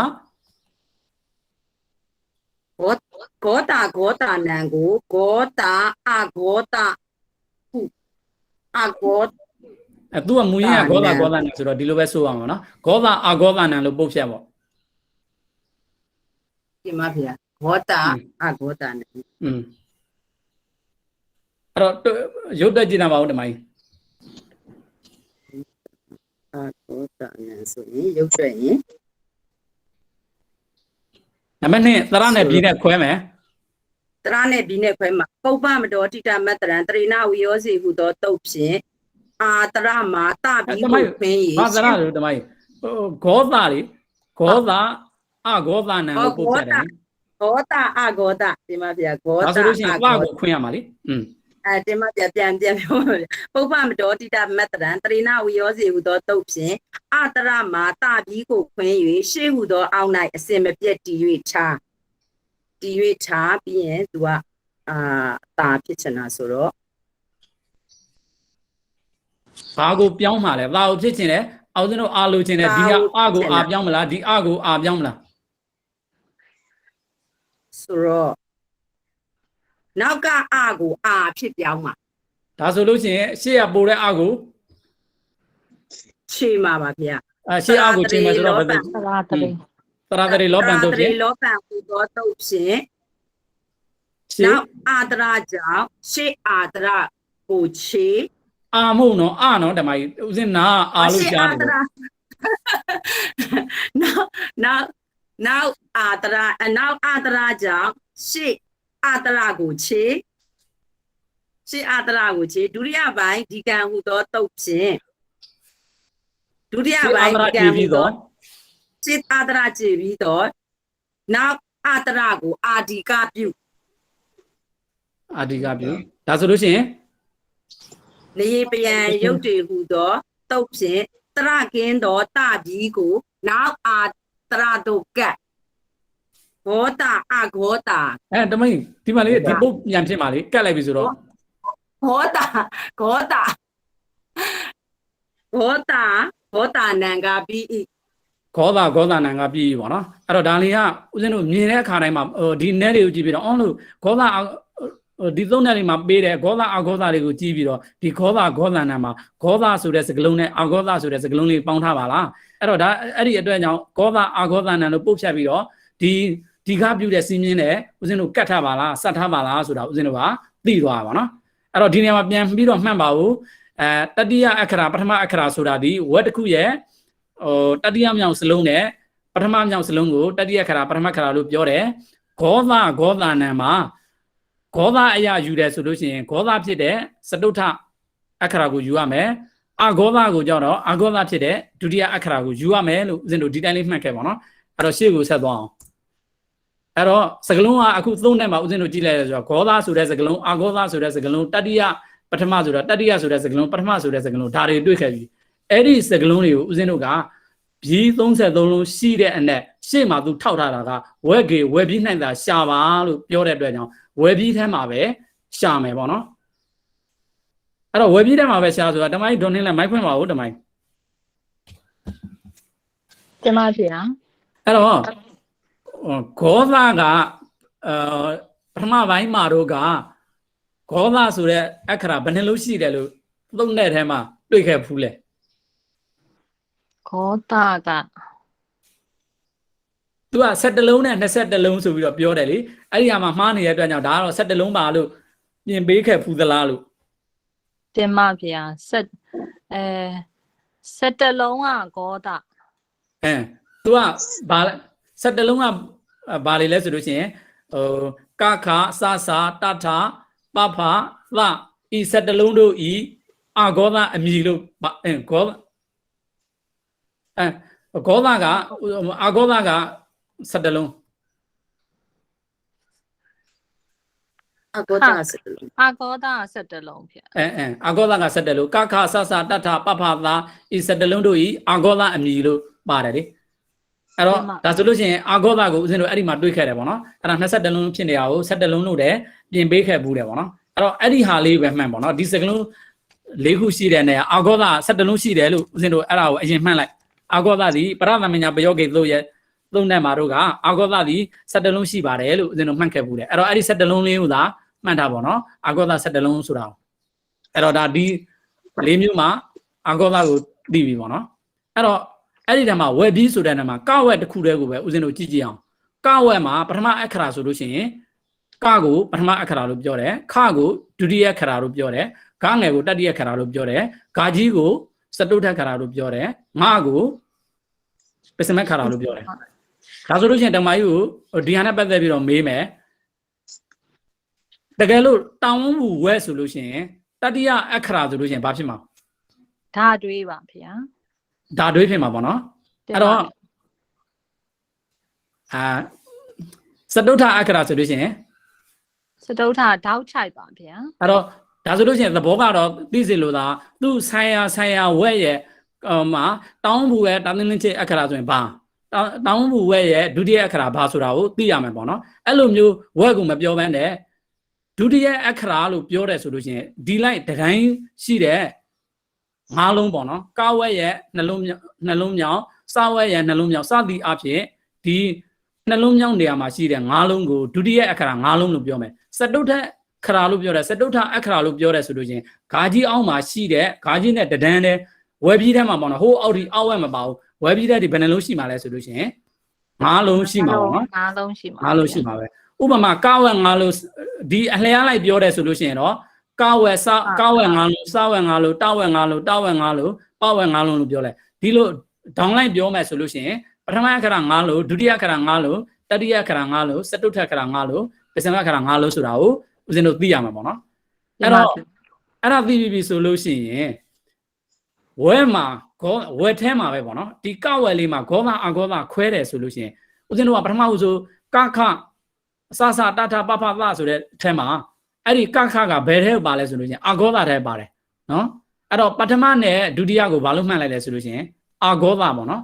နံကိုဂောတာအဂောတာဟုအဂောသူကမူရင်းကဂောတာနံဆိုတော့ဒီလိုပဲဆိုအောင်ပါနော်ဂောတာအဂောတာနံလို့ပုတ်ဖြတ်ပေါ့ဒီမှာဗျာဂောတာအဂောတာနံအဲ့တော့ရုပ်တက်ကြည့်တာပါဦးတမိုင်းအဂောတာနံဆိုရင်ရုပ်တက်ရင်နံပါတ်2သရနဲ့ဘီနဲ့ခွဲမယ်သရနဲ့ဘီနဲ့ခွဲမှာပုပ္ပမတော်တိတမတ္တရံတရိနာဝိယောစီဟုသောတုတ်ဖြင့်အာတရမှာတဘီကိုခွင်းဘာသရလို့တမိုင်းဂောတာလေဂောတာအဂောတာနံလို့ပုတ်ပြတယ်ဂောတာအဂောတာဒီမှာဗျာဂောတာဒါဆိုလို့ရှိရင်ဘာကိုခွင်းရမှာလေဒီမှာပြန်ပြောပုပ္ပမတော်တိတမတ္တရံတရိနာဝိယောစီဟုသောတုတ်ဖြင့်အတရမှာတဘီကိုခွင်း၍ရှေ့ဟုသောအောက်၌အစင်မပြတ်တည်၍ချပြီးရင်သူကတာဖြစ်ချင်တာဆိုတော့ဘာကိုပြောင်းမှာလဲဘာကိုဖြစ်ချင်လဲအောက်စင်းတို့အာလိုချင်တယ်ဒီကအကိုအာပြောင်းမလားဒီအကိုအာပြောင်းမလားဆိုတော့နောက်ကအကိုအာဖြစ်ပြောင်းမှာဒါဆိုလို့ရှိရင်ရှေ့ကပိုတဲ့အကိုရှေ့မှာပါဗျာရှေ့အကိုချိန်မှာဆိုတော့ဘယ်လိုသရတရေလောပန်တုတ်ဖြင့်ဟူသောတုတ်ဖြင့်နောက်အာတရာကြောင့်ရှေ့အာတရာကိုချေအာမဟုတ်နော်အာနော်ဓမ္မကြီးဦးစင်းနာအာလို့ကြားတယ်နောက်အာတရာကြောင့်ရှေ့အာတရာကိုချေဒုတိယပိုင်းဒီကံဟူသောတုတ်ဖြင့်ဒုတိယပိုင်းဒီကံဟူသောရှေ့အာတရာကြည်ပြီးတော့နောက်အာတရာကိုအာဒီကပြုဒါဆိုလို့ရှိရင်နေပယံရုပ်တွေဟူသောတုတ်ဖြင့်တရကင်းသောတပြီးကိုနောက်အာတရတို့ကဂောတာအဂောတာတမင်းဒီမှာလေဒီပုတ်ပြန်ဖြစ်မှာလေကတ်လိုက်ပြီဆိုတော့ဂောတာနံကပြီးဂောတာနံကပြီးပေါ့နော်အဲ့တော့ဒါလေးကဦးဇင်းတို့မြင်တဲ့အခါတိုင်းမှာဒီnetတွေကိုကြည့်ပြီးတော့အော်လို့ဂောတာဒီသုံးnetလေးမှာပေးတယ်ဂောတာအဂောတာတွေကိုကြည့်ပြီးတော့ဒီဂောတာနံမှာဂောတာဆိုတဲ့စကားလုံးနဲ့အဂောတာဆိုတဲ့စကားလုံးလေးပေါင်းထားပါလားအဲ့တော့ဒါအဲ့ဒီအတွက်ကြောင့်ဂောတာအဂောတာနံလို့ပုတ်ဖြတ်ပြီးတော့ဒီကပြုတဲ့စီးမြင်းနဲ့ဦးဇင်းတို့ကတ်ထားပါလားစတ်ထားပါလားဆိုတာဦးဇင်းတို့ကသိသွားပါနော်အဲ့တော့ဒီနေရာမှာပြန်ပြီးတော့မှတ်ပါဦးတတိယအခရာပထမအခရာဆိုတာဒီဝက်တစ်ခုရဲ့တတိယမြောက်စလုံးနဲ့ပထမမြောက်စလုံးကိုတတိယအခရာပထမအခရာလို့ပြောတယ်ဂောတာနံမှာဂောအရာယူတယ်ဆိုလို့ရှိရင်ဂောဖြစ်တဲ့စတုထအခရာကိုယူရမယ်အဂောကိုကြောက်တော့အဂောဖြစ်တဲ့ဒုတိယအခရာကိုယူရမယ်လို့ဦးဇင်းတို့ဒီတိုင်းလေးမှတ်ခဲ့ပါနော်အဲ့တော့ရှေ့ကိုဆက်သွားအောင်အဲ့တော့စကလုံးကအခုသုံးနဲ့မှာဦးဇင်းတို့ကြည့်လိုက်ရဆိုတော့ဂောဆိုတဲ့စကလုံးအဂောဆိုတဲ့စကလုံးတတိယပထမဆိုတော့တတိယဆိုတဲ့စကလုံးပထမဆိုတဲ့စကလုံးဒါတွေတွေ့ခဲ့ပြီအဲ့ဒီစကလုံးတွေကိုဦးဇင်းတို့ကဘီ33လုံးရှိတဲ့အနက်ရှေ့မှာသူထောက်ထားတာကဝက်ပြီးနိုင်တာရှာပါလို့ပြောတဲ့အတွက်ကြောင့်ဝက်ပြီးထဲမှာပဲရှာမယ်ပေါ့နော်အဲ့တော့ဝက်ပြီးထဲမှာပဲရှာဆိုတာတမိုင်းဒေါ်နှင်းလည်းမိုက်ဖွင့်ပါဦးတမိုင်းကျမစီနော်အဲ့တော့ဂောသကပထမပိုင်းမှာတော့ကဂောသဆိုတဲ့အခရာဘယ်နှလုံးရှိတယ်လို့သုံးတဲ့ထဲမှာတွေ့ခဲ့ဖူးလဲဂောတာက သူက7လုံးနဲ့21လုံးဆိုပြီးတော့ပြောတယ်လေအဲ့ဒီဟာမှာမှားနေတဲ့အတွက်ကြောင့်ဒါကတော့7လုံးပါလို့ပြင်ပေးခဲ့ဖူးသလားလို့ တင်မဖေဟာ17လုံးကဂောဒ သူကဘာ7လုံးကဘာလေလဲဆိုလို့ရှိရင်ကခစစတထပဖသဤ7လုံးတို့ဤအာဂောသအမည်လို့ဂောဂောသကအာဂောသက7လုံး အကောတာစလုံး အာဂောဒ17လုံးဖေ အာဂောသက7လုံးကခစစတထပဖသဤ7လုံးတို့ဤအာဂောသအမည်လို့ပါတယ်လေအဲ့တော့ဒါဆိုလို့ရှိရင်အာဂောသကိုဦးဇင်းတို့အဲ့ဒီမှာတွေးခဲ့တယ်ပေါ့နော်အဲ့ဒါ21လုံးဖြစ်နေတာကို17လုံးလို့တည်းပြင်ပေးခဲ့ဘူးတယ်ပေါ့နော်အဲ့တော့အဲ့ဒီဟာလေးပဲမှန်ပေါ့နော်ဒီစကလုံး၄ခုရှိတဲ့နေရာအာဂောသ17လုံးရှိတယ်လို့ဦးဇင်းတို့အဲ့ဒါကိုအရင်မှန်လိုက်အာဂောသသည်ပရသမညာပယောဂိတို့ရဲ့သုံးတဲ့မှာတို့ကအာဂောသသည်17လုံးရှိပါတယ်လို့ဦးဇင်းတို့မှတ်ခဲ့ဘူးတယ်အဲ့တော့အဲ့ဒီ17လုံးလေးကိုသာမှတ်တာပေါ့နော်အာဂောသ17လုံးဆိုတာအဲ့တော့ဒါဒီ၄မျိုးမှာအာဂောသကိုသိပြီပေါ့နော်အဲ့တော့အဲ့ဒီတည်းမှာဝက်ပြီးဆိုတဲ့နေရာမှာကဝက်တစ်ခုတည်းကိုပဲဦးဇင်းတို့ကြည့်ကြည့်အောင်ကဝက်မှာပထမအခရာဆိုလို့ရှိရင်ကကိုပထမအခရာလို့ပြောတယ်ခကိုဒုတိယအခရာလို့ပြောတယ်ဂငယ်ကိုတတိယအခရာလို့ပြောတယ်ဂါကြီးကိုစတုထအခရာလို့ပြောတယ်ငါကိုပစ္စမအခရာလို့ပြောတယ်ဒါဆိုလို့ရှိရင်ဓမ္မကြီးကိုဒီဟာနဲ့ပတ်သက်ပြီးတော့မေးမယ်တကယ်လို့တောင်းဝူဝက်ဆိုလို့ရှိရင်တတိယအခရာဆိုလို့ရှိရင်ဘာဖြစ်မှာ ဓာတွေးပါဖေဟာ ဒါတွေးဖြစ်မှာပေါ့နော်အဲ့တော့စတုထအခရာဆိုလို့ရှိရင် စတုထတောက်ချိုက်ပါဖေဟာ အဲ့တော့ဒါဆိုလို့ရှိရင်သဘောကတော့သိစေလို့သာသူ့ဆိုင်ရာဝက်ရဲ့မှာတောင်းဘူးရဲ့တာသင်းလင်းချစ်အခရာဆိုရင်ဘာတောင်းဘူးဝက်ရဲ့ဒုတိယအခရာဘာဆိုတာကိုသိရမယ်ပေါ့နော်အဲ့လိုမျိုးဝက်ကိုမပြောဘဲနဲ့ဒုတိယအခရာလို့ပြောတယ်ဆိုလို့ရှိရင်ဒီလိုက်တတိုင်းရှိတဲ့ငါးလုံးပေါ့နော်ကာဝက်ရဲ့နှလုံးမြောင်စဝက်ရဲ့နှလုံးမြောင်စသည်အဖြစ်ဒီနှလုံးမြောင်နေရာမှာရှိတဲ့ငါးလုံးကိုဒုတိယအခရာငါးလုံးလို့ပြောမယ်စတုထခရာလို့ပြောတယ်စတုထအခရာလို့ပြောတယ်ဆိုလို့ချင်းဂါကြီးအောက်မှာရှိတဲ့ဂါကြီးနဲ့တဒန်းတဲ့ဝယ်ပြီးထဲမှာပေါ့နော်ဟိုးအောက်ဒီအောက်ဝက်မပါဘူးဝယ်ပြီးတဲ့ဒီဘယ်နှလုံးရှိမှာလဲဆိုလို့ချင်းငါးလုံးရှိမှာပေါ့နော် ငါးလုံးရှိမှာ ငါးလုံးရှိမှာပဲဥပမာကာဝက်ငါးလုံးဒီအလျားလိုက်ပြောတယ်ဆိုလို့ရှိရင်တော့ကာဝက်ငါးလုံးစဝက်ငါးလုံးတဝက်ငါးလုံးတဝက်ငါးလုံးပဝက်ငါးလုံးလို့ပြောလိုက်ဒီလိုဒေါင်းလိုက်ပြောမယ်ဆိုလို့ရှိရင်ပထမအခရာငါးလုံးဒုတိယအခရာငါးလုံးတတိယအခရာငါးလုံးစတုထအခရာငါးလုံးပစ္စမအခရာငါးလုံးဆိုတာကိုဦးဇင်းတို့သိရမှာပေါ့နော်အဲ့တော့အဲ့ဒါသိပြီဆိုလို့ရှိရင်ဝဲမှာဝဲထဲမှာပဲပေါ့နော်ဒီကဝဲလေးမှာဂောသအာဂောသခွဲတယ်ဆိုလို့ရှိရင်ဦးဇင်းတို့ကပထမဦးဆိုကခအစစတထပဖသဆိုတဲ့အထက်မှာအဲ့ဒီကခကဘယ်ထဲပါလဲဆိုလို့ရှိရင်အာဂောသထဲပါတယ်နော်အဲ့တော့ပထမနဲ့ဒုတိယကိုဘာလို့မှတ်လိုက်လဲဆိုလို့ရှိရင်အာဂောသပေါ့နော်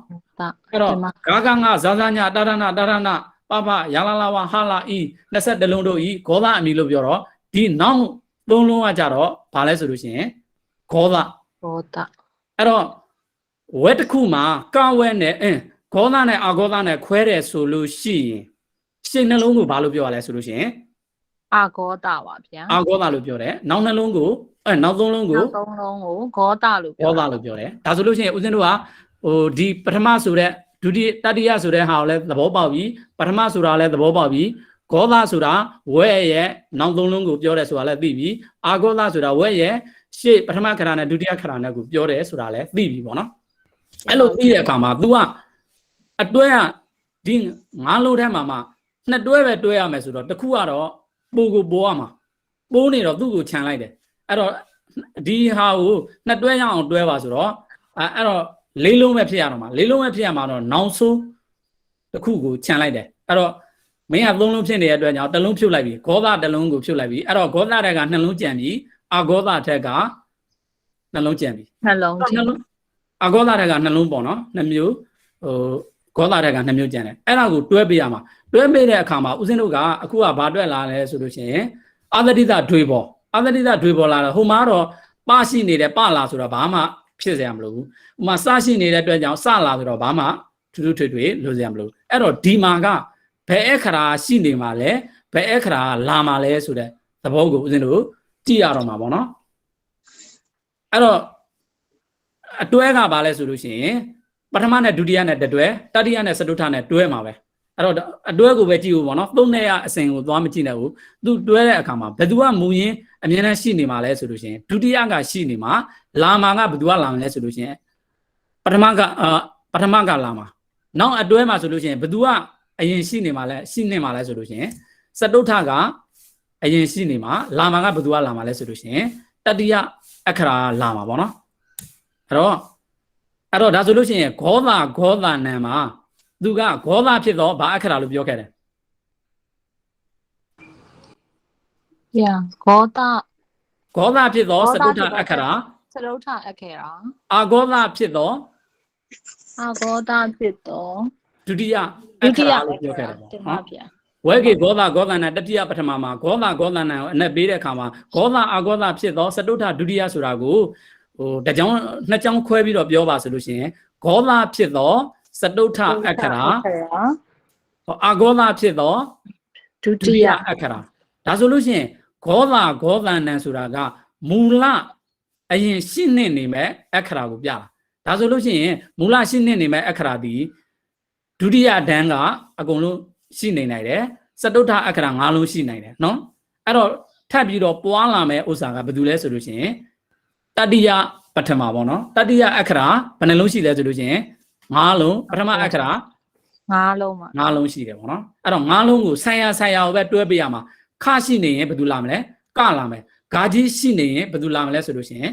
အဲ့တော့ဂါဂငါဇာဇညာတာရဏပပယာလာလာဝဟာလာဤ21လုံးတို့ဤဂောသအမည်လို့ပြောတော့ဒီနောက်3လုံးကကြတော့ဘာလဲဆိုလို့ရှိရင်ဂောသ ဂောဒ အဲ့တော့ဝက်တစ်ခုမှာကဝက်နဲ့ဂောသနဲ့အာဂောသနဲ့ခွဲတယ်ဆိုလို့ရှိရင်ရှင်းနှလုံးကိုဘာလို့ပြောရလဲဆိုလို့ရှိရင် အာဂောဒပါဗျာ အာဂောသလို့ပြောတယ်နောက်နှလုံးကိုနောက်3လုံးကို နောက်သုံးလုံးကိုဂောဒလို့ ဂောသလို့ပြောတယ်ဒါဆိုလို့ရှိရင်ဦးဇင်းတို့ကဒီပထမဆိုတဲ့ဒုတိယတတိယဆိုတဲ့ဟာကိုလည်းသဘောပေါက်ပြီပထမဆိုတာလည်းသဘောပေါက်ပြီဂောသဆိုတာဝဲရဲ့နောက်3လုံးကိုပြောတယ်ဆိုတာလည်းသိပြီအာဂောသဆိုတာဝဲရဲ့ရှေ့ပထမခရာနဲ့ဒုတိယခရာနဲ့ကိုပြောတယ်ဆိုတာလည်းသိပြီပေါ့နော်အဲ့လိုသိတဲ့အခါမှာ तू ကအတွဲကဒီငါးလုံးထဲမှာမှနှစ်တွဲပဲတွဲရမယ်ဆိုတော့တစ်ခုကတော့ပိုကိုပိုးရမှာပိုးနေတော့သူ့ကိုခြံလိုက်တယ်အဲ့တော့ဒီဟာကိုနှစ်တွဲရအောင်တွဲပါဆိုတော့အဲ့တော့လေးလုံးပဲဖြစ်ရတော့မှာလေးလုံးပဲဖြစ်ရမှာတော့နောင်ဆိုးတစ်ခုကိုခြံလိုက်တယ်အဲ့တော့မင်းက3လုံးဖြစ်နေတဲ့အတွက်ကြောင့်တစ်လုံးဖြုတ်လိုက်ပြီဂောသတစ်လုံးကိုဖြုတ်လိုက်ပြီအဲ့တော့ဂောသတက်က2လုံးကြံပြီအာဂောသထက်က2လုံးကြံပြီ နှလုံး အာဂောသထက်က2လုံးပေါ့နော်2မျိုးဂောသထက်က2မျိုးကြံတယ်အဲ့ဒါကိုတွဲပေးရမှာတွဲပေးတဲ့အခါမှာဦးဇင်းတို့ကအခုကဘာတွက်လာလဲဆိုလို့ရှိရင်အာသတိတတွေးပေါ်အာသတိတတွေးပေါ်လာတော့ဟိုမှာတော့ပရှိနေတဲ့ပလာဆိုတော့ဘာမှဖြစ်စရာမလိုဘူးဥမာစရှိနေတဲ့အတွက်ကြောင့်စလာဆိုတော့ဘာမှထူးထူးထွေလိုစရာမလိုအဲ့တော့ဒီမှာကဘယ်အခရာရှိနေမှာလဲဘယ်အခရာလာမှာလဲဆိုတဲ့သဘောကိုဦးဇင်းတို့ကြည့်ရတော့မှာပေါ့နော်အဲ့တော့အတွဲကဘာလဲဆိုလို့ရှိရင်ပထမနဲ့ဒုတိယနဲ့တွဲတတိယနဲ့စတုထနဲ့တွဲမှာပဲ အဲ့တော့အတွဲကိုပဲကြည့်ဦးပေါ့နော်သုံးနဲ့အစင်ကိုသွားမကြည့်နဲ့ဘူးသူတွဲတဲ့အခါမှာဘယ်သူကမူရင်းအမြဲတမ်းရှိနေမှာလဲဆိုလို့ရှိရင်ဒုတိယကရှိနေမှာလာမှာကဘယ်သူကလာမလဲဆိုလို့ရှိရင်ပထမကလာမှာနောက်အတွဲမှာဆိုလို့ရှိရင်ဘယ်သူကအရင်ရှိနေမှာလဲဆိုလို့ရှိရင်စတုထကအရင်ရှိနေမှာလာမှာကဘယ်သူကလာမှာလဲဆိုလို့ရှိရင်တတိယအခရာလာမှာပေါ့နော်အဲ့တော့ဒါဆိုလို့ရှိရင်ဂောသနံမှာသူကဂောသဖြစ်တော့ဘာအခရာလို့ပြောခဲ့တယ် Yeah ဂောသ ဂောသဖြစ်တော့စတုထအခရာ စရုထအခရာ အာဂောသဖြစ်တော့ အာဂောသဖြစ်တော့ ဒုတိယအခရာလို့ပြောခဲ့တယ်ပေါ့ တင်ပါဗျာ ဝေကေဂောသနံတတိယပထမမှာဂောသနံကိုအနက်ပေးတဲ့အခါမှာဂောသအာဂောသဖြစ်တော့စတုထဒုတိယဆိုတာကိုတစ်ကြောင်းနှစ်ကြောင်းခွဲပြီးတော့ပြောပါဆိုလို့ရှိရင်ဂောသဖြစ်တော့စတုထအခရာအာဂောသဖြစ်တော့ ဒုတိယ အခရာဒါဆိုလို့ရှိရင်ဂောသနံဆိုတာကမူလအရင်ရှင်းနေမဲ့အခရာကိုပြတာဒါဆိုလို့ရှိရင်မူလရှင်းနေမဲ့အခရာဒီဒုတိယတန်းကအကုန်လုံးရှိနေနိုင်တယ်စတုထအခရာ၅လုံးရှိနိုင်တယ်နော်အဲ့တော့ထပ်ပြီးတော့ပွားလာမဲ့ဥစ္စာကဘာလို့လဲဆိုလို့ရှိရင်တတိယပထမပေါ့နော်တတိယအခရာဘယ်နှလုံးရှိလဲဆိုလို့ရှိရင်၅လုံးပထမအခရာ ၅လုံးပါ ၅လုံးရှိတယ်ပေါ့နော်အဲ့တော့၅လုံးကိုဆိုင်ရာကိုပဲတွဲပေးရမှာခရှိနေရင်ဘယ်သူလာမလဲကလာမယ်ဂါကြီးရှိနေရင်ဘယ်သူလာမလဲဆိုလို့ရှိရင်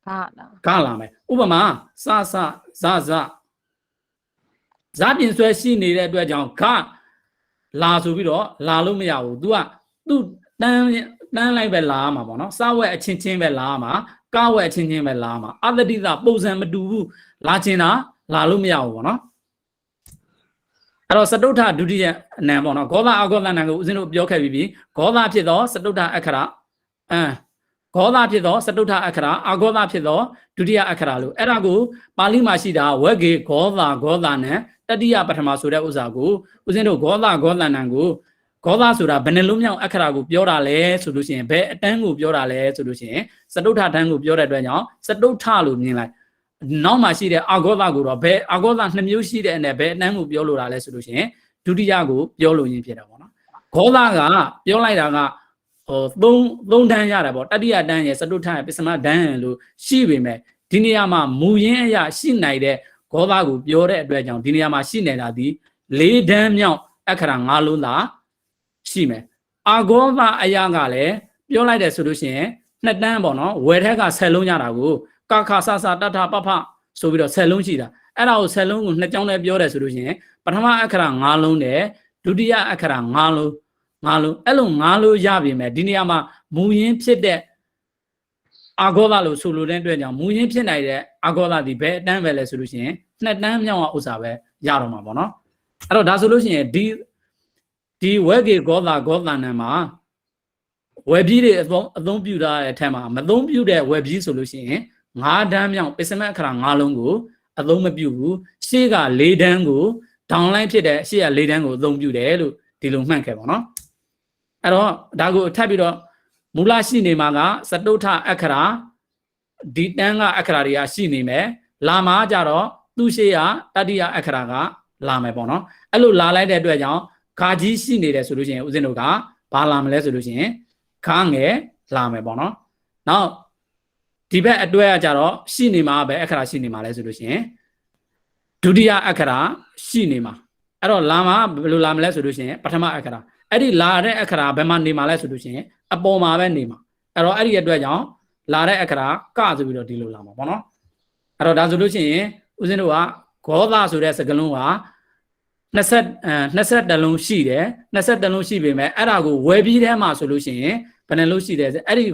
ဟာလား ကလာမယ်ဥပမာစဇာပြင်ဆွဲရှိနေတဲ့အတွက်ကြောင့်ဂလာဆိုပြီးတော့လာလို့မရဘူး तू ကသူ့တန်းလိုက်ပဲလာမှာပေါ့နော်စဝက်အချင်းချင်းပဲလာမှာကဝက်အချင်းချင်းပဲလာမှာအတ္တတိသပုံစံမတူဘူးလာချင်တာလာလို့မရဘူးပေါ့နော်အဲ့တော့စတုထဒုတိယအနံပေါ့နော်ဂောသအာဂောသနံကိုဦးဇင်းတို့ပြောခဲ့ပြီးပြီဂောသဖြစ်တော့စတုထအခရာဂောသဖြစ်တော့စတုထအခရာအာဂောသဖြစ်တော့ဒုတိယအခရာလို့အဲ့ဒါကိုပါဠိမှာရှိတာဝက်ကေဂောသနံတတိယပထမဆိုတဲ့ဥစ္စာကိုဦးဇင်းတို့ဂောသနံကိုဂောသဆိုတာဘယ်နှလုံးမြောက်အခရာကိုပြောတာလဲဆိုလို့ရှိရင်ဘယ်အတန်းကိုပြောတာလဲဆိုလို့ရှိရင်စတုထတန်းကိုပြောတဲ့အတွက်ကြောင့်စတုထလို့မြင်လိုက်နောက်မှာရှိတဲ့အာဂောသကိုတော့ဘယ်အာဂောသနှစ်မျိုးရှိတဲ့အနေဘယ်အတန်းကိုပြောလို့တာလဲဆိုလို့ရှိရင်ဒုတိယကိုပြောလို့ရင်းဖြစ်တာပေါ့နော်ဂောသကပြောလိုက်တာကသုံးတန်းရတယ်ပေါ့တတိယတန်းရဲ့စတုထရဲ့ပစ္စမတန်းရဲ့လို့ရှိပေမဲ့ဒီနေရာမှာမူရင်းအရာရှိနိုင်တဲ့ဂောသကိုပြောတဲ့အတွက်ကြောင့်ဒီနေရာမှာရှိနေတာဒီ၄တန်းမြောက်အခရာ၅လုံးသာရှိမယ်အာဂောသအရာကလည်းပြောလိုက်တယ်ဆိုလို့ရှိရင်နှစ်တန်းပေါ့နော်ဝယ်ထက်က10လုံးရတာကိုကခဆဆတထပဖဆိုပြီးတော့10လုံးရှိတာအဲ့ဒါကို10လုံးကိုနှစ်ကြောင်းနဲ့ပြောတယ်ဆိုလို့ရှိရင်ပထမအခရာ5လုံးနဲ့ဒုတိယအခရာ5လုံးအဲ့လို5လုံးရပြီမဲ့ဒီနေရာမှာမူရင်းဖြစ်တဲ့အာဂောသလို့ဆိုလိုတဲ့အတွက်ကြောင့်မူရင်းဖြစ်နိုင်တဲ့အာဂောသဒီဘယ်အတန်းပဲလဲဆိုလို့ရှိရင်နှစ်တန်းမြောက်ဥစ္စာပဲရတော့မှာပေါ့နော်အဲ့တော့ဒါဆိုလို့ရှိရင်ဒီဝေကေဂောသနံမှာဝယ်ပြီးတွေအသုံးပြုထားတဲ့အထက်မှာမသုံးပြုတဲ့ဝယ်ပြီးဆိုလို့ရှိရင်5တန်းမြောက်ပစ္စမအခရာ5လုံးကိုအသုံးမပြုဘူးရှေ့က4တန်းကိုဒေါင်းလိုက်ဖြစ်တဲ့ရှေ့က4တန်းကိုအသုံးပြုတယ်လို့ဒီလိုမှတ်ခဲ့ပါတော့အဲ့တော့ဒါကိုထပ်ပြီးတော့မူလရှိနေမှာကစတုထအခရာဒီတန်းကအခရာတွေကရှိနေမယ်လာမှာကြတော့သူ့ရှေ့ကတတိယအခရာကလာမယ်ပေါ့နော်အဲ့လိုလာလိုက်တဲ့အတွက်ကြောင့်ခါကြီးရှိနေတယ်ဆိုလို့ရှိရင်ဦးဇင်းတို့ကဘာလာမလဲဆိုလို့ရှိရင်ခါငယ်လာမယ်ပေါ့နော်နောက်ဒီဘက်အတွဲကကြတော့ရှိနေမှာပဲအခရာရှိနေမှာလဲဆိုလို့ရှိရင်ဒုတိယအခရာရှိနေမှာအဲ့တော့လာမှာဘယ်လိုလာမလဲဆိုလို့ရှိရင်ပထမအခရာအဲ့ဒီလာတဲ့အခရာဘယ်မှာနေမှာလဲဆိုလို့ရှိရင်အပေါ်မှာပဲနေမှာအဲ့တော့အဲ့ဒီအတွက်ကြောင့်လာတဲ့အခရာကဆိုပြီးတော့ဒီလိုလာမှာပေါ့နော်အဲ့တော့ဒါဆိုလို့ရှိရင်ဦးဇင်းတို့ကဂောသဆိုတဲ့စကားလုံးက20လုံးရှိတယ်20လုံးရှိပေမဲ့အဲ့ဒါကိုဝယ်ပြီးထဲမှာဆိုလို့ရှိရင်ဘယ်နှလုံးရှိတယ်အဲ့ဒီ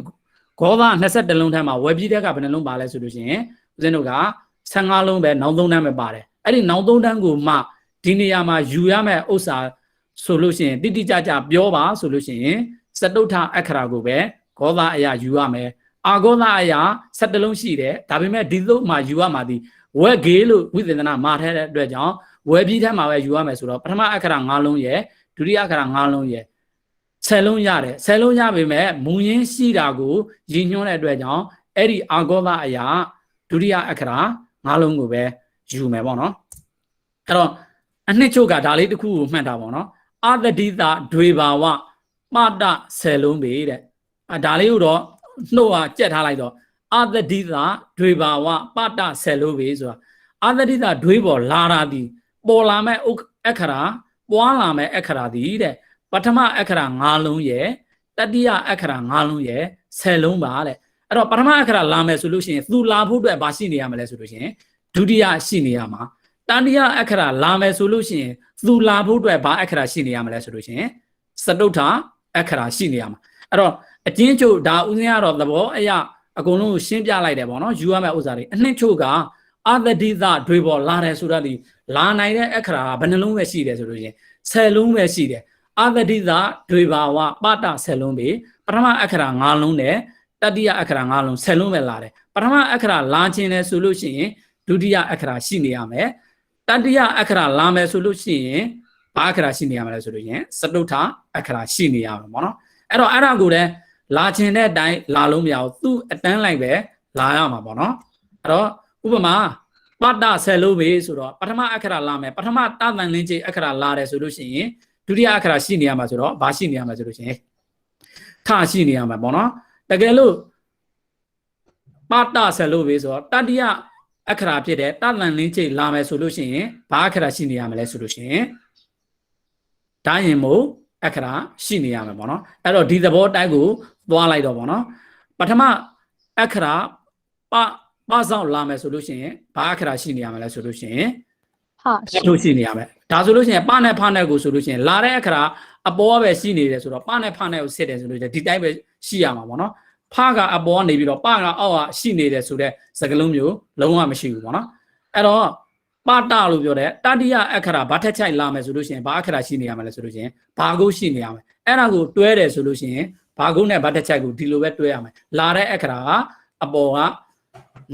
ဂောသ20လုံးထဲမှာဝယ်ပြီးတဲ့ကဘယ်နှလုံးပါလဲဆိုလို့ရှိရင်ဦးဇင်းတို့က15လုံးပဲနောက်3တန်းပဲပါတယ်အဲ့ဒီနောက်3တန်းကိုမှဒီနေရာမှာယူရမယ့်ဥစ္စာဆိုလို့ရှိရင်တိတိကျကျပြောပါဆိုလို့ရှိရင်စတုထအခရာကိုပဲဂောသအရာယူရမယ်အာဂောသအရာ17လုံးရှိတယ်ဒါပေမဲ့ဒီလိုမှယူရမှာဒီဝက်ဂေလို့ဝိသေသနာမှာထဲတဲ့အတွက်ကြောင့်ဝယ်ပြီးထဲမှာပဲယူရမယ်ဆိုတော့ပထမအခရာ5လုံးရယ်ဒုတိယအခရာ5လုံးရယ်10လုံးရတယ်10လုံးရပေမဲ့မူရင်းရှိတာကိုရည်ညွှန်းတဲ့အတွက်ကြောင့်အဲ့ဒီအာဂောသအရာဒုတိယအခရာ5လုံးကိုပဲယူမယ်ပေါ့နော်အဲ့တော့ အနှစ်ချုပ်ကဒါလေးတစ်ခုကိုမှတ်တာပေါ့နော်အာသတိတာဒွေဘာဝပတဆယ်လုံးပေတဲ့ဒါလေးကိုတော့နှုတ်ဟာကြက်ထားလိုက်တော့အာသတိတာဒွေဘာဝပတဆယ်လုံးပေဆိုတာအာသတိတာဒွေပေါ်လာတာဒီပေါ်လာမဲ့အခရာပွားလာမဲ့အခရာဒီတဲ့ပထမအခရာ၅လုံးရဲ့တတိယအခရာ၅လုံးရဲ့ဆယ်လုံးပါတဲ့အဲ့တော့ပထမအခရာလာမယ်ဆိုလို့ရှိရင်သူလာဖို့အတွက်ဘာရှိနေရမလဲဆိုလို့ရှိရင်ဒုတိယရှိနေရမှာတတိယအခရာလာမယ်ဆိုလို့ရှိရင်သူလာဖို့အတွက်ဘာအခရာရှိနေရမလဲဆိုလို့ရှိရင်စတုထအခရာရှိနေရမှာအဲ့တော့အချင်းချုပ်ဒါဥစဉ်ကတော့သဘောအရာအကုန်လုံးရှင်းပြလိုက်တယ်ပေါ့နော်ယူရမယ့်ဥစ္စာတွေအနှစ်ချုပ်ကအာသတိသတွေပေါ်လာတယ်ဆိုတော့ဒီလာနိုင်တဲ့အခရာဘယ်နှလုံးပဲရှိတယ်ဆိုလို့ရှိရင်10လုံးပဲရှိတယ်အာသတိသတွေဘာဝပတ10လုံးပဲပထမအခရာ5လုံးနဲ့တတိယအခရာ5လုံး10လုံးပဲလာတယ်ပထမအခရာလာခြင်းလဲဆိုလို့ရှိရင်ဒုတိယအခရာရှိနေရမယ်တတိယအခရာလာမယ်ဆိုလို့ရှိရင်ဘာအခရာရှိနေရမလဲဆိုလို့ရှိရင်စတုထအခရာရှိနေရမှာပေါ့နော်အဲ့တော့အဲ့ဒါကိုလည်းလာခြင်းတဲ့အတိုင်းလာလို့မရဘူးသူ့အတန်းလိုက်ပဲလာရမှာပေါ့နော်အဲ့တော့ဥပမာပတ္တဆယ်လုံးပဲဆိုတော့ပထမအခရာလာမယ်ပထမတသန်လင်းကြီးအခရာလာတယ်ဆိုလို့ရှိရင်ဒုတိယအခရာရှိနေရမှာဆိုတော့ဘာရှိနေရမှာဆိုလို့ရှိရင်ထရှိနေရမှာပေါ့နော်တကယ်လို့ပတ္တဆယ်လုံးပဲဆိုတော့တတိယအခရာဖြစ်တဲ့တသန်လင်းကြီးလာမယ်ဆိုလို့ရှိရင်ဘာအခရာရှိနေရမလဲဆိုလို့ရှိရင်ဒါရင်မို့အခရာရှိနေရမှာပေါ့နော်အဲ့တော့ဒီသဘောတိုက်ကိုသွားလိုက်တော့ပေါ့နော်ပထမအခရာပဆောင်လာမယ်ဆိုလို့ရှိရင်ဘာအခရာရှိနေရမလဲဆိုလို့ရှိရင်တို့ရှိနေရမယ်ဒါဆိုလို့ရှိရင်ပနဲ့ဖနဲ့ကိုဆိုလို့ရှိရင်လာတဲ့အခရာအပေါ်ပဲရှိနေတယ်ဆိုတော့ပနဲ့ဖနဲ့ကိုစစ်တယ်ဆိုလို့ဒီတိုင်းပဲရှိရမှာပေါ့နော်ဖကအပေါ်ကနေပြီးတော့ပကအောက်ကရှိနေတယ်ဆိုတဲ့စကားလုံးမျိုးလုံးဝမရှိဘူးပေါ့နော်အဲ့တော့ပတလို့ပြောတဲ့တတိယအခရာဘာထက်ချိုက်လာမယ်ဆိုလို့ရှိရင်ဘာအခရာရှိနေရမလဲဆိုလို့ရှိရင်ဘာကုတ်ရှိနေရမယ်အဲ့ဒါကိုတွဲတယ်ဆိုလို့ရှိရင်ဘာကုတ်နဲ့ဘာထက်ချိုက်ကိုဒီလိုပဲတွဲရမယ်လာတဲ့အခရာကအပေါ်က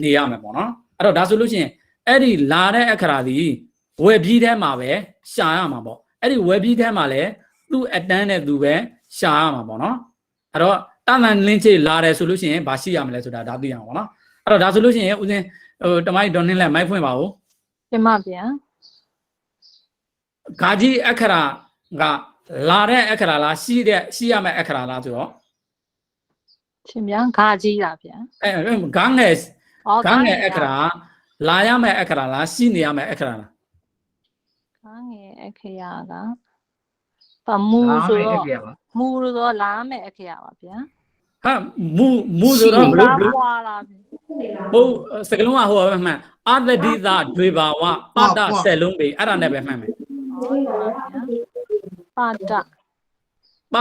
နေရမယ်ပေါ့နော်အဲ့တော့ဒါဆိုလို့ရှိရင်အဲ့ဒီလာတဲ့အခရာဒီဝယ်ပြီးထဲမှာပဲရှာရမှာပေါ့အဲ့ဒီဝယ်ပြီးထဲမှာလည်းသူ့အတန်းနဲ့သူပဲရှာရမှာပေါ့နော်အဲ့တော့တန်တန်လင်းချေလာတယ်ဆိုလို့ရှိရင်ဘာရှိရမလဲဆိုတာဒါသိရအောင်ပေါ့နော်အဲ့တော့ဒါဆိုလို့ရှိရင်ဦးစင်းတမိုင်းဒေါ်နှင်းလက်မိုက်ဖွင့်ပါဦးတင်ပါဗျာဂါကြီးအခရာကလာတဲ့အခရာလားရှိရမယ့်အခရာလားဆိုတော့ရှင်ဗျာဂါကြီးတာဗျာဂါငယ်အခရာလာရမယ့်အခရာလားရှိနေရမယ့်အခရာလားဂါငယ်အခရာကပမူဆိုတော့မူဆိုတော့လာမယ့်အခရာပါဗျာဟာမူဆိုတော့ဘလို့ပွာလားဟုတ်စကလုံးကဟိုပဲမှန်အာသတိသဒွေဘာဝပတ္တဆယ်လုံးပဲအဲ့ဒါနဲ့ပဲမှန်မယ်ပ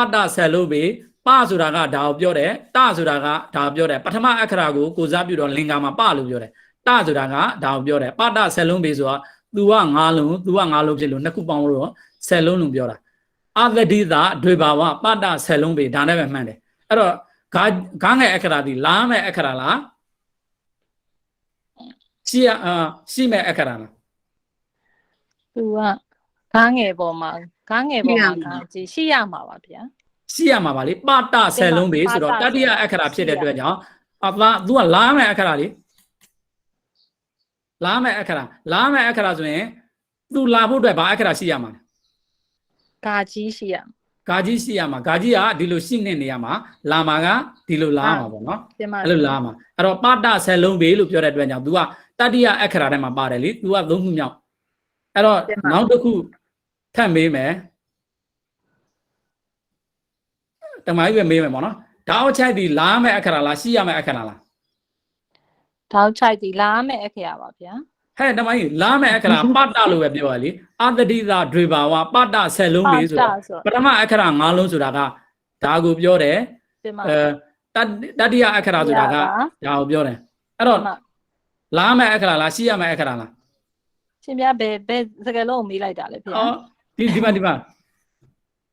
တ္တဆယ်လုံးပဲပဆိုတာကဒါကိုပြောတယ်တဆိုတာကဒါကိုပြောတယ်ပထမအခရာကိုကိုစားပြုတော့လင်္ကာမှာပလို့ပြောတယ်တဆိုတာကဒါကိုပြောတယ်ပတ္တဆယ်လုံးပဲဆိုတာ तू က9လုံး तू က9လုံးဖြစ်လို့နှစ်ခုပေါင်းလို့ဆယ်လုံးလို့ပြောတာအာသတိသဒွေဘာဝပတ္တဆယ်လုံးပဲဒါနဲ့ပဲမှန်တယ်အဲ့တော့ဂါငယ်အခရာဒီလာမဲ့အခရာလားရှိမဲ့အခရာလားသူကဂါငယ်ပေါ်မှာဂါကြီးရှိရမှာပါဗျာရှိရမှာပါလေပတ္တဆယ်လုံးပဲဆိုတော့တတိယအခရာဖြစ်တဲ့အတွက်ကြောင့်သူကလာမဲ့အခရာလေလာမဲ့အခရာဆိုရင်သူလာဖို့အတွက်ဘာအခရာရှိရမှာလဲဂါကြီးရှိရဂါကြီးရှိရမှာဂါကြီးကဒီလိုရှိနေရမှာလာမှာကဒီလိုလာမှာပေါ့နော်အဲ့လိုလာမှာအဲ့တော့ပတ္တဆယ်လုံးပဲလို့ပြောတဲ့အတွက်ကြောင့် तू ကတတိယအခရာထဲမှာပါတယ်လေ तू ကသုံးခုမြောက်အဲ့တော့နောက်တစ်ခုထပ်မေးမယ်တမိုင်းပဲမေးမယ်ပေါ့နော်တောက်ချိုက်ဒီလာမဲ့အခရာလားရှိရမဲ့အခရာလားတောက်ချိုက်ဒီလာမဲ့အခရာပါဗျာဟဲ့တမိုင်းလာမဲ့အခရာပတ္တလို့ပဲပြောရလေအာသတိသဒွေဘာဝပတ္တဆယ်လုံးပဲဆိုတော့ပထမအခရာ9လုံးဆိုတာကဒါကိုပြောတယ်တတိယအခရာဆိုတာကဒါကိုပြောတယ်အဲ့တော့လာမဲ့အခရာလားရှိရမဲ့အခရာလားရှင်ဗျာဘယ်စကားလုံးမေးလိုက်တာလဲဗျာဒီမှာ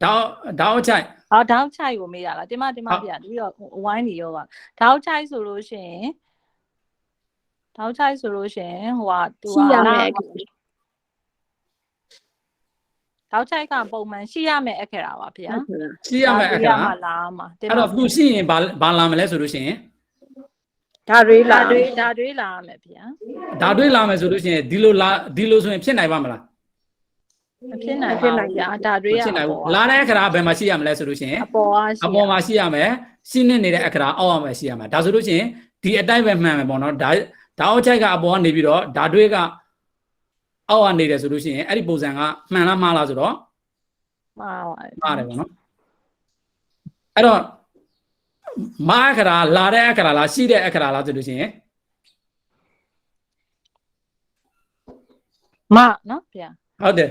တောက်ချိုက်တောက်ချိုက်ကိုမေးရလားတင်မဗျာပြီးတော့ဝိုင်းနေရောပါတောက်ချိုက်ဆိုလို့ရှိရင်ဟိုကသူကရှိရမယ်တောက်ချိုက်ကပုံမှန်ရှိရမယ်အခရာပါဗျာရှိရမယ်အခရာလာမှာအဲ့တော့သူရှိရင်ဘာလာမလဲဆိုလို့ရှိရင်ဒါတွေလာမယ်ဗျာဒါတွေလာမယ်ဆိုလို့ရှိရင်ဒီလိုဆိုရင်ဖြစ်နိုင်ပါမလား မဖြစ်နိုင်ပါဘူးဗျာဒါတွေ မ ရ ဖြစ်နိုင် အ ဘူး ပေါ် လာတဲ့အခရာဘယ်မှာရှိရမလဲဆိုလို့ရှိရင် အပေါ်အား အ ရှိ ပေါ်မှာရှိရမယ်စီးနေနေတဲ့အခရာအောက်မှာရှိရမယ်ဒါဆိုလို့ရှိရင်ဒီအတိုင်းပဲမှန်မယ်ပေါ့နော်ဒါအောက်ချိုက်ကအပေါ်ကနေပြီးတော့ဓာတွေးကအောက်ကနေတယ်ဆိုလို့ရှိရင်အဲ့ဒီပုံစံကမှန်လားမှားလားဆိုတော့ မှားပါတယ် မှားတယ်ပေါ့နော်အဲ့တော့မာအခရာလာတဲ့အခရာလားရှိတဲ့အခရာလားဆိုလို့ရှိရင် မနော်ဗျာ ဟုတ်တယ်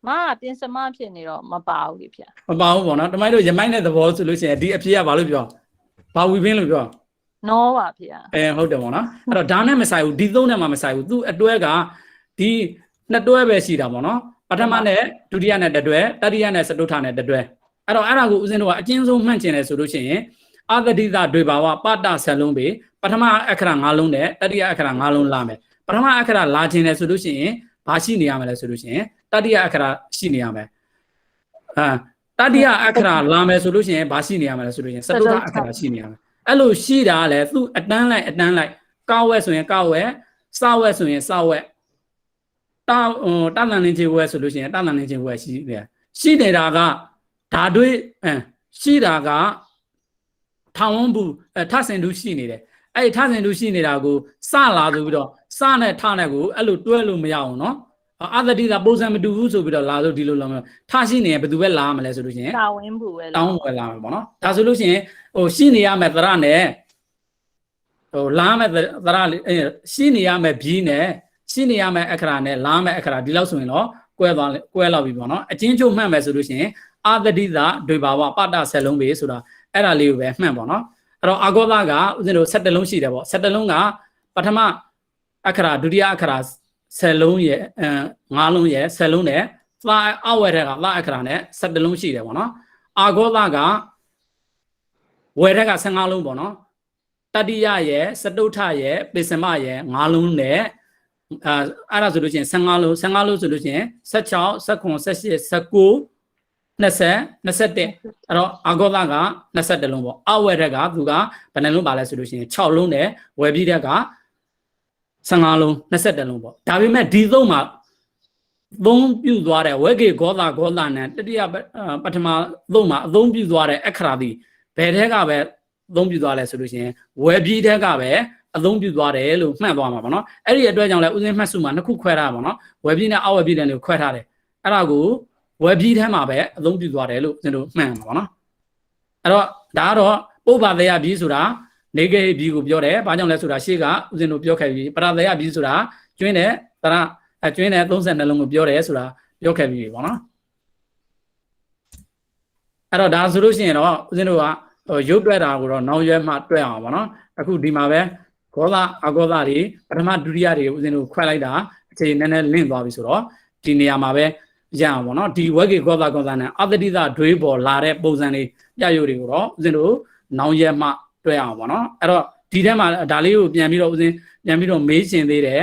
မကပြင်စမဖြစ်နေတော့မပါဘူးလေဗျာ မပါဘူးပေါ့နော်တမိုင်းတို့ရမိုင်းတဲ့သဘောဆိုလို့ရှိရင်ဒီအဖြစ်ကဘာလို့ပြောဘာဝီပင်းလို့ပြော နောပါဗျာ ဟုတ်တယ်ပေါ့နော်အဲ့တော့ဒါနဲ့မဆိုင်ဘူးဒီသုံးနဲ့မှမဆိုင်ဘူးသူအတွဲကဒီနှစ်တွဲပဲရှိတာပေါ့နော်ပထမနဲ့ဒုတိယနဲ့တစ်တွဲတတိယနဲ့စတုထနဲ့တစ်တွဲအဲ့တော့အဲ့ဒါကိုဦးဇင်းတို့ကအကျဉ်းဆုံးမှတ်ကျင်တယ်ဆိုလို့ရှိရင်အာသတိသဒွေဘာဝပတ္တဆက်လုံးပဲပထမအခရာ၅လုံးနဲ့တတိယအခရာ၅လုံးလာမယ်ပထမအခရာလာခြင်းတယ်ဆိုလို့ရှိရင်ဘာရှိနေရမလဲဆိုလို့ရှိရင်တတိယအခရာရှိနေရမယ်တတိယအခရာလာမယ်ဆိုလို့ရှိရင်ဘာရှိနေရမလဲဆိုလို့ရှိရင်စတုထအခရာရှိနေရမယ်အဲ့လိုရှိတာလေသူ့အတန်းလိုက်ကောက်ဝဲဆိုရင်ကောက်ဝဲစဝဲဆိုရင်စဝဲတာတန်တန်လင်းချင်းဝဲဆိုလို့ရှိရင်တန်တန်လင်းချင်းဝဲရှိတယ်ရှိနေတာကဓာတွေးရှိတာကထောင်ဝန်းဘူးထဆင်တူရှိနေတယ်အဲ့ထဆင်တူရှိနေတာကိုစလာဆိုပြီးတော့စနဲ့ထနဲ့ကိုအဲ့လိုတွဲလို့မရအောင်နော်အာသတိကပုံစံမတူဘူးဆိုပြီးတော့လာလို့ဒီလိုလာမယ်ထရှိနေရင်ဘယ်သူပဲလာမလဲဆိုလို့ရှိရင် တာဝင်းဘူးပဲ တောင်းဝယ်လာမယ်ပေါ့နော်ဒါဆိုလို့ရှိရင်ရှိနေရမယ်သရနဲ့လာမယ်သရရှိနေရမယ်ဘီးနဲ့ရှိနေရမယ်အခရာနဲ့လာမယ်အခရာဒီလောက်ဆိုရင်တော့ကွဲလောက်ပြီပေါ့နော်အချင်းချုပ်မှတ်မယ်ဆိုလို့ရှိရင်အာသတိသာဒွေဘာဝပတ္တဆက်လုံးပဲဆိုတာအဲ့ဒါလေးကိုပဲမှတ်ပေါ့နော်အဲ့တော့အာဂောသကဦးဇင်းတို့7လုံးရှိတယ်ပေါ့7လုံးကပထမအခရာဒုတိယအခရာ10လုံးရဲ့5လုံးရဲ့10လုံးနဲ့သာအဝဲတဲ့ကလာအခရာနဲ့7လုံးရှိတယ်ပေါ့နော်အာဂောသကဝယ်တဲ့က15လုံးပေါ့နော်တတိယရဲ့စတုထရဲ့ပိစမရဲ့5လုံးနဲ့အဲ့ဒါဆိုလို့ရှိရင်15လုံးဆိုလို့ရှိရင်16 19 18 19 20 21အဲ့တော့အာဂောသက21လုံးပေါ့အဝဲတဲ့ကသူကဘယ်နှလုံးပါလဲဆိုလို့ရှိရင်6လုံးနဲ့ဝယ်ပြီးတဲ့က15လုံး21လုံးပေါ့ဒါပေမဲ့ဒီသုံးမှာသုံးပြုသွားတဲ့ဝေကေဂောသနဲ့တတိယပထမသုံးမှာအသုံးပြုသွားတဲ့အခရာတိဘယ်ထဲကပဲအသုံးပြုသွားလဲဆိုလို့ရှိရင်ဝယ်ပြီးတဲ့ကပဲအသုံးပြုသွားတယ်လို့မှတ်သွားမှာပေါ့နော်အဲ့ဒီအတွက်ကြောင့်လဲဥစဉ်မှတ်စုမှာနှစ်ခုခွဲထားပါပေါ့နော်ဝယ်ပြီးနဲ့အဝယ်ပြီးတဲ့ကိုခွဲထားတယ်အဲ့ဒါကိုဝယ်ပြီးထဲမှာပဲအသုံးပြုသွားတယ်လို့ကျွန်တော်မှတ်မှာပေါ့နော်အဲ့တော့ဒါကတော့ပုဗ္ဗသေယပြီးဆိုတာနေကေပြီးကိုပြောတယ်ဘာကြောင့်လဲဆိုတာရှေ့ကဥစဉ်တို့ပြောခဲ့ပြီးပရသေယပြီးဆိုတာကျွင်းတဲ့တရကျွင်းတဲ့32လုံးကိုပြောတယ်ဆိုတာပြောခဲ့ပြီးပေါ့နော်အဲ့တော့ဒါဆိုလို့ရှိရင်တော့ဥစဉ်တို့ကရုပ်တွဲတာကိုတော့နောက်ရွယ်မှတွဲအောင်ပေါ့နော်အခုဒီမှာပဲဂောသအာဂောသတွေပထမဒုတိယတွေဥစဉ်တို့ခွဲလိုက်တာအခြေနည်းနည်းလင့်သွားပြီဆိုတော့ဒီနေရာမှာပဲရအောင်ပေါ့နော်ဒီဝေကေဂောသနဲ့အတ္တိသဒွေးပေါ်လာတဲ့ပုံစံလေးပြရုပ်တွေကိုတော့ဥစဉ်တို့နောက်ရွယ်မှတွဲအောင်ပေါ့နော်အဲ့တော့ဒီထဲမှာဒါလေးကိုပြန်ပြီးတော့ဥစဉ်ပြန်ပြီးတော့မေးရှင်သေးတယ်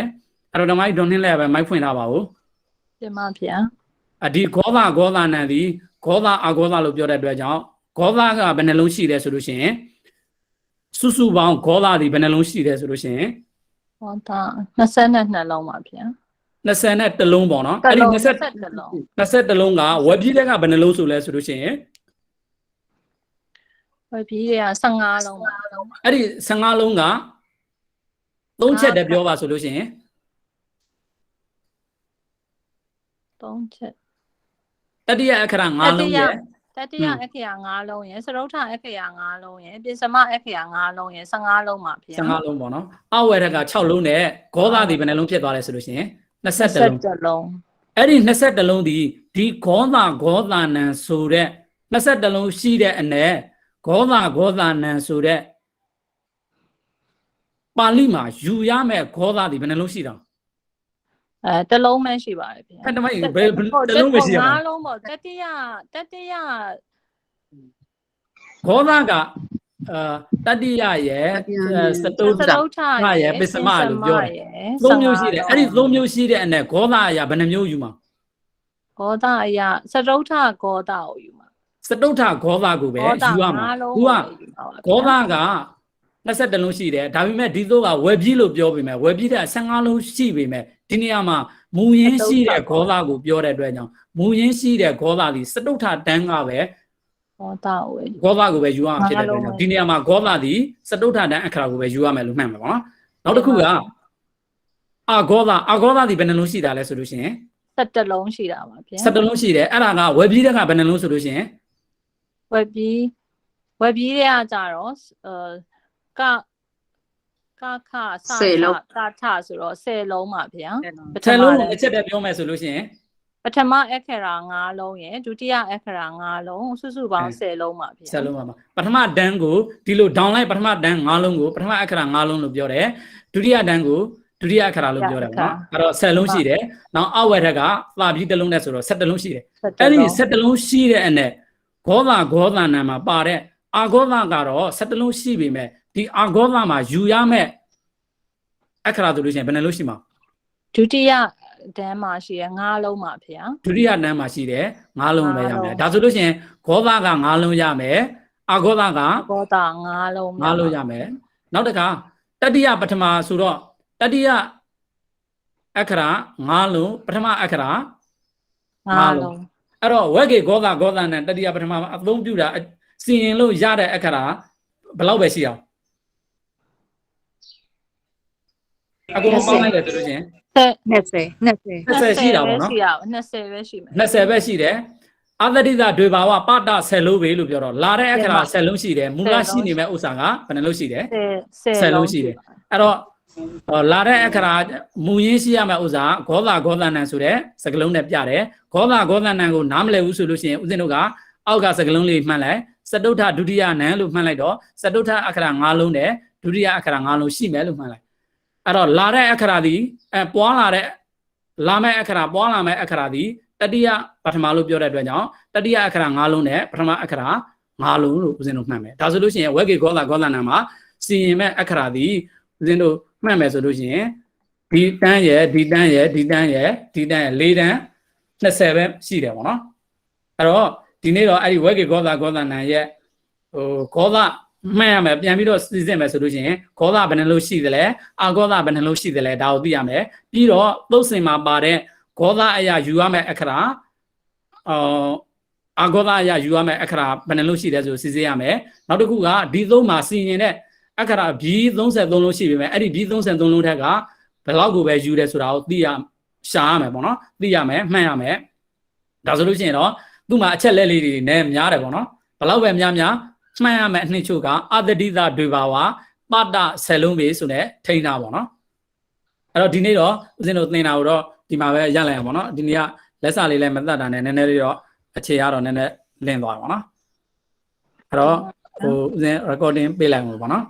အဲ့တော့ဓမ္မကြီးဒေါ်နှင်းလည်းပဲမိုက်ဖွင့်ထားပါဦး တင်ပါဗျာ ဒီဂောသနဲ့ဒီဂောသအာဂောသလို့ပြောတဲ့အတွက်ကြောင့်ဂောသကဘယ်နှလုံးရှိတယ်ဆိုလို့ရှိရင်စုပေါင်းဂောသဒီဘယ်နှလုံးရှိတယ်ဆိုလို့ရှိရင် ဟောတာ22လုံးပါဗျာ 21လုံးပေါ့နော်အဲ့ဒီ21လုံးကဝက်ပြီးတဲ့ကဘယ်နှလုံးဆိုလဲဆိုလို့ရှိရင် ဝယ်ပြီးတဲ့က15လုံးပါ အဲ့ဒီ15လုံးက3ချက်တည်းပြောပါဆိုလို့ရှိရင် 3ချက် တတိယအခရာ5လုံးရဲ့ တတိယအခရာ5လုံးရယ်စရုထအခရာ5လုံးရယ်ပြင်စမအခရာ5လုံးရယ်15လုံးပါဗျာ15လုံးပေါ့နော်အဝဲထက်က6လုံးနဲ့ဂောသဒီဘယ်နှလုံးဖြစ်သွားလဲဆိုလို့ရှိရင်21လုံးအဲ့ဒီ21လုံးဒီဂောသနံဆိုတဲ့21လုံးရှိတဲ့အ내ဂောသနံဆိုတဲ့ပါဠိမှာယူရမဲ့ဂောသဒီဘယ်နှလုံးရှိတာတလုံးပဲရှိပါတယ်ဗျာအဲ့တမိုင်းဘယ်တလုံးပဲရှိရမှာ5လုံးပေါ့တတိယဂောသကတတိယရဲ့စတုထရဲ့ပစ္စမလို့ပြောတယ်3မျိုးရှိတယ်အဲ့ဒီ3မျိုးရှိတဲ့အ내ဂောသအရာဘယ်နှမျိုးယူမှာဂောသအရာစတုထဂောသကိုယူမှာစတုထဂောသကိုပဲယူရမှာသူကဂောသက21လုံးရှိတယ်ဒါပေမဲ့ဒီသို့ကဝယ်ပြီးလို့ပြောပေမဲ့ဝယ်ပြီးတဲ့15လုံးရှိပေမဲ့ဒီနေရာမှာ မူရင်းရှိတဲ့ဂောသကိုပြောတဲ့အတွက်ကြောင့်မူရင်းရှိတဲ့ဂောသသည်စတုထတန်းကပဲ ဟောတာဝေ ဂောသကိုပဲယူရမှာဖြစ်တဲ့အတွက်ကြောင့်ဒီနေရာမှာဂောသသည်စတုထတန်းအခရာကိုပဲယူရမယ်လို့မှတ်မယ်ပေါ့နော်နောက်တစ်ခုကအာဂောသသည်ဘယ်နှလုံးရှိတာလဲဆိုလို့ရှိရင် 17 လုံးရှိတာပါဗျာ 17လုံးရှိတယ်အဲ့ဒါကဝယ်ပြီးတဲ့ကဘယ်နှလုံးဆိုလို့ရှိရင် ဝက်ပြီးတဲ့ကကြတော့ကခစတာထဆိုတော့10 လုံးပါဗျာ 10လုံးကိုတစ်ချက်တည်းပြောမယ်ဆိုလို့ရှိရင် ပထမအခရာ5 လုံးရယ်ဒုတိယအခရာ5 လုံးစုစုပေါင်း10 လုံးပါဗျာ 10လုံးပါပထမတန်းကိုဒီလို down လိုက်ပထမတန်း5လုံးကိုပထမအခရာ5လုံးလို့ပြောတယ်ဒုတိယတန်းကိုဒုတိယအခရာလို့ပြောတယ်ပေါ့နော်အဲ့တော့10လုံးရှိတယ်နောက်အောက်ဝက်ထက်ကသာပြီးတစ်လုံးနဲ့ဆိုတော့17လုံးရှိတယ်အဲ့ဒီ17လုံးရှိတဲ့အနက်ဂောသနာမှာပါတဲ့အာဂောသကတော့17လုံးရှိပြီမဲ့ဒီအာဂောသမှာယူရမဲ့အခရာဆိုလို့ရှိရင်ဘယ်နှလုံးရှိမှာ ဒုတိယတန်းမှာရှိရ5 လုံးပါဗျာ ဒုတိယတန်းမှာရှိတယ်5လုံးပဲရမယ်ဒါဆိုလို့ရှိရင်ဂောသက5လုံးရမယ်အာဂောသက ဘောတာ5 လုံး 5လုံးရမယ်နောက်တစ်ခါတတိယပထမဆိုတော့တတိယအခရာ5လုံးပထမအခရာ5လုံးအဲ့တော့ဝက်ကေဂောသနဲ့တတိယပထမအသုံးပြုတာစီရင်လို့ရတဲ့အခရာဘယ်လောက်ပဲရှိအောင်အခုပေါင်းလိုက်တယ်ဆိုလို့ချင်း20ရှိတာပေါ့နော်20ပဲရှိမယ်20ပဲရှိတယ်အသတိသဒွေဘာဝပတ10လုံးပဲလို့ပြောတော့လာတဲ့အခရာ10လုံးရှိတယ်မူလရှိနေမဲ့ဥစ္စာကဘယ်နှလုံးရှိတယ်10လုံးရှိတယ်အဲ့တော့လာတဲ့အခရာမူရင်းရှိရမယ့်ဥစ္စာဂောသနံဆိုတဲ့စကလုံးနဲ့ပြတယ်ဂောသနံကိုနားမလည်ဘူးဆိုလို့ရှိရင်ဦးဇင်းတို့ကအောက်ကစကလုံးလေးမှတ်လိုက်စတုထဒုတိယနံလို့မှတ်လိုက်တော့စတုထအခရာ5လုံးနဲ့ဒုတိယအခရာ5လုံးရှိမယ်လို့မှတ်လိုက်အဲ့တော့လာတဲ့အခရာသည်ပွားလာတဲ့လာမဲ့အခရာပွားလာမဲ့အခရာသည်တတိယပထမလို့ပြောတဲ့အတွက်ကြောင့်တတိယအခရာ5လုံးနဲ့ပထမအခရာ5လုံးလို့ဦးဇင်းတို့မှတ်မယ်ဒါဆိုလို့ရှိရင်ဝက်ကေဂောသနံမှာစီရင်မဲ့အခရာသည်ဦးဇင်းတို့မှတ်မယ်ဆိုလို့ရှိရင်ဒီတန်းရဲ့ဒီတန်းရဲ့4တန်း20ပဲရှိတယ်ပေါ့နော်အဲ့တော့ဒီနေ့တော့အဲ့ဒီဝက်ကေဂောသနံရဲ့ဂောသမှတ်ရမယ်ပြန်ပြီးတော့စီစစ်မယ်ဆိုလို့ရှိရင်ဂောသဘယ်နှလုံးရှိသလဲအာဂောသဘယ်နှလုံးရှိသလဲဒါကိုသိရမယ်ပြီးတော့သုတ်စင်မှာပါတဲ့ဂောသအရာယူရမယ့်အခရာအာဂောသအရာယူရမယ့်အခရာဘယ်နှလုံးရှိတယ်ဆိုစီစစ်ရမယ်နောက်တစ်ခုကဒီသုံးမှာစီရင်တဲ့အခရာဘီ33လုံးရှိပြီမဲ့အဲ့ဒီဘီ33လုံးထက်ကဘယ်လောက်ကိုပဲယူတယ်ဆိုတာကိုသိရရှာရမယ်ပေါ့နော်သိရမယ်မှတ်ရမယ်ဒါဆိုလို့ရှိရင်တော့သူ့မှာအချက်လက်လေးတွေနဲ့များတယ်ပေါ့နော်ဘယ်လောက်ပဲများမှတ်ရမယ်အနှစ်ချုပ်ကအသတိသဒွေဘာဝပတ10လုံးပဲဆိုတဲ့ထိန်းတာပေါ့နော်အဲ့တော့ဒီနေ့တော့ဦးဇင်းတို့သင်တာကိုတော့ဒီမှာပဲရလိုက်အောင်ပေါ့နော်ဒီနေ့ကလက်စာလေးလည်းမသက်တာနဲ့နည်းနည်းလေးတော့အခြေရတော့နည်းနည်းလင်းသွားပါပေါ့နော်အဲ့တော့ဦးဇင်း recording ပေးလိုက်အောင်ပေါ့နော်